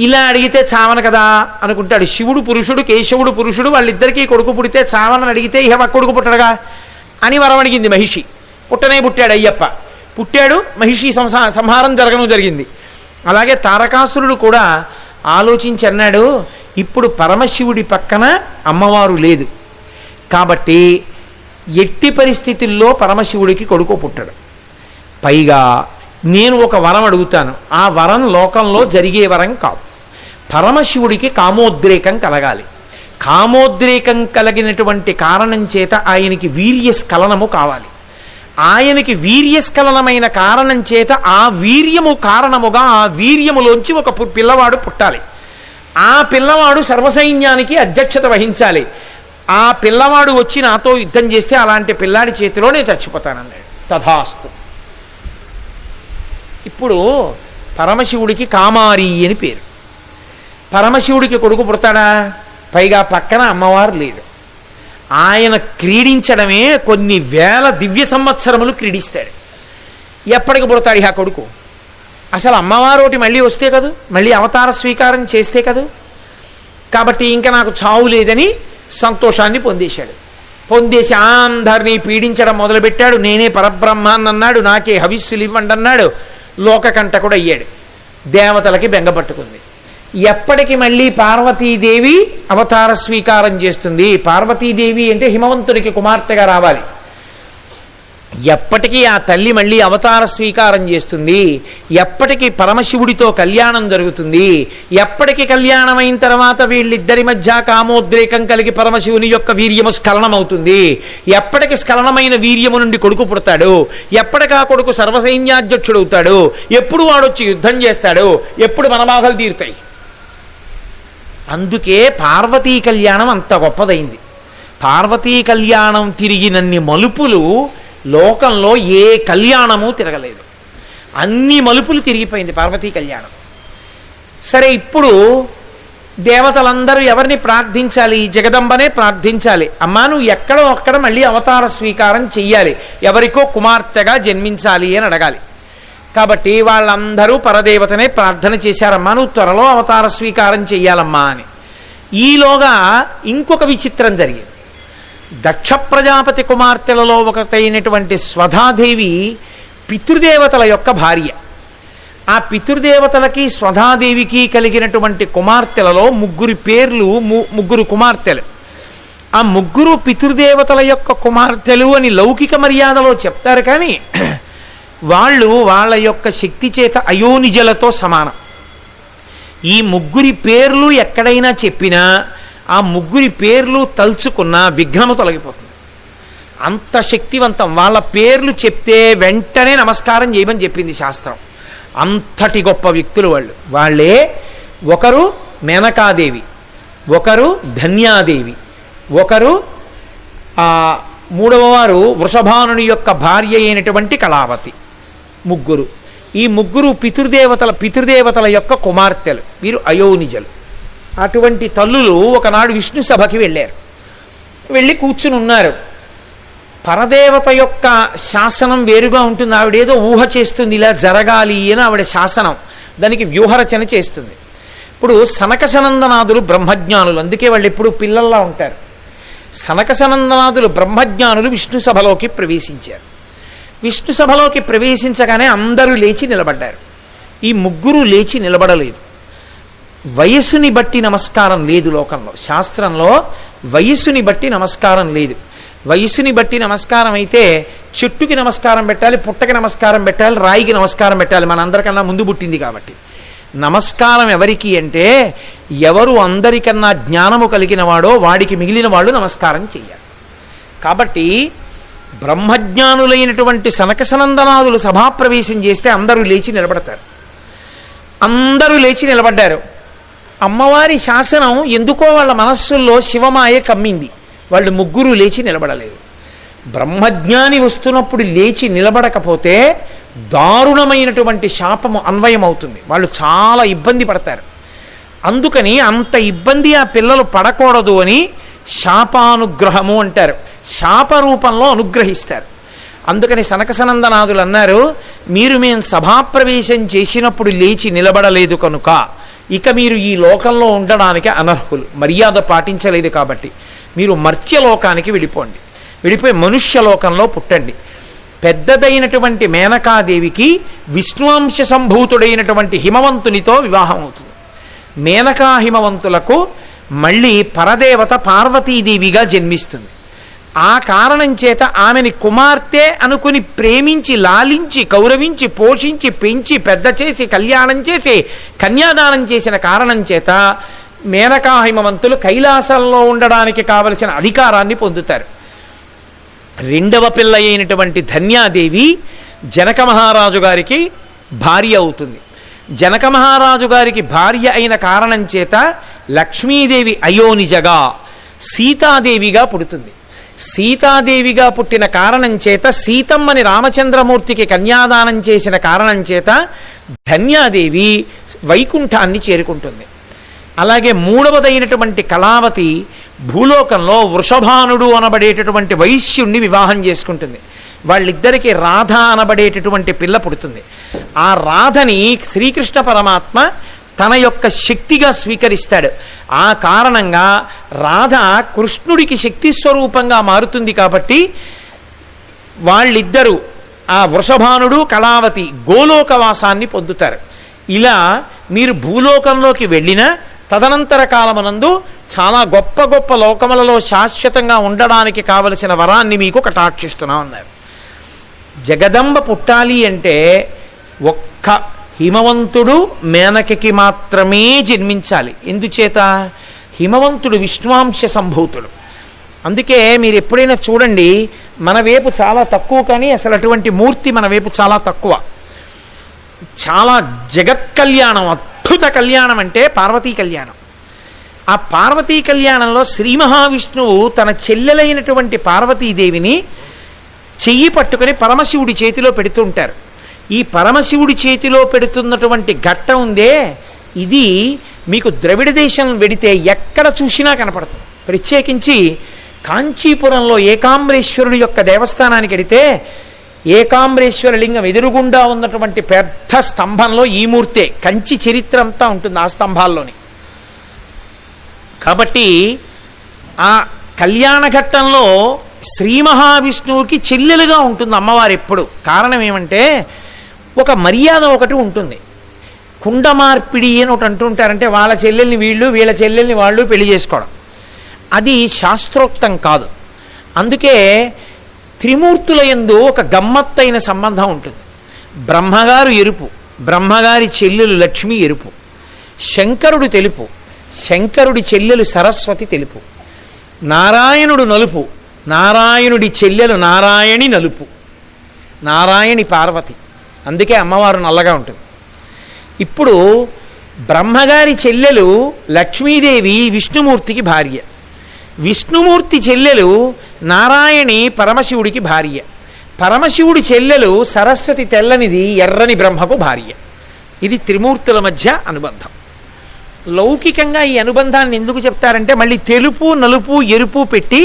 ఇలా అడిగితే చావన కదా అనుకుంటాడు. శివుడు పురుషుడు, కేశవుడు పురుషుడు, వాళ్ళిద్దరికీ కొడుకు పుడితే చావనని అడిగితే ఇహ కొడుకు పుట్టడుగా అని వరం అడిగింది మహిషి. పుట్టనే పుట్టాడు అయ్యప్ప. పుట్టాడు, మహిషి సంహారం జరిగింది. అలాగే తారకాసురుడు కూడా ఆలోచించి అన్నాడు, ఇప్పుడు పరమశివుడి పక్కన అమ్మవారు లేదు కాబట్టి ఎట్టి పరిస్థితుల్లో పరమశివుడికి కొడుకు పుట్టడు. పైగా నేను ఒక వరం అడుగుతాను, ఆ వరం లోకంలో జరిగే వరం కాదు. పరమశివుడికి కామోద్రేకం కలగాలి. కామోద్రేకం కలిగినటువంటి కారణం చేత ఆయనకి వీర్యస్ఖలనము కావాలి. ఆయనకి వీర్యస్ఖలనమైన కారణం చేత ఆ వీర్యము కారణముగా ఆ వీర్యములోంచి ఒక పిల్లవాడు పుట్టాలి. ఆ పిల్లవాడు సర్వసైన్యానికి అధ్యక్షత వహించాలి. ఆ పిల్లవాడు వచ్చి నాతో యుద్ధం చేస్తే అలాంటి పిల్లాడి చేతిలో నేను చచ్చిపోతానన్నాడు. తథాస్తు. ఇప్పుడు పరమశివుడికి కామారి అని పేరు. పరమశివుడికి కొడుకు పుడతాడా? పైగా పక్కన అమ్మవారు లేదు. ఆయన క్రీడించడమే కొన్ని వేల దివ్య సంవత్సరములు క్రీడిస్తాడు. ఎప్పటికి పుడతాడు ఆ కొడుకు? అసలు అమ్మవారోటి మళ్ళీ వస్తే కదూ, మళ్ళీ అవతార స్వీకారం చేస్తే కదూ. కాబట్టి ఇంకా నాకు చావు లేదని సంతోషాన్ని పొందేశాడు. పొందేసి అందరినీ పీడించడం మొదలుపెట్టాడు. నేనే పరబ్రహ్మాన్ని అన్నాడు, నాకే హవిస్సులు ఇవ్వండి అన్నాడు. లోకకంటకుడు అయ్యాడు. దేవతలకి బెంగపట్టుకుంది. ఎప్పటికి మళ్ళీ పార్వతీదేవి అవతార స్వీకారం చేస్తుంది? పార్వతీదేవి అంటే హిమవంతుడికి కుమార్తెగా రావాలి. ఎప్పటికీ ఆ తల్లి మళ్ళీ అవతార స్వీకారం చేస్తుంది? ఎప్పటికీ పరమశివుడితో కళ్యాణం జరుగుతుంది? ఎప్పటికి కళ్యాణం అయిన తర్వాత వీళ్ళిద్దరి మధ్య కామోద్రేకం కలిగి పరమశివుని యొక్క వీర్యము స్ఖలనమవుతుంది? ఎప్పటికి స్ఖలనమైన వీర్యము నుండి కొడుకు పుడతాడు? ఎప్పటికా కొడుకు సర్వసైన్యాధ్యక్షుడవుతాడు? ఎప్పుడు వాడొచ్చి యుద్ధం చేస్తాడు? ఎప్పుడు మన బాధలు తీరుతాయి? అందుకే పార్వతీ కళ్యాణం అంత గొప్పదైంది. పార్వతీ కళ్యాణం తిరిగినన్ని మలుపులు లోకంలో ఏ కళ్యాణము తిరగలేదు. అన్ని మలుపులు తిరిగిపోయింది పార్వతీ కళ్యాణం. సరే, ఇప్పుడు దేవతలందరూ ఎవరిని ప్రార్థించాలి? జగదంబనే ప్రార్థించాలి. అమ్మా, నువ్వు ఎక్కడో అక్కడ మళ్ళీ అవతార స్వీకారం చెయ్యాలి, ఎవరికో కుమార్తెగా జన్మించాలి అని అడగాలి. కాబట్టి వాళ్ళందరూ పరదేవతనే ప్రార్థన చేశారమ్మా, నువ్వు త్వరలో అవతార స్వీకారం చెయ్యాలమ్మా అని. ఈలోగా ఇంకొక విచిత్రం జరిగింది. దక్ష ప్రజాపతి కుమార్తెలలో ఒకటైనటువంటి స్వధాదేవి పితృదేవతల యొక్క భార్య. ఆ పితృదేవతలకి స్వధాదేవికి కలిగినటువంటి కుమార్తెలలో ముగ్గురు కుమార్తెలు. ఆ ముగ్గురు పితృదేవతల యొక్క కుమార్తెలు అని లౌకిక మర్యాదలో చెప్తారు. కానీ వాళ్ళ యొక్క శక్తి చేత అయోనిజలతో సమానం. ఈ ముగ్గురి పేర్లు ఎక్కడైనా చెప్పినా ఆ ముగ్గురి పేర్లు తలుచుకున్న విఘ్నము తొలగిపోతుంది. అంత శక్తివంతం. వాళ్ళ పేర్లు చెప్తే వెంటనే నమస్కారం చేయమని చెప్పింది శాస్త్రం. అంతటి గొప్ప వ్యక్తులు వాళ్ళే. ఒకరు మేనకాదేవి, ఒకరు ధన్యాదేవి, ఒకరు మూడవ వారు వృషభానుని యొక్క భార్య అయినటువంటి కళావతి. ముగ్గురు. ఈ ముగ్గురు పితృదేవతల యొక్క కుమార్తెలు. వీరు అయోనిజలు. అటువంటి తల్లులు ఒకనాడు విష్ణు సభకి వెళ్ళారు. వెళ్ళి కూర్చుని ఉన్నారు. పరదేవత యొక్క శాసనం వేరుగా ఉంటుంది. ఆవిడేదో ఊహ చేస్తుంది, ఇలా జరగాలి అని ఆవిడ శాసనం, దానికి వ్యూహరచన చేస్తుంది. ఇప్పుడు సనకసనందనాదులు బ్రహ్మజ్ఞానులు, అందుకే వాళ్ళు ఎప్పుడు పిల్లల్లా ఉంటారు. సనకసనందనాదులు బ్రహ్మజ్ఞానులు విష్ణు సభలోకి ప్రవేశించారు. విష్ణు సభలోకి ప్రవేశించగానే అందరూ లేచి నిలబడ్డారు. ఈ ముగ్గురు లేచి నిలబడలేదు. వయస్సుని బట్టి నమస్కారం లేదు లోకంలో. శాస్త్రంలో వయస్సుని బట్టి నమస్కారం లేదు. వయస్సుని బట్టి నమస్కారం అయితే చెట్టుకి నమస్కారం పెట్టాలి, పుట్టకి నమస్కారం పెట్టాలి, రాయికి నమస్కారం పెట్టాలి. మనందరికన్నా ముందు పుట్టింది కాబట్టి. నమస్కారం ఎవరికి అంటే ఎవరు అందరికన్నా జ్ఞానము కలిగిన వాడో వాడికి మిగిలిన వాళ్ళు నమస్కారం చెయ్యాలి. కాబట్టి బ్రహ్మజ్ఞానులైనటువంటి సనకసనందనాదులు సభాప్రవేశం చేస్తే అందరూ లేచి నిలబడతారు. అందరూ లేచి నిలబడ్డారు. అమ్మవారి శాసనం ఎందుకో వాళ్ళ మనస్సుల్లో శివమాయ కమ్మింది. వాళ్ళు ముగ్గురు లేచి నిలబడలేదు. బ్రహ్మజ్ఞాని వస్తున్నప్పుడు లేచి నిలబడకపోతే దారుణమైనటువంటి శాపము అన్వయం అవుతుంది. వాళ్ళు చాలా ఇబ్బంది పడతారు. అందుకని అంత ఇబ్బంది ఆ పిల్లలు పడకూడదు అని శాపానుగ్రహము అంటారు. శాప రూపంలో అనుగ్రహిస్తారు. అందుకని సనకసనందనాదులు అన్నారు, మేము సభాప్రవేశం చేసినప్పుడు లేచి నిలబడలేదు కనుక ఇక మీరు ఈ లోకంలో ఉండడానికి అనర్హులు, మర్యాద పాటించలేదు కాబట్టి మీరు మర్త్యలోకానికి వెళ్ళిపోయి మనుష్యలోకంలో పుట్టండి. పెద్దదైనటువంటి మేనకాదేవికి విష్ణువంశ సంభూతుడైనటువంటి హిమవంతునితో వివాహం అవుతుంది. మేనకా హిమవంతులకు మళ్ళీ పరదేవత పార్వతీదేవిగా జన్మిస్తుంది. ఆ కారణం చేత ఆమెని కుమార్తె అనుకుని ప్రేమించి, లాలించి, గౌరవించి, పోషించి, పెంచి, పెద్ద చేసి, కళ్యాణం చేసి, కన్యాదానం చేసిన కారణం చేత మేనకా హిమవంతులు కైలాసంలో ఉండడానికి కావలసిన అధికారాన్ని పొందుతారు. రెండవ పిల్ల అయినటువంటి ధన్యాదేవి జనక మహారాజు గారికి భార్య అవుతుంది. జనక మహారాజు గారికి భార్య అయిన కారణం చేత లక్ష్మీదేవి అయోనిజగా సీతాదేవిగా పుడుతుంది. సీతాదేవిగా పుట్టిన కారణం చేత సీతమ్మని రామచంద్రమూర్తికి కన్యాదానం చేసిన కారణం చేత ధన్యాదేవి వైకుంఠాన్ని చేరుకుంటుంది. అలాగే మూడవదైనటువంటి కళావతి భూలోకంలో వృషభానుడు అనబడేటటువంటి వైశ్యుణ్ణి వివాహం చేసుకుంటుంది. వాళ్ళిద్దరికీ రాధ అనబడేటటువంటి పిల్ల పుడుతుంది. ఆ రాధని శ్రీకృష్ణ పరమాత్మ తన యొక్క శక్తిగా స్వీకరిస్తాడు. ఆ కారణంగా రాధ కృష్ణుడికి శక్తి స్వరూపంగా మారుతుంది. కాబట్టి వాళ్ళిద్దరూ, ఆ వృషభానుడు కళావతి, గోలోకవాసాన్ని పొందుతారు. ఇలా మీరు భూలోకంలోకి వెళ్ళినా తదనంతర కాలమునందు చాలా గొప్ప గొప్ప లోకములలో శాశ్వతంగా ఉండడానికి కావలసిన వరాన్ని మీకు కటాక్షిస్తున్నాం అన్నారు. జగదంబ పుట్టాలి అంటే ఒక్క హిమవంతుడు మేనకకి మాత్రమే జన్మించాలి. ఎందుచేత? హిమవంతుడు విష్ణువాంశ సంభూతుడు. అందుకే మీరు ఎప్పుడైనా చూడండి, మన వైపు చాలా తక్కువ, కానీ అసలు అటువంటి మూర్తి మన వైపు చాలా తక్కువ. చాలా జగత్ కళ్యాణం, అద్భుత కళ్యాణం అంటే పార్వతీ కళ్యాణం. ఆ పార్వతీ కళ్యాణంలో శ్రీ మహావిష్ణువు తన చెల్లెలైనటువంటి పార్వతీదేవిని చెయ్యి పట్టుకుని పరమశివుడి చేతిలో పెడుతుంటారు. ఈ పరమశివుడి చేతిలో పెడుతున్నటువంటి ఘట్టం ఉందే, ఇది మీకు ద్రవిడ దేశం వెడితే ఎక్కడ చూసినా కనపడుతుంది. ప్రత్యేకించి కాంచీపురంలో ఏకాంబరేశ్వరుడి యొక్క దేవస్థానానికి వెడితే ఏకాంబరేశ్వర లింగం ఎదురుగుండా ఉన్నటువంటి పెద్ద స్తంభంలో ఈ మూర్తే, కంచి చరిత్ర అంతా ఉంటుంది ఆ స్తంభాల్లోని. కాబట్టి ఆ కళ్యాణ ఘట్టంలో శ్రీ మహావిష్ణువుకి చెల్లెలుగా ఉంటుంది అమ్మవారు ఎప్పుడు. కారణం ఏమంటే ఒక మర్యాద ఒకటి ఉంటుంది. కుండ మార్పిడి అని ఒకటి అంటుంటారంటే వాళ్ళ చెల్లెల్ని వీళ్ళు, వీళ్ళ చెల్లెల్ని వాళ్ళు పెళ్లి చేసుకోవడం. అది శాస్త్రోక్తం కాదు. అందుకే త్రిమూర్తుల యందు ఒక గమ్మత్తైన సంబంధం ఉంటుంది. బ్రహ్మగారు ఎరుపు, బ్రహ్మగారి చెల్లెలు లక్ష్మి ఎరుపు, శంకరుడు తెలుపు, శంకరుడి చెల్లెలు సరస్వతి తెలుపు, నారాయణుడు నలుపు, నారాయణుడి చెల్లెలు నారాయణి నలుపు, నారాయణి పార్వతి. అందుకే అమ్మవారు నల్లగా ఉంటుంది. ఇప్పుడు బ్రహ్మగారి చెల్లెలు లక్ష్మీదేవి విష్ణుమూర్తికి భార్య, విష్ణుమూర్తి చెల్లెలు నారాయణి పరమశివుడికి భార్య, పరమశివుడి చెల్లెలు సరస్వతి తెల్లనిది ఎర్రని బ్రహ్మకు భార్య. ఇది త్రిమూర్తుల మధ్య అనుబంధం. లౌకికంగా ఈ అనుబంధాన్ని ఎందుకు చెప్తారంటే మళ్ళీ తెలుపు, నలుపు, ఎరుపు పెట్టి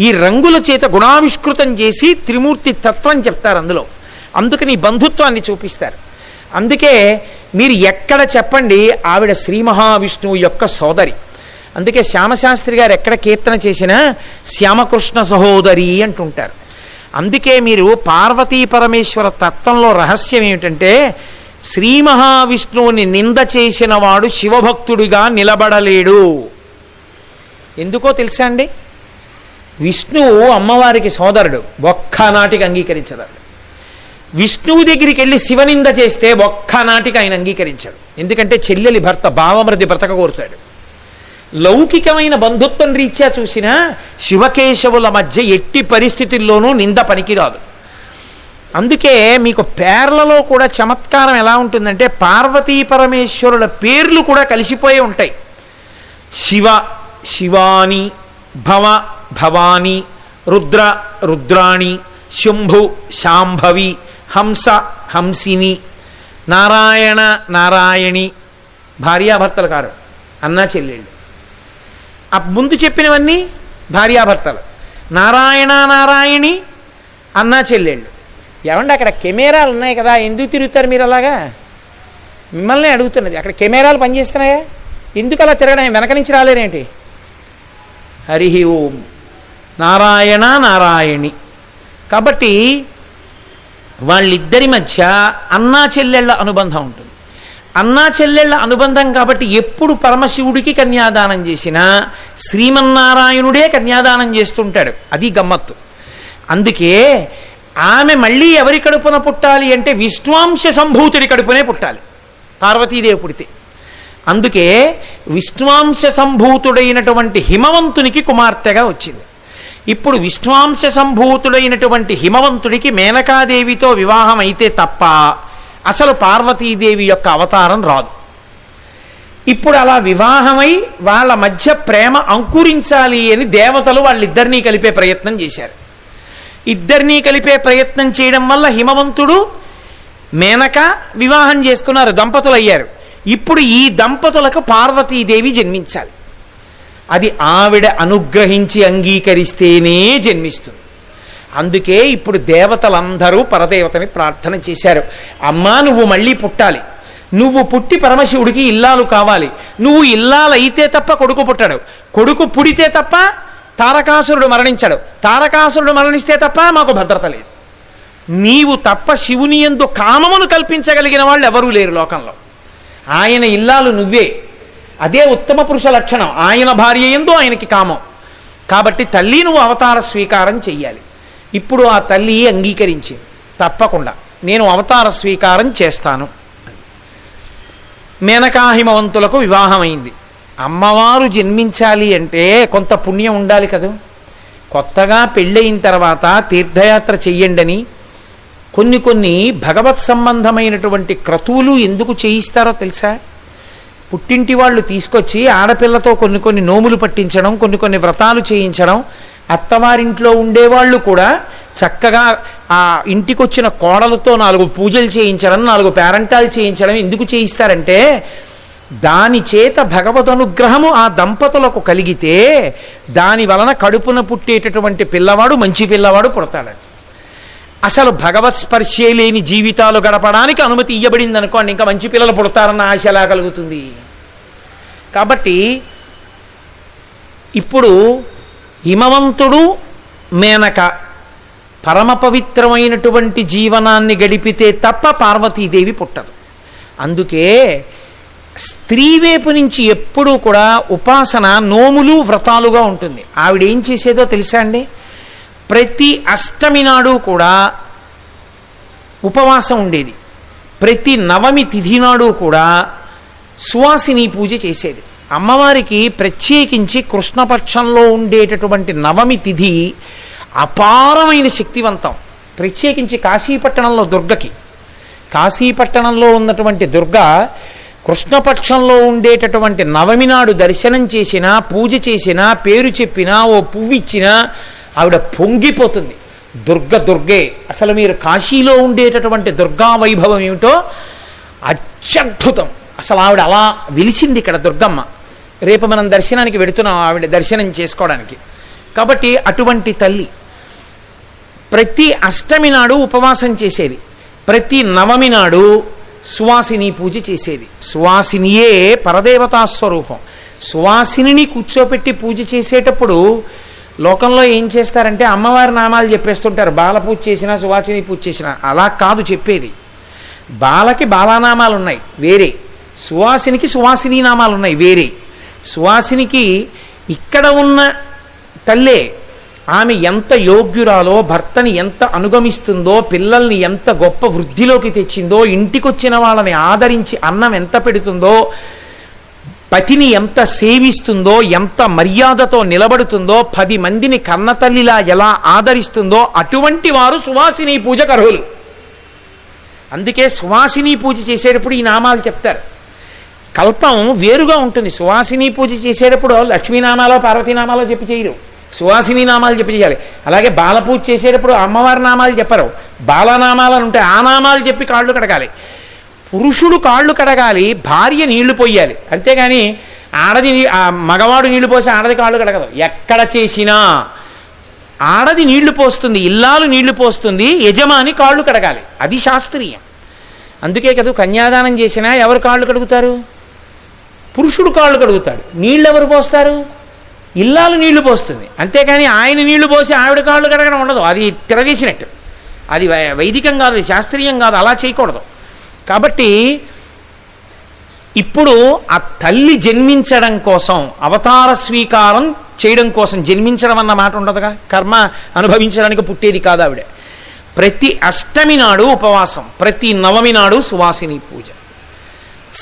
ఈ రంగుల చేత గుణావిష్కృతం చేసి త్రిమూర్తి తత్వం చెప్తారు అందులో. అందుకని ఈ బంధుత్వాన్ని చూపిస్తారు. అందుకే మీరు ఎక్కడ చెప్పండి, ఆవిడ శ్రీ మహావిష్ణువు యొక్క సోదరి. అందుకే శ్యామశాస్త్రి గారు ఎక్కడ కీర్తన చేసినా శ్యామకృష్ణ సహోదరి అంటుంటారు. అందుకే మీరు పార్వతీ పరమేశ్వర తత్వంలో రహస్యం ఏమిటంటే శ్రీ మహావిష్ణువుని నింద చేసిన వాడు శివభక్తుడిగా నిలబడలేడు. ఎందుకో తెలుసా అండి? విష్ణువు అమ్మవారికి సోదరుడు, ఒక్కనాటికి అంగీకరించదాడు. విష్ణువు దగ్గరికి వెళ్ళి శివనింద చేస్తే ఒక్కనాటికి ఆయన అంగీకరించాడు. ఎందుకంటే చెల్లెలి భర్త భావమృది బ్రతక కోరుతాడు. లౌకికమైన బంధుత్వం రీత్యా చూసినా శివకేశవుల మధ్య ఎట్టి పరిస్థితుల్లోనూ నింద పనికిరాదు. అందుకే మీకు పేర్లలో కూడా చమత్కారం ఎలా ఉంటుందంటే పార్వతీ పరమేశ్వరుల పేర్లు కూడా కలిసిపోయి ఉంటాయి. శివ శివాని, భవ భవాని, రుద్ర రుద్రాణి, శంభు శాంభవి, హంస హంసిని, నారాయణ నారాయణి. భార్యాభర్తలు కారు, అన్నా చెల్లెళ్ళు. ఆ ముందు చెప్పినవన్నీ భార్యాభర్తలు. నారాయణ నారాయణి, అన్నా చెల్లెళ్ళు. ఏమండి అక్కడ కెమెరాలు ఉన్నాయి కదా, ఎందుకు తిరుగుతారు మీరు అలాగా? మిమ్మల్ని అడుగుతున్నది. అక్కడ కెమెరాలు పనిచేస్తున్నాయా? ఎందుకు అలా తిరగడం? వెనక నుంచి రాలేరేంటి? హరి ఓం. నారాయణ నారాయణి. కాబట్టి వాళ్ళిద్దరి మధ్య అన్నా చెల్లెళ్ళ అనుబంధం ఉంటుంది. అన్నా చెల్లెళ్ళ అనుబంధం కాబట్టి ఎప్పుడు పరమశివుడికి కన్యాదానం చేసినా శ్రీమన్నారాయణుడే కన్యాదానం చేస్తుంటాడు. అది గమ్మత్తు. అందుకే ఆమె మళ్ళీ ఎవరి కడుపున పుట్టాలి అంటే విష్ణువాంశ సంభూతుడి కడుపునే పుట్టాలి పార్వతీదేవి పుడితే. అందుకే విష్ణువాంశ సంభూతుడైనటువంటి హిమవంతునికి కుమార్తెగా వచ్చింది. ఇప్పుడు విష్ణువాంశ సంభూతుడైనటువంటి హిమవంతుడికి మేనకాదేవితో వివాహం అయితే తప్ప అసలు పార్వతీదేవి యొక్క అవతారం రాదు. ఇప్పుడు అలా వివాహమై వాళ్ళ మధ్య ప్రేమ అంకురించాలి అని దేవతలు వాళ్ళిద్దరినీ కలిపే ప్రయత్నం చేశారు. ఇద్దరినీ కలిపే ప్రయత్నం చేయడం వల్ల హిమవంతుడు మేనక వివాహం చేసుకున్నారు, దంపతులు అయ్యారు. ఇప్పుడు ఈ దంపతులకు పార్వతీదేవి జన్మించాలి. అది ఆవిడ అనుగ్రహించి అంగీకరిస్తేనే జన్మిస్తుంది. అందుకే ఇప్పుడు దేవతలందరూ పరదేవతని ప్రార్థన చేశారు. అమ్మా, నువ్వు మళ్ళీ పుట్టాలి, నువ్వు పుట్టి పరమశివుడికి ఇల్లాలు కావాలి. నువ్వు ఇల్లాలైతే తప్ప కొడుకు పుట్టాడు, కొడుకు పుడితే తప్ప తారకాసురుడు మరణించాడు, తారకాసురుడు మరణిస్తే తప్ప మాకు భద్రత లేదు. నీవు తప్ప శివుని యందు కామమును కల్పించగలిగిన వాళ్ళు ఎవరూ లేరు లోకంలో. ఆయన ఇల్లాలు నువ్వే. అదే ఉత్తమ పురుష లక్షణం. ఆయన భార్య యందు ఆయనకి కామం. కాబట్టి తల్లి నువ్వు అవతార స్వీకారం చెయ్యాలి. ఇప్పుడు ఆ తల్లి అంగీకరించింది, తప్పకుండా నేను అవతార స్వీకారం చేస్తాను. మేనకాహిమవంతులకు వివాహమైంది. అమ్మవారు జన్మించాలి అంటే కొంత పుణ్యం ఉండాలి కదా. కొత్తగా పెళ్ళయిన తర్వాత తీర్థయాత్ర చెయ్యండని కొన్ని భగవత్ సంబంధమైనటువంటి క్రతువులు ఎందుకు చేయిస్తారో తెలుసా? పుట్టింటి వాళ్ళు తీసుకొచ్చి ఆడపిల్లతో కొన్ని నోములు పట్టించడం, కొన్ని వ్రతాలు చేయించడం, అత్తవారింట్లో ఉండేవాళ్ళు కూడా చక్కగా ఆ ఇంటికి వచ్చిన కోడలతో 4 పూజలు చేయించడం, 4 పేరంటాలు చేయించడం ఎందుకు చేయిస్తారంటే దాని చేత భగవద్ అనుగ్రహము ఆ దంపతులకు కలిగితే దాని వలన కడుపున పుట్టేటటువంటి పిల్లవాడు మంచి పిల్లవాడు పుడతాడని. అసలు భగవత్ స్పర్శే లేని జీవితాలు గడపడానికి అనుమతి ఇవ్వబడింది అనుకోండి, ఇంకా మంచి పిల్లలు పుడతారన్న ఆశ ఎలా కలుగుతుంది? కాబట్టి ఇప్పుడు హిమవంతుడు మేనక పరమ పవిత్రమైనటువంటి జీవనాన్ని గడిపితే తప్ప పార్వతీదేవి పుట్టదు. అందుకే స్త్రీ వైపు నుంచి ఎప్పుడూ కూడా ఉపాసన నోములు వ్రతాలుగా ఉంటుంది. ఆవిడేం చేసేదో తెలుసా అండి? ప్రతి అష్టమి నాడు కూడా ఉపవాసం ఉండేది. ప్రతి నవమి తిథి నాడు కూడా సువాసిని పూజ చేసేది. అమ్మవారికి ప్రత్యేకించి కృష్ణపక్షంలో ఉండేటటువంటి నవమి తిథి అపారమైన శక్తివంతం. ప్రత్యేకించి కాశీపట్టణంలో దుర్గకి, కాశీపట్టణంలో ఉన్నటువంటి దుర్గ కృష్ణపక్షంలో ఉండేటటువంటి నవమి నాడు దర్శనం చేసినా, పూజ చేసినా, పేరు చెప్పినా, ఓ పువ్వు ఇచ్చినా ఆవిడ పొంగిపోతుంది. దుర్గే. అసలు మీరు కాశీలో ఉండేటటువంటి దుర్గా వైభవం ఏమిటో అత్యద్భుతం. అసలు ఆవిడ అలా వెలిసింది ఇక్కడ దుర్గమ్మ. రేపు మనం దర్శనానికి వెడుతున్నాం ఆవిడ దర్శనం చేసుకోవడానికి. కాబట్టి అటువంటి తల్లి ప్రతి అష్టమి నాడు ఉపవాసం చేసేది, ప్రతి నవమి నాడు సువాసిని పూజ చేసేది. సువాసినియే పరదేవతా స్వరూపం. సువాసిని కూర్చోపెట్టి పూజ చేసేటప్పుడు లోకంలో ఏం చేస్తారంటే అమ్మవారి నామాలు చెప్పేస్తుంటారు. బాల పూజ చేసినా, సువాసిని పూజ చేసినా. అలా కాదు చెప్పేది. బాలకి బాలానామాలు ఉన్నాయి వేరే, సువాసినికి సువాసిని నామాలు ఉన్నాయి వేరే. సువాసినికి ఇక్కడ ఉన్న తల్లే, ఆమె ఎంత యోగ్యురాలో, భర్తని ఎంత అనుగమిస్తుందో, పిల్లల్ని ఎంత గొప్ప వృద్ధిలోకి తెచ్చిందో, ఇంటికొచ్చిన వాళ్ళని ఆదరించి అన్నం ఎంత పెడుతుందో, పతిని ఎంత సేవిస్తుందో, ఎంత మర్యాదతో నిలబడుతుందో, 10 మందిని కన్నతల్లిలా ఎలా ఆదరిస్తుందో అటువంటి వారు సువాసిని పూజకు అర్హులు. అందుకే సువాసిని పూజ చేసేటప్పుడు ఈ నామాలు చెప్తారు. కల్పం వేరుగా ఉంటుంది. సువాసిని పూజ చేసేటప్పుడు లక్ష్మీనామాలో పార్వతీనామాలో చెప్పి చేయరు, సువాసిని నామాలు చెప్పి చేయాలి. అలాగే బాలపూజ చేసేటప్పుడు అమ్మవారి నామాలు చెప్పరు, బాలనామాలు ఉంటాయి, ఆ నామాలు చెప్పి కాళ్ళు కడగాలి. పురుషుడు కాళ్ళు కడగాలి, భార్య నీళ్లు పోయాలి. అంతేగాని ఆడది మగవాడు నీళ్లు పోసి ఆడది కాళ్ళు కడగదు. ఎక్కడ చేసినా ఆడది నీళ్లు పోస్తుంది, ఇల్లాలు నీళ్లు పోస్తుంది, యజమాని కాళ్ళు కడగాలి. అది శాస్త్రీయం. అందుకే కదా కన్యాదానం చేసినా ఎవరు కాళ్ళు కడుగుతారు? పురుషుడు కాళ్ళు కడుగుతాడు. నీళ్ళు ఎవరు పోస్తారు? ఇల్లాలు నీళ్లు పోస్తుంది. అంతేకాని ఆయన నీళ్లు పోసి ఆవిడ కాళ్ళు కడగడం ఉండదు. అది తిరగేసినట్టు. అది వైదికం కాదు, శాస్త్రీయం కాదు, అలా చేయకూడదు. కాబట్టి ఇప్పుడు ఆ తల్లి జన్మించడం కోసం, అవతార స్వీకారం చేయడం కోసం, జన్మించడం అన్న మాట ఉండదుగా, కర్మ అనుభవించడానికి పుట్టేది కాదు ఆవిడ. ప్రతి అష్టమి నాడు ఉపవాసం, ప్రతి నవమి నాడు సువాసిని పూజ.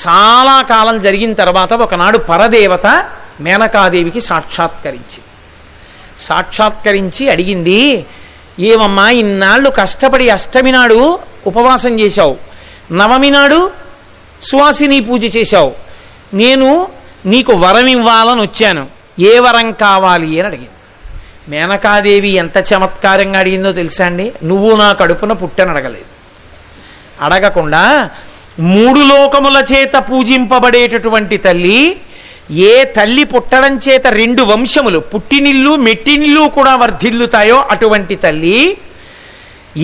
చాలా కాలం జరిగిన తర్వాత ఒకనాడు పరదేవత మేనకాదేవికి సాక్షాత్కరించి అడిగింది, ఏమమ్మా ఇన్నాళ్ళు కష్టపడి అష్టమి నాడు ఉపవాసం చేశావు, నవమి నాడు సువాసిని పూజ చేశావు, నేను నీకు వరం ఇవ్వాలని వచ్చాను, ఏ వరం కావాలి అని అడిగింది. మేనకాదేవి ఎంత చమత్కారంగా అడిగిందో తెలుసా అండి? నువ్వు నా కడుపున పుట్టని అడగలేదు. అడగకుండా మూడు లోకముల చేత పూజింపబడేటటువంటి తల్లి, ఏ తల్లి పుట్టడం చేత రెండు వంశములు పుట్టినిల్లు మెట్టినిల్లు కూడా వర్ధిల్లుతాయో అటువంటి తల్లి,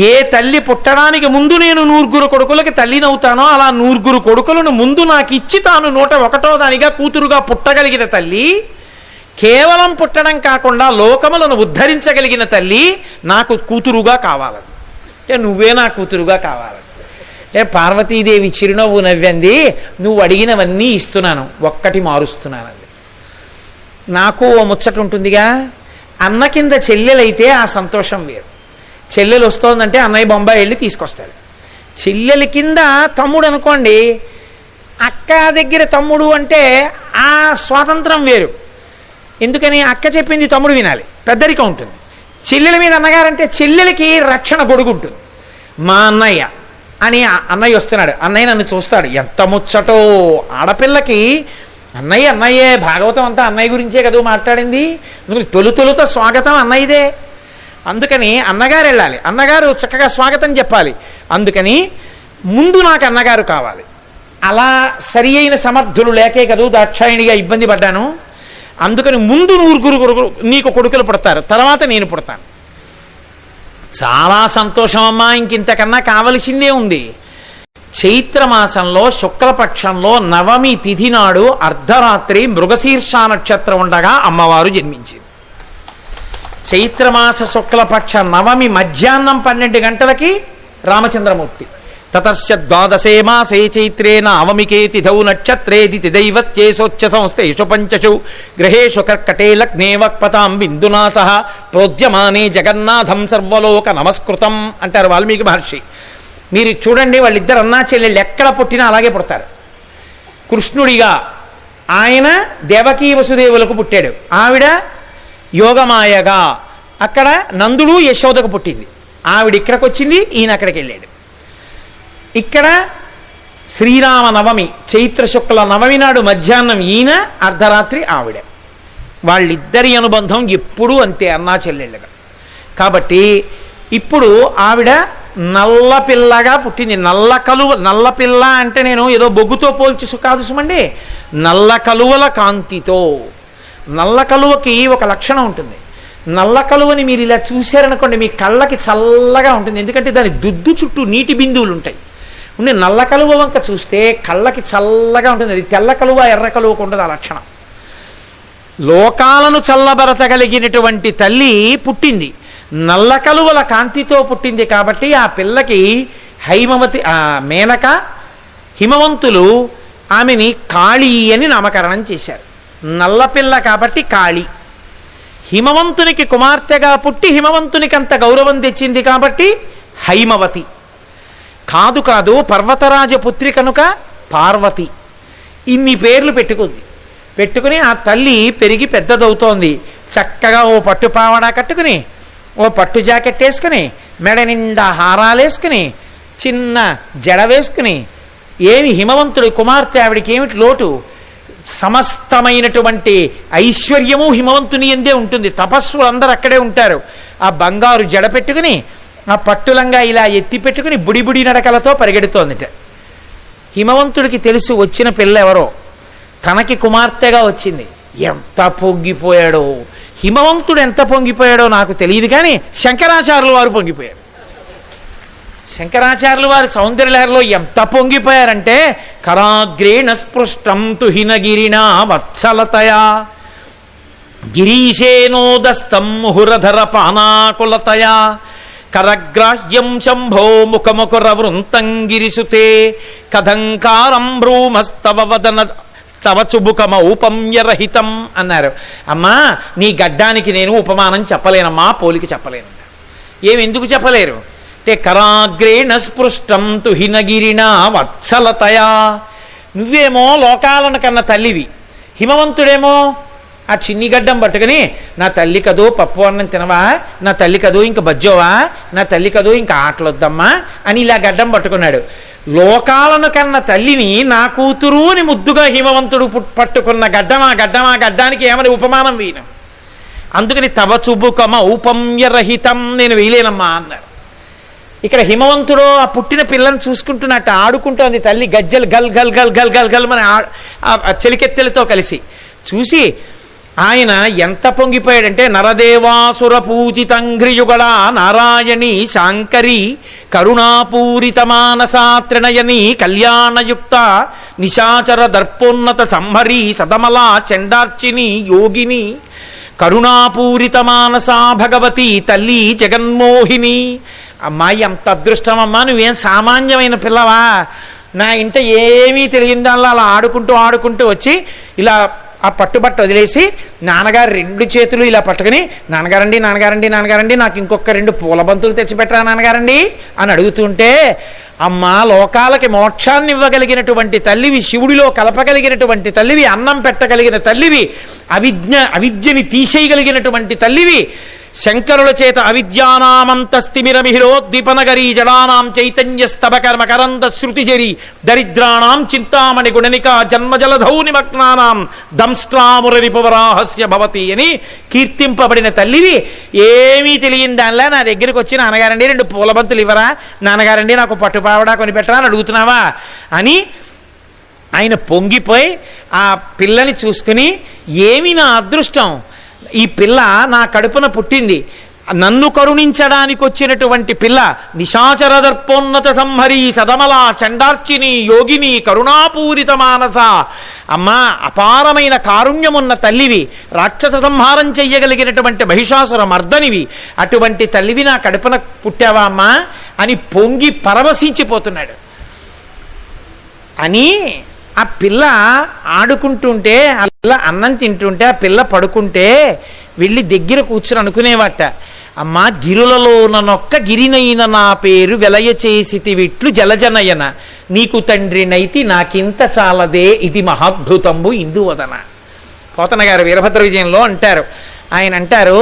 ఏ తల్లి పుట్టడానికి ముందు నేను 9 కొడుకులకి తల్లినవుతానో అలా 9 కొడుకులను ముందు నాకు ఇచ్చి తాను 101వ దానిగా కూతురుగా పుట్టగలిగిన తల్లి, కేవలం పుట్టడం కాకుండా లోకములను ఉద్ధరించగలిగిన తల్లి నాకు కూతురుగా కావాలని, అంటే నువ్వే నా కూతురుగా కావాలని. అంటే పార్వతీదేవి చిరునవ్వు నవ్వంది, నువ్వు అడిగినవన్నీ ఇస్తున్నాను, ఒక్కటి మారుస్తున్నానండి. నాకు ఓ ముచ్చట ఉంటుందిగా, అన్న కింద చెల్లెలైతే ఆ సంతోషం వేరు. చెల్లెలు వస్తోందంటే అన్నయ్య బొంబాయి వెళ్ళి తీసుకొస్తాడు. చెల్లెలి కింద తమ్ముడు అనుకోండి, అక్క దగ్గర తమ్ముడు అంటే ఆ స్వాతంత్రం వేరు. ఎందుకని? అక్క చెప్పింది తమ్ముడు వినాలి, పెద్దరికం ఉంటుంది. చెల్లెల మీద అన్నగారంటే చెల్లెలకి రక్షణ గొడుగు ఉంటుంది. మా అన్నయ్య అని అన్నయ్య వస్తున్నాడు, అన్నయ్య నన్ను చూస్తాడు, ఎంత ముచ్చటో. ఆడపిల్లకి అన్నయ్య అన్నయ్యే, భాగవతం అంతా అన్నయ్య గురించే కదా మాట్లాడింది. తొలుత స్వాగతం అన్నయ్యదే. అందుకని అన్నగారు వెళ్ళాలి, అన్నగారు చక్కగా స్వాగతం చెప్పాలి. అందుకని ముందు నాకు అన్నగారు కావాలి. అలా సరి అయిన సమర్థులు లేకే కదా దాక్షాయణిగా ఇబ్బంది పడ్డాను. అందుకని ముందు 9 నీకు కొడుకులు పుడతారు, తర్వాత నేను పుడతాను. చాలా సంతోషం అమ్మా, ఇంకింతకన్నా కావలసిందే ఉంది. చైత్రమాసంలో శుక్లపక్షంలో నవమి తిథి నాడు అర్ధరాత్రి మృగశీర్ష నక్షత్రం ఉండగా అమ్మవారు జన్మించింది. చైత్రమాస శుక్లపక్ష నవమి మధ్యాహ్నం 12 గంటలకి రామచంద్రమూర్తి. తతస్య ద్వాదశే మాసే చైత్రేణ అవమికే తిథౌ నక్షత్రేది తిదైవత్యేసోచ్చ సంస్థేషు పంచషు గ్రహేషు కర్కటే లగ్నే వక్పతాం బిందునా సహ ప్రోద్యమానే జగన్నాథం సర్వలోక నమస్కృతం అంటారు వాల్మీకి మహర్షి. మీరు చూడండి, వాళ్ళిద్దరు అన్నా చెల్లెళ్ళు ఎక్కడ పుట్టినా అలాగే పుడతారు. కృష్ణుడిగా ఆయన దేవకీ వసుదేవులకు పుట్టాడు, ఆవిడ యోగమాయగా అక్కడ నందుడు యశోదకు పుట్టింది. ఆవిడ ఇక్కడికి వచ్చింది, ఈయన అక్కడికి వెళ్ళాడు. ఇక్కడ శ్రీరామ నవమి చైత్ర శుక్ల నవమి నాడు మధ్యాహ్నం ఈయన, అర్ధరాత్రి ఆవిడ. వాళ్ళిద్దరి అనుబంధం ఎప్పుడూ అంతే, అన్నా చెల్లెళ్ళగా. కాబట్టి ఇప్పుడు ఆవిడ నల్లపిల్లగా పుట్టింది. నల్లపిల్ల అంటే నేను ఏదో బొగ్గుతో పోల్చి కాదు సుమండి, నల్ల కలువల కాంతితో. నల్ల కలువకి ఒక లక్షణం ఉంటుంది. నల్ల కలువని మీరు ఇలా చూశారనుకోండి, మీ కళ్ళకి చల్లగా ఉంటుంది. ఎందుకంటే దాని దుద్దు చుట్టూ నీటి బిందువులు ఉంటాయి. ఉండి నల్ల కలువ వంక చూస్తే కళ్ళకి చల్లగా ఉంటుంది. అది తెల్ల కలువ ఎర్ర కలువకు ఉండదు ఆ లక్షణం. లోకాలను చల్లబరచగలిగినటువంటి తల్లి పుట్టింది, నల్ల కలువల కాంతితో పుట్టింది. కాబట్టి ఆ పిల్లకి హైమవతి, మేనక, హిమవంతులు ఆమెని కాళీ అని నామకరణం చేశారు. నల్లపిల్ల కాబట్టి కాళీ. హిమవంతునికి కుమార్తెగా పుట్టి హిమవంతునికి అంత గౌరవం తెచ్చింది కాబట్టి హైమవతి. కాదు పర్వతరాజ పుత్రి కనుక పార్వతి. ఇన్ని పేర్లు పెట్టుకుని ఆ తల్లి పెరిగి పెద్దదవుతోంది. చక్కగా ఓ పట్టు పావడా కట్టుకుని, ఓ పట్టు జాకెట్ వేసుకుని, మెడ నిండా హారాలేసుకుని, చిన్న జడ వేసుకుని, ఏమి హిమవంతుడి కుమార్తె, ఆవిడికి ఏమిటి లోటు? సమస్తమైనటువంటి ఐశ్వర్యము హిమవంతుని ఎందే ఉంటుంది. తపస్సులు అందరూ అక్కడే ఉంటారు. ఆ బంగారు జడ పెట్టుకుని, ఆ పట్టులంగా ఇలా ఎత్తి పెట్టుకుని బుడిబుడి నడకలతో పరిగెడుతోందిట. హిమవంతుడికి తెలుసు వచ్చిన పిల్ల ఎవరో, తనకి కుమార్తెగా వచ్చింది. ఎంత పొంగిపోయాడో హిమవంతుడు, ఎంత పొంగిపోయాడో నాకు తెలియదు, కానీ శంకరాచార్యులు వారు పొంగిపోయారు. శంకరాచార్యులు వారి సౌందర్యలహరిలో ఎంత పొంగిపోయారంటే, కరాగ్రేణ స్పృష్టం తుహినగిరినా వత్సలతయా గిరీశేనోదస్తం ముహురధర పానాకులతయా కరగ్రాహ్యం శంభో ముఖముకుర వృంతం గిరిసుతే కథంకారం భ్రూమస్తవ వదన తవ చుబుకమౌపమ్యరహితం అన్నారు. అమ్మా, నీ గడ్డానికి నేను ఉపమానం చెప్పలేనమ్మా, పోలికి చెప్పలేను. ఎందుకు చెప్పలేరు అంటే, కరాగ్రేణ స్పృష్టం తుహినగిరినా వత్సలతయా. నువ్వేమో లోకాలను కన్న తల్లివి, హిమవంతుడేమో ఆ చిన్ని గడ్డం పట్టుకుని, నా తల్లి కదో పప్పు అన్నం తినవా, నా తల్లి కదో ఇంక బజ్జోవా, నా తల్లి కదో ఇంకా ఆటలొద్దమ్మా అని ఇలా గడ్డం పట్టుకున్నాడు. లోకాలను కన్న తల్లిని నా కూతురు అని ముద్దుగా హిమవంతుడు పట్టుకున్న గడ్డమా గడ్డానికి ఏమని ఉపమానం వేయను. అందుకని తవ చుబుకమ ఔపమ్యరహితం, నేను వేయలేనమ్మా అన్నారు. ఇక్కడ హిమవంతుడు ఆ పుట్టిన పిల్లని చూసుకుంటున్నట్టు ఆడుకుంటోంది తల్లి, గజ్జలు గల్ గల్ గల్ గల్ గల్ గల్ మన చెలికెత్తెలతో కలిసి చూసి ఆయన ఎంత పొంగిపోయాడంటే, నరదేవాసుర పూజితంఘ్రియుగళ నారాయణి శాంకరి కరుణాపూరిత మానసాత్రినయని కళ్యాణయుక్త నిశాచర దర్పోన్నత సంహరి సదమలా చండార్చిని యోగిని కరుణాపూరిత మానసా భగవతి తల్లి జగన్మోహిని. అమ్మాయి అంత అదృష్టమమ్మా, నువ్వేం సామాన్యమైన పిల్లవా, నా ఇంట ఏమీ తెలియదాల్లా అలా ఆడుకుంటూ వచ్చి ఇలా ఆ పట్టుబట్ట వదిలేసి నాన్నగారు 2 చేతులు ఇలా పట్టుకుని, నాన్నగారండి నాన్నగారండి నాన్నగారండి నాకు ఇంకొక 2 పూల బంతులు తెచ్చిపెట్టరా నాన్నగారండి అని అడుగుతుంటే, అమ్మ లోకాలకి మోక్షాన్ని ఇవ్వగలిగినటువంటి తల్లివి, శివుడిలో కలపగలిగినటువంటి తల్లివి, అన్నం పెట్టగలిగిన తల్లివి, అవిద్యని తీసేయగలిగినటువంటి తల్లివి, శంకరుల చేత అవిద్యానామంతస్తిమిరమిహిరోద్దీపనగరీ జడానాం చైతన్య స్తబకర్మ కరంద శృతిజరి దరిద్రాణం చింతామణి గుణనిక జన్మజలధౌ నిమగ్నానాం దంష్ట్రామురరిపవరాహస్య భవతి అని కీర్తింపబడిన తల్లివి, ఏమీ తెలియని దానిలా నా దగ్గరికి వచ్చి నాన్నగారండి 2 పూలబంతులు ఇవ్వరా, నాన్నగారండి నాకు పట్టుపావడా కొనిపెట్టరా అని అడుగుతున్నావా అని ఆయన పొంగిపోయి ఆ పిల్లని చూసుకుని, ఏమి నా అదృష్టం, ఈ పిల్ల నా కడుపున పుట్టింది, నన్ను కరుణించడానికి వచ్చినటువంటి పిల్ల, నిశాచర దర్పోన్నత సంహరి సదమల చండార్చిని యోగిని కరుణాపూరిత మానస, అమ్మా అపారమైన కారుణ్యమున్న తల్లివి, రాక్షస సంహారం చెయ్యగలిగినటువంటి మహిషాసుర మర్దనివి, అటువంటి తల్లివి నా కడుపున పుట్టావా అమ్మా అని పొంగి పరవశించిపోతున్నాడు. అని ఆ పిల్ల ఆడుకుంటుంటే, ఆ పిల్ల అన్నం తింటుంటే, ఆ పిల్ల పడుకుంటే వెళ్ళి దగ్గర కూర్చుని అనుకునేవాట, అమ్మా గిరులలో నొక్క గిరినైన నా పేరు వెలయ చేసితివిట్లు జలజనయన నీకు తండ్రినైతి నాకింత చాలదే ఇది మహాద్భుతంబు ఇందువదన. పోతన గారు వీరభద్ర విజయంలో అంటారు, ఆయన అంటారు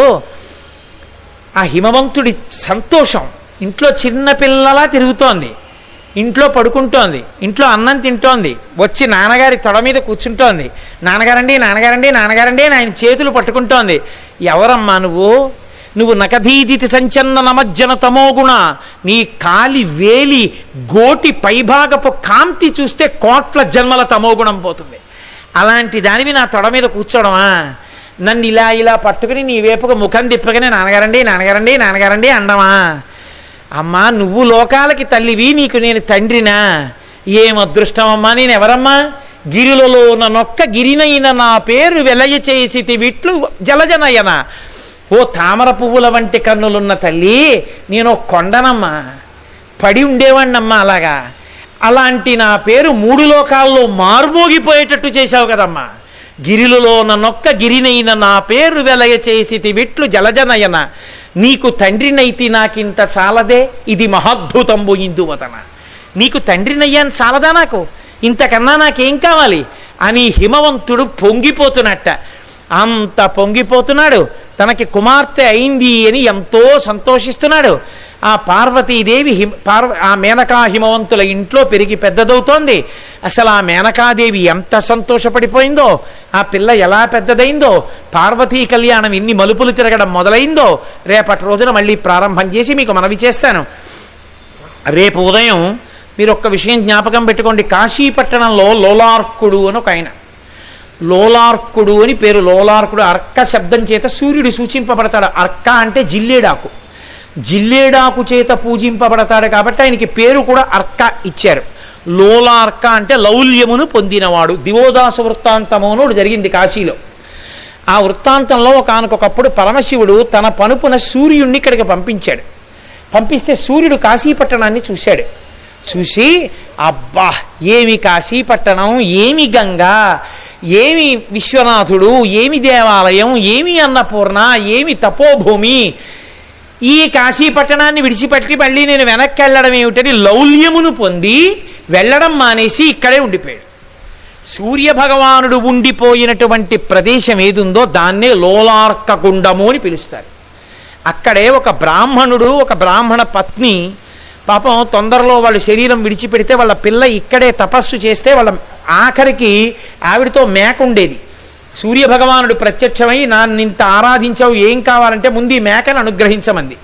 ఆ హిమవంతుడి సంతోషం ఇంట్లో చిన్న పిల్లలా తిరుగుతోంది, ఇంట్లో పడుకుంటోంది, ఇంట్లో అన్నం తింటోంది, వచ్చి నాన్నగారి తొడ మీద కూర్చుంటోంది, నాన్నగారండి నాన్నగారండి నాన్నగారండి అని ఆయన చేతులు పట్టుకుంటోంది. ఎవరమ్మా నువ్వు నకధీదితి సంచన్న నమజ్జన తమోగుణ, నీ కాలి వేలి గోటి పైభాగపు కాంతి చూస్తే కోట్ల జన్మల తమోగుణం పోతుంది, అలాంటి దానివి నా తొడ మీద కూర్చోవడమా, నన్ను ఇలా ఇలా పట్టుకుని నీ వేపుగా ముఖం తిప్పగానే నాన్నగారండి నాన్నగారండి నాన్నగారండి అండమా, అమ్మా నువ్వు లోకాలకి తల్లివి, నీకు నేను తండ్రినా, ఏం అదృష్టం అమ్మా, నేను ఎవరమ్మా, గిరులలో నొక్క గిరినైన నా పేరు వెలయ చేసి విట్లు జలజనయన, ఓ తామర పువ్వుల వంటి కన్నులున్న తల్లి, నేను కొండనమ్మా, పడి ఉండేవాణ్ణమ్మా, అలాంటి నా పేరు 3 లోకాల్లో మార్మోగిపోయేటట్టు చేశావు కదమ్మా, గిరిలలో నొక్క గిరినైన నా పేరు వెలయ చేసి విట్లు జలజనయన నీకు తండ్రినైతి నాకింత చాలదే ఇది మహాద్భుతంబు ఇందువదన, నీకు తండ్రినయ్యాను చాలదా, నాకు ఇంతకన్నా నాకేం కావాలి అని హిమవంతుడు పొంగిపోతున్నట్ట. అంత పొంగిపోతున్నాడు, తనకి కుమార్తె అయింది అని ఎంతో సంతోషిస్తున్నాడు. ఆ పార్వతీదేవి ఆ మేనకా హిమవంతుల ఇంట్లో పెరిగి పెద్దదవుతోంది. అసలు ఆ మేనకాదేవి ఎంత సంతోషపడిపోయిందో, ఆ పిల్ల ఎలా పెద్దదైందో, పార్వతీ కళ్యాణం ఎన్ని మలుపులు తిరగడం మొదలైందో రేపటి రోజున మళ్ళీ ప్రారంభం చేసి మీకు మనవి చేస్తాను. రేపు ఉదయం మీరు ఒక్క విషయం జ్ఞాపకం పెట్టుకోండి, కాశీపట్టణంలో లోలార్కుడు అని ఒక ఆయన, లోలార్కుడు అని పేరు. లోలార్కుడు అర్క శబ్దం చేత సూర్యుడు సూచింపబడతాడు. అర్క అంటే జిల్లేడాకు, జిల్లేడాకు చేత పూజింపబడతాడు కాబట్టి ఆయనకి పేరు కూడా అర్క ఇచ్చారు. లోలార్క అంటే లౌల్యమును పొందినవాడు. దివోదాస వృత్తాంతమును జరిగింది కాశీలో. ఆ వృత్తాంతంలో ఒకనకొకప్పుడు పరమశివుడు తన పనుపున సూర్యుడిని ఇక్కడికి పంపించాడు. పంపిస్తే సూర్యుడు కాశీపట్టణాన్ని చూశాడు. చూసి అబ్బా ఏమి కాశీపట్టణం, ఏమి గంగా, ఏమి విశ్వనాథుడు, ఏమి దేవాలయం, ఏమి అన్నపూర్ణ, ఏమి తపోభూమి, ఈ కాశీపట్టణాన్ని విడిచిపెట్టి మళ్ళీ నేను వెనక్కి వెళ్ళడం ఏమిటని లౌల్యమును పొంది వెళ్ళడం మానేసి ఇక్కడే ఉండిపోయాడు. సూర్యభగవానుడు ఉండిపోయినటువంటి ప్రదేశం ఏదుందో దాన్నే లోలార్క గుండము అని పిలుస్తారు. అక్కడే ఒక బ్రాహ్మణుడు, ఒక బ్రాహ్మణ పత్ని పాపం తొందరలో వాళ్ళ శరీరం విడిచిపెడితే వాళ్ళ పిల్ల ఇక్కడే తపస్సు చేస్తే వాళ్ళ ఆఖరికి ఆవిడతో మేక ఉండేది. సూర్యభగవానుడు ప్రత్యక్షమై నింత ఆరాధించావు, ఏం కావాలంటే ముందు ఈ మేకను అనుగ్రహించమంది.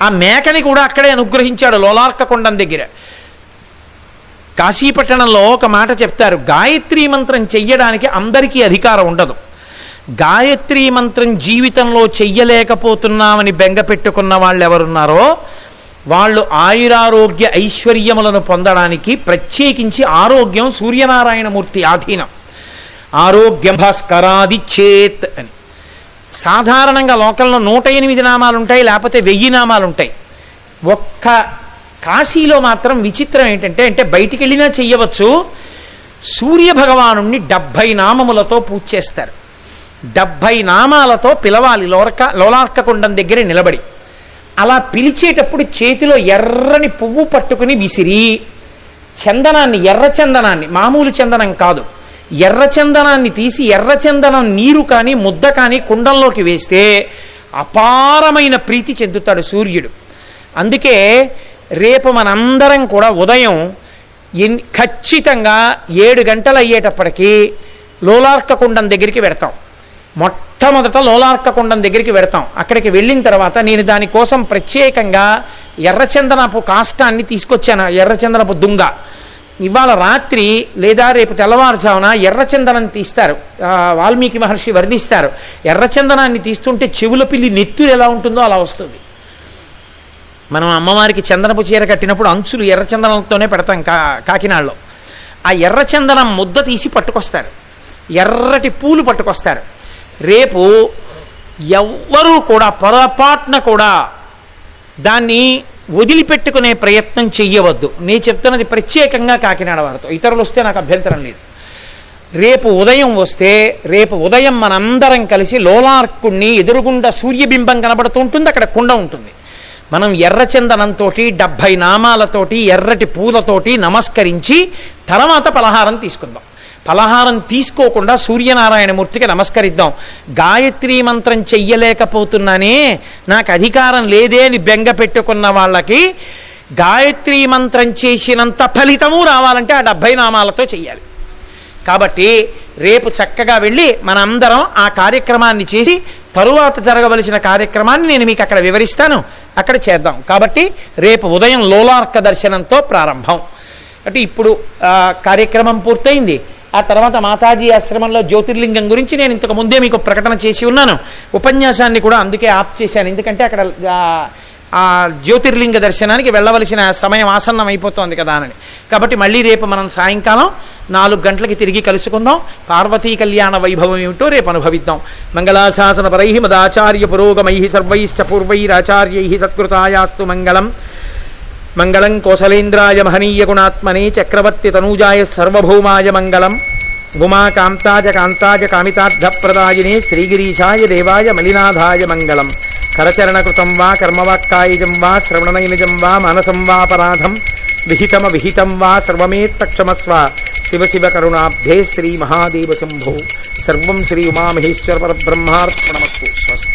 ఆ మేకని కూడా అక్కడే అనుగ్రహించాడు లోలార్క కొండం దగ్గర. కాశీపట్టణంలో ఒక మాట చెప్తారు, గాయత్రీ మంత్రం చెయ్యడానికి అందరికీ అధికారం ఉండదు. గాయత్రీ మంత్రం జీవితంలో చెయ్యలేకపోతున్నామని బెంగ పెట్టుకున్న వాళ్ళు ఎవరున్నారో వాళ్ళు ఆయురారోగ్య ఐశ్వర్యములను పొందడానికి ప్రత్యేకించి ఆరోగ్యం సూర్యనారాయణమూర్తి ఆధీనం. ఆరోగ్యం భాస్కరాది చేత్ అని. సాధారణంగా లోకంలో 108 నామాలు ఉంటాయి, లేకపోతే 1000 నామాలు ఉంటాయి. ఒక్క కాశీలో మాత్రం విచిత్రం ఏంటంటే, అంటే బయటికి వెళ్ళినా చెయ్యవచ్చు, సూర్య భగవాను 70 నామములతో పూజ చేస్తారు. 70 నామాలతో పిలవాలి లోలార్క కొండం దగ్గర నిలబడి. అలా పిలిచేటప్పుడు చేతిలో ఎర్రని పువ్వు పట్టుకుని విసిరి చందనాన్ని, ఎర్ర చందనాన్ని, మామూలు చందనం కాదు, ఎర్ర చందనాన్ని తీసి ఎర్రచందనం నీరు కానీ ముద్ద కానీ కుండంలోకి వేస్తే అపారమైన ప్రీతి చెందుతాడు సూర్యుడు. అందుకే రేపు మనందరం కూడా ఉదయం ఖచ్చితంగా 7 గంటలు అయ్యేటప్పటికీ లోలార్క కుండం దగ్గరికి వెడతాం. మొట్టమొదట లోలార్క కుండం దగ్గరికి వెడతాం. అక్కడికి వెళ్ళిన తర్వాత నేను దానికోసం ప్రత్యేకంగా ఎర్రచందనపు కాష్టాన్ని తీసుకొచ్చాను, ఎర్రచందనపు దుంగ. ఇవాళ రాత్రి లేదా రేపు తెల్లవారుజామున ఎర్రచందనం తీస్తారు. వాల్మీకి మహర్షి వర్ణిస్తారు, ఎర్రచందనాన్ని తీస్తుంటే చెవుల పిల్లి నెత్తురు ఎలా ఉంటుందో అలా వస్తుంది. మనం అమ్మవారికి చందనపు చీర కట్టినప్పుడు అంచులు ఎర్రచందనంతోనే పెడతాం కాకినాడలో. ఆ ఎర్రచందనం ముద్ద తీసి పట్టుకొస్తారు, ఎర్రటి పూలు పట్టుకొస్తారు. రేపు ఎవ్వరూ కూడా పొరపాటున కూడా దాన్ని వదిలిపెట్టుకునే ప్రయత్నం చెయ్యవద్దు. నేను చెప్తున్నది ప్రత్యేకంగా కాకినాడ వారితో, ఇతరులు వస్తే నాకు అభ్యంతరం లేదు. రేపు ఉదయం వస్తే, రేపు ఉదయం మనందరం కలిసి లోలార్కుణ్ణి ఎదురుగుండా సూర్యబింబం కనబడుతూ ఉంటుంది, అక్కడ కుండ ఉంటుంది. మనం ఎర్రచందనంతో 70 నామాలతోటి ఎర్రటి పూలతోటి నమస్కరించి తర్వాత పలహారం తీసుకుందాం. పలహారం తీసుకోకుండా సూర్యనారాయణమూర్తికి నమస్కరిద్దాం. గాయత్రీ మంత్రం చెయ్యలేకపోతున్నానే, నాకు అధికారం లేదే అని బెంగ పెట్టుకున్న వాళ్ళకి గాయత్రీ మంత్రం చేసినంత ఫలితము రావాలంటే ఆ 70 నామాలతో చెయ్యాలి. కాబట్టి రేపు చక్కగా వెళ్ళి మనందరం ఆ కార్యక్రమాన్ని చేసి తరువాత జరగవలసిన కార్యక్రమాన్ని నేను మీకు అక్కడ వివరిస్తాను, అక్కడ చేద్దాం. కాబట్టి రేపు ఉదయం లోలార్క దర్శనంతో ప్రారంభం. అంటే ఇప్పుడు కార్యక్రమం పూర్తయింది. ఆ తర్వాత మాతాజీ ఆశ్రమంలో జ్యోతిర్లింగం గురించి నేను ఇంతకు ముందే మీకు ప్రకటన చేసి ఉన్నాను. ఉపన్యాసాన్ని కూడా అందుకే ఆప్ చేశాను, ఎందుకంటే అక్కడ ఆ జ్యోతిర్లింగ దర్శనానికి వెళ్ళవలసిన సమయం ఆసన్నం అయిపోతుంది కదా అని. కాబట్టి మళ్ళీ రేపు మనం సాయంకాలం 4 గంటలకి తిరిగి కలుసుకుందాం. పార్వతీ కళ్యాణ వైభవం ఏమిటో రేపు అనుభవిద్దాం. మంగళాశాసన పరై మదాచార్య పురోగమై సర్వైశ్చ పూర్వైరాచార్యై సత్కృతాయాస్తు మంగళం. మంగళం కోసలేంద్రాయ మహనీయ గుణాత్మనే చక్రవర్తి తనూజాయ సర్వభౌమాయ మంగళం. ఉమాకాంతాయ కాంతాయ కామితార్థప్రదాయినే శ్రీగిరీశాయ దేవాయ మలినాథాయ మంగళం. కరచరణకృతం వా కర్మవాక్కాయజం వా శ్రవణనైనజం వా మానసం వాపరాధం విహితం వా సర్వమేత్తక్షమస్వ. శివ శివ కరుణాబ్ధే శ్రీ మహాదేవ శంభో. సర్వం శ్రీ ఉమామహేశ్వర పరబ్రహ్మార్పణమస్తు. స్వస్తి.